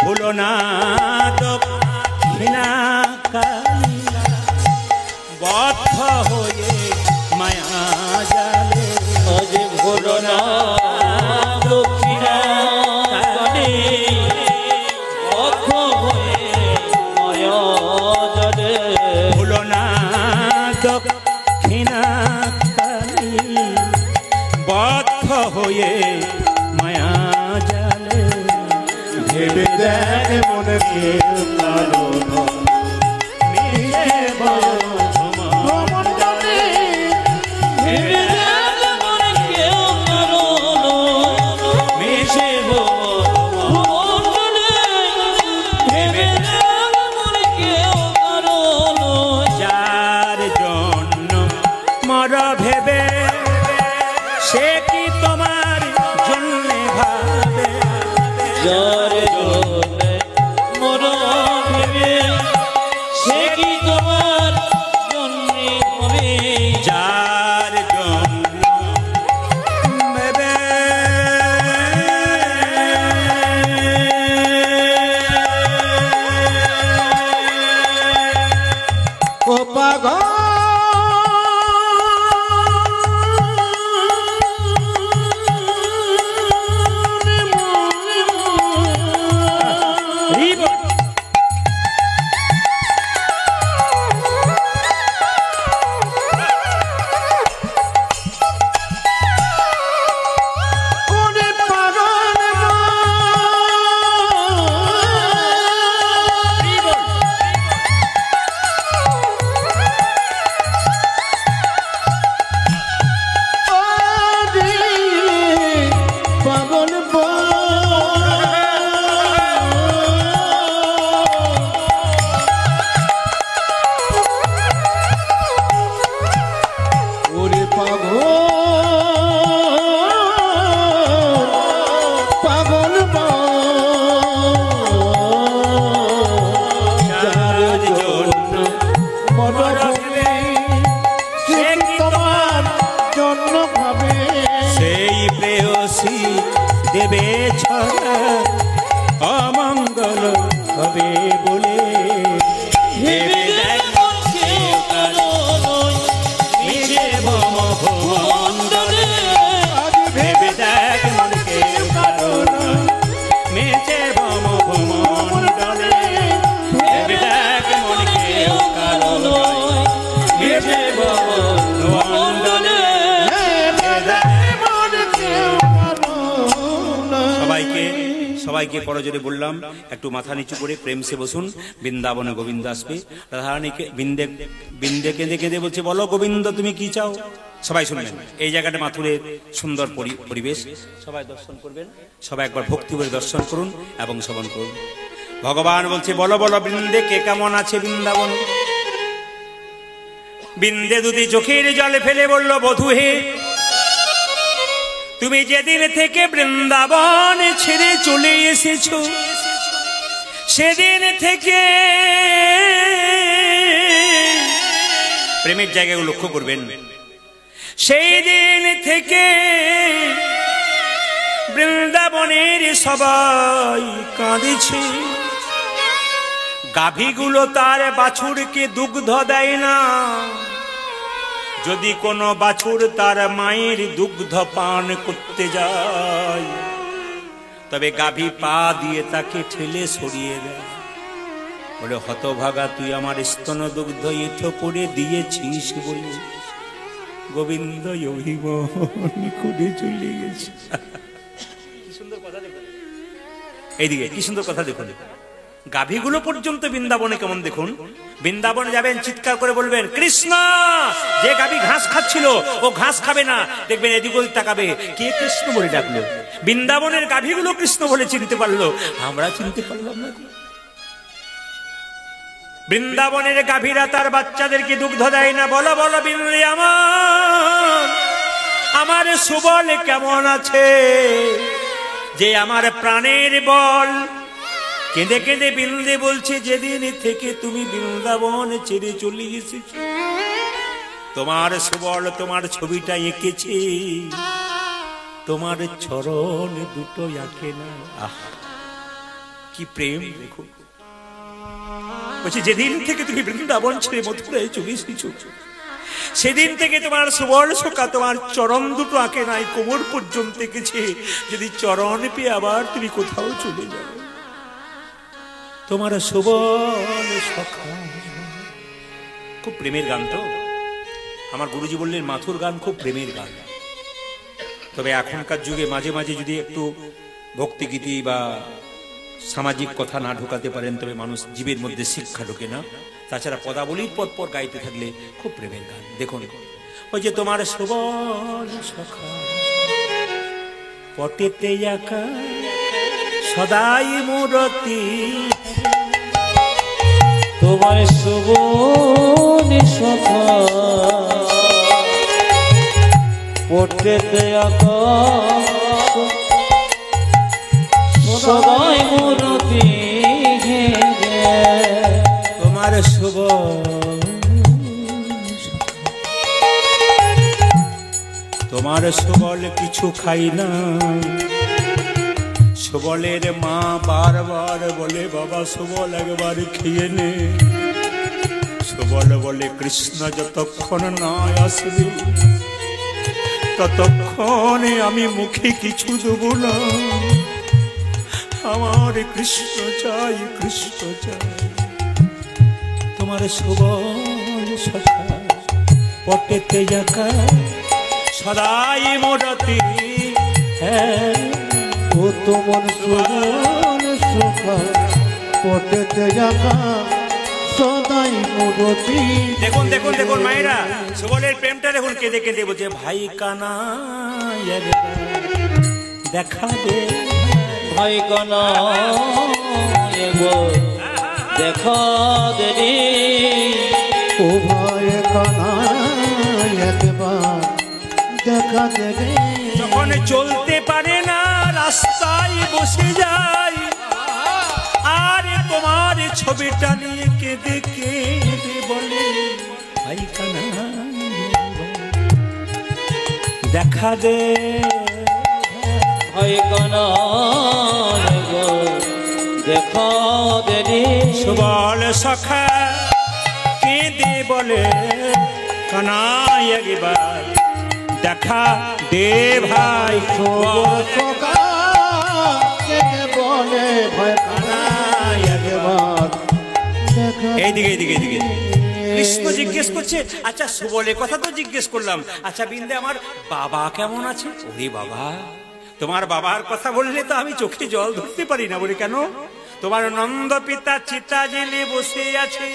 ভুলো না দক্ষিণা কালিয়া বদ্ধ হয়ে মায়া জালে। আজ ভোলো না দক্ষিণা কালে বদ্ধ হয়ে মায়া জালে। ভুলো না দক্ষিণা কালী বদ্ধ হয়ে মায়া জালে। ভেবে দেখ মনে কেউ কারো মিঠে ভ্রমণ্ডলে। ভেবে দেখ মনে কেউ কারো মিশে ভুবনে। ভেবে দেখ মনে কেউ কারো যার জন্য মর ভেবে সে কি তোমার জন্য ভাবে। যার জন্যে মর ভেবে সে কি তোমার জন্যে হবে। যার জন্য ভেবে রসিক দেবে ছড়া অমঙ্গল হবে বলে ভেবে দেখ মন কেউ কারো নয়, মিছে ভব ভুবনডলে। ভেবে দেখ মন কেউ কারো নয়, মেছে ভমণ্ডলে। ভেবে দেখ মন কেউ কারো নয়, মেছে ভমণ্ডলে। সবাইকে করজোরে বললাম একটু মাথা নিচু করে প্রেম সে বসুন। বৃন্দাবনে গোবিন্দ আসবে। রাধারানীকে বিন্দে কেঁদে কেঁদে বলছে, বলো গোবিন্দ তুমি কি চাও? সবাই শুনবেন। এই জায়গাটা মাথুরের সুন্দর পরিবেশ, সবাই দর্শন করবেন। সবাই একবার ভক্তি করে দর্শন করুন এবং শ্রবণ করুন। ভগবান বলছে, বলো বলো বৃন্দে কে কেমন আছে বৃন্দাবন? বৃন্দে দুটি চোখের জল ফেলে বলল, বধূ হে, তুমি যেদিন থেকে বৃন্দাবন ছেড়ে চলে এসেছো, সেদিন থেকে প্রেমের জায়গাগুলো লক্ষ্য করবেন। সেই দিন থেকে বৃন্দাবনের সবাই কাঁদেছে। গাভীগুলো তার বাছুরকে দুগ্ধ দেয় না। যদি কোনো বাছুর তার মায়ের দুগ্ধ পান করতে যায়, তবে গাভী পা দিয়ে তাকে ঠেলে সরিয়ে দেয়। বলে, হতভাগা, তুই আমার স্তন দুগ্ধ এঁঠো করে দিয়েছিস বলে গোবিন্দ অভিমান করে চলে গেছে। কি সুন্দর কথা দেখুন, এইদিকে কি সুন্দর কথা দেখুন। গাভীগুলো পর্যন্ত বৃন্দাবনে কেমন দেখুন। বৃন্দাবনে যাবেন, চিৎকার করে বলবেন কৃষ্ণ। যে গাভী ঘাস খাচ্ছিল ও ঘাস খাবে না, দেখবেন এদিক ওদিক তাকাবে, কে কৃষ্ণ বলে ডাকলো। বৃন্দাবনের গাভীগুলো কৃষ্ণ বলে চিনতে পারলো, আমরা চিনতে পারলাম না। বৃন্দাবনের গাভীরা তার বাচ্চাদেরকে দুগ্ধ দেয় না। বলো বলো বৃন্দে আমার সুবল কেমন আছে, যে আমার প্রাণের বল। কেঁদে কেঁদে বৃন্দে বলছে, যেদিন থেকে তুমি বৃন্দাবন ছেড়ে চলে এসেছ, তোমার সুবল তোমার ছবিটা এঁকেছে, তোমার চরণ দুটো আঁকে না। আহা, কি প্রেম দেখো। বলছি, যেদিন থেকে তুমি বৃন্দাবন ছেড়ে মথুরায় চলে এসেছ, সেদিন থেকে তোমার সুবল সখা তোমার চরণ দুটো আঁকে নাই, কোমর পর্যন্ত এঁকেছে। যদি চরণ পেয়ে আবার তুমি কোথাও চলে যাও, তোমার সুবল সখা। খুব প্রেমের গান তো। আমার গুরুজি বললেন মাথুর গান খুব প্রেমের গান। তবে এখনকার যুগে মাঝে মাঝে যদি একটু ভক্তিগীতি বা সামাজিক কথা না ঢোকাতে পারেন, তবে মানুষ জীবের মধ্যে শিক্ষা ঢোকে না। তাছাড়া পদাবলীর পর পর গাইতে থাকলে খুব প্রেমের গান। দেখুন, ওই যে তোমার সুবল সখা পটেতে আঁকা সদাই মূরতি, তোমার সুবল সখা পটেতে আঁকা সদাই মূরতি। তোমার সুবল তোমার সুবল কিছু খাই না। সুবলের মা বারবার বলে, বাবা সুবল একবার খেয়ে নে। সুবল বলে, কৃষ্ণ যতক্ষণ না আসবে ততক্ষণে আমি মুখে কিছু দেব না। আমার কৃষ্ণ চাই, কৃষ্ণ চাই। তোমার সুবল সখা পটেতে আঁকা সদাই মূরতি। হ্যাঁ, ও তোমার সুবল সখা পটেতে আঁকা সদাই মূরতি। দেখুন দেখুন দেখুন মায়েরা, সুবলের প্রেমটা দেখুন। কেঁদে কেঁদে বলছে, ভাই কানা দেখা দে, ভাই কানা দেখা দে। ও ভাই কানা একবার দেখা দেবে। যখন চলতে পারে না রাস্তায় বসে যায়, আর তোমার ছবিটা নিয়ে কেঁদে কেঁদে বলে, ভাই কানা দেখা দে। ওই কানাই গো দেখা দেরি সুবল সখা কেঁদে বলে কানাই একবার দেখা দে ভাই বলে ভয় কানাই একবার এইদিকে এইদিকে এইদিকে কৃষ্ণ জিজ্ঞেস করছে, আচ্ছা সুবলের কথা তো জিজ্ঞেস করলাম, আচ্ছা বিন্দে আমার বাবা কেমন আছে? ওরে বাবা, তোমার বাবার কথা বললে তো আমি চোখে জল ধরতে পারি না। বলে কেন? তোমার নন্দ পিতা চিতা জেলে বসে আছে,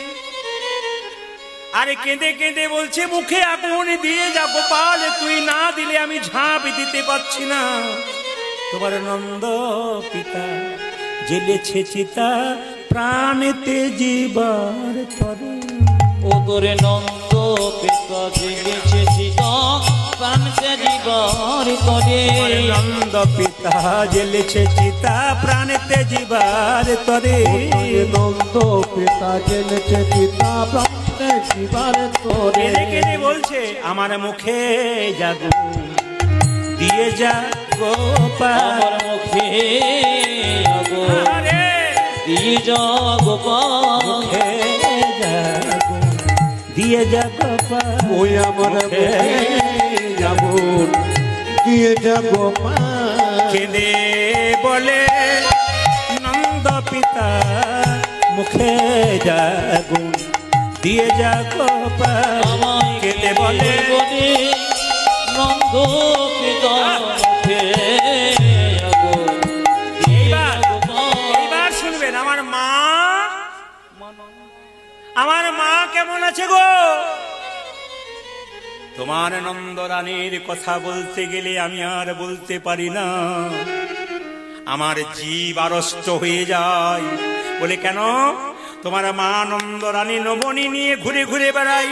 আরে কেঁদে কেঁদে বলছে মুখে আগুন দিয়ে যা গোপাল, তুই না দিলে আমি ঝাঁপ দিতে পারছি না। তোমার নন্দ পিতা জেলেছে চিতা প্রাণেতে জীবার তরে। ও তোরে নন্দ পিতা জেগেছে চিতা প্রাণতে জীবার তরে। নন্দ পিতা জেলেছে চিতা প্রাণেতে জীবার তরে। নন্দ পিতা জেলেছে চিতা প্রাণতে জীবার তরে। কেঁদে কেঁদে বলছে আমার মুখে জাগো দিয়ে যা গোপাল, আমার মুখে আগো দিয়ে যা গোপাল, মুখে জাগো দিয়ে যা গোপাল। ওই আমার যাব দিয়ে যাব কেঁদে বলে নন্দ পিতা মুখে জাগো দিয়ে যা গোপাল। আমায় কেঁদে বলে নন্দ পিতা মুখে আগো দিয়ে যা গোপাল। এইবার শুনবেন আমার মা কেমন আছে গো? তোমার নন্দরানীর কথা বলতে গেলে আমি আর বলতে পারি না, আমার জীব আড়ষ্ট হয়ে যায়। বলে কেন? তোমার মা নন্দরানী নবনী নিয়ে ঘুরে ঘুরে বেড়াই।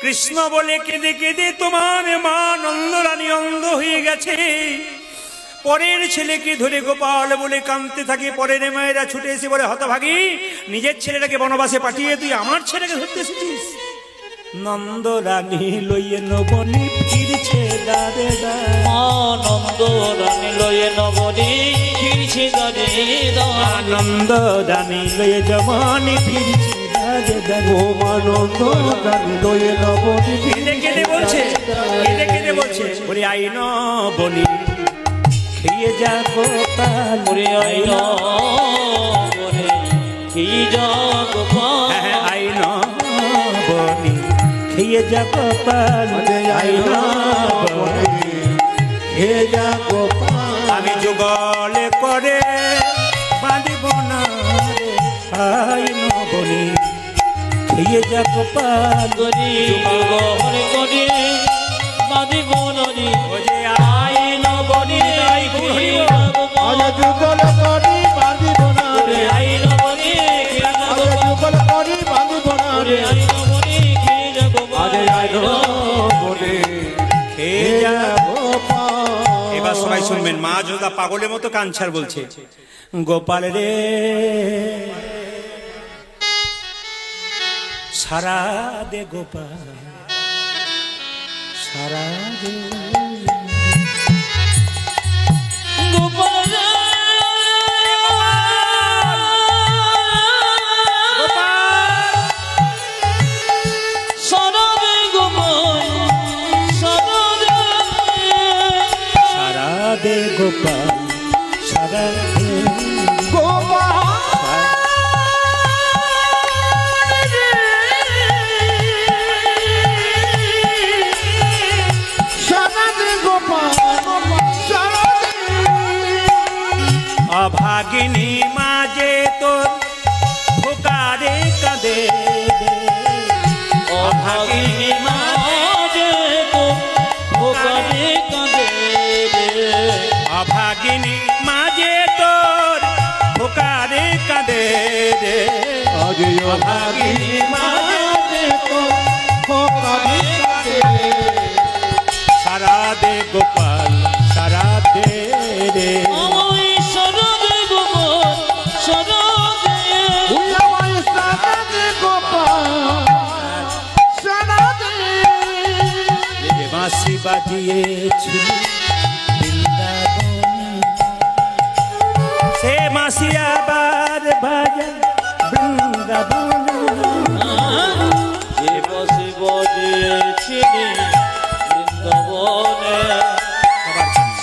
কৃষ্ণ বলে কেঁদে কেঁদে তোমার মা নন্দরানী অন্ধ হয়ে গেছে। পরের ছেলেকে ধরে গোপাল বলে কাঁদতে থাকে। পরের মেয়েরা ছুটে এসে বলে হতভাগী, নিজের ছেলেটাকে বনবাসে পাঠিয়ে তুই আমার ছেলেকে ধরতে এসেছিস। নন্দরানী লইয়ে নবনী ফিরছে দাঁড়ে মা নন্দ রানী লয়ে নবনী ফিরছে দাঁড়ে নন্দরানী লইয়ে জমনী ফিরছে দাঁড়ে দাঁড়ে। ও মানন্দ রানী লয়ে নবনী কেঁদে কেঁদে বলছে, কেঁদে কেঁদে বলছে বলে আইন বনি খেয়ে যা গোপাল। ওরে আইন বনে খেয়ে যা গোপাল। আইন বনি খেয়ে যা গোপাল। আইন বনি হে যা গোপাল। আমি যুগলে করে বাঁধিব না রে আইন বনি খেয়ে যা গোপাল। গরি গহরে করে বাঁধিব নদী ও যে আইন বনি আজ যুগল করি বাঁধিব না রে। আইন বনে খেয়ে যা আজ গোপাল। যুগল করি বাঁধিব না রে। আইন বনে খেয়ে যা গোপাল। আজ আইন বনে খেয়ে যা। গোপাল। এবার সবাই শুনবেন, মা যোদা পাগলের মতো কাঞ্ছার বলছে গোপাল রে সারা দে গোপাল সারা দে গোপাল সরবে গোপাল সরবে সারা দে গোপাল সারা দে অভাগিনী মাঝে তোর ফোকারে কাঁদে অভাগিনী মাঝে তো ফোকারে কাঁদে অভাগিনী মাঝে তোর ফোকারে কাঁদে রে আজ অভাগিনী মাঝে তোর ফোকারে কাঁদে। সারা দে গোপাল সারা দে রে আমায় সরবে গোপাল সরবে উল্লামায় সারা দে গোপাল সারা দে। বাঁশি বাজিয়েছিল বৃন্দাবন বাঁশি আবার বাজে বৃন্দাবনে। যে বসে বজেছিলি বৃন্দাবনে,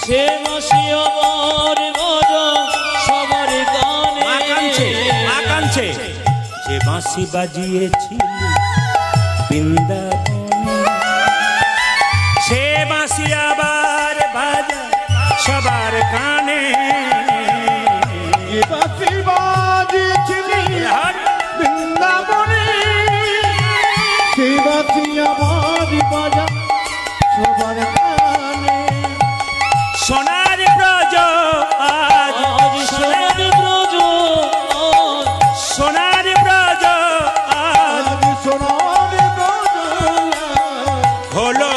সে বসে আমার গজ সবার গানে। মা কাঁদছে, মা কাঁদছে। যে বাঁশি বাজিয়েছিলি বৃন্দাবনে, সে বাঁশি আবার বাজা সবার কানে। যে বাঁশি বাজিয়েছিলি বৃন্দাবনে, সেই বাঁশি আমার বাজা সবার কানে। সোনার ব্রজ আজ, আজ সোনার ব্রজ, সোনার ব্রজ আজ আজ সোনার ব্রজ হলো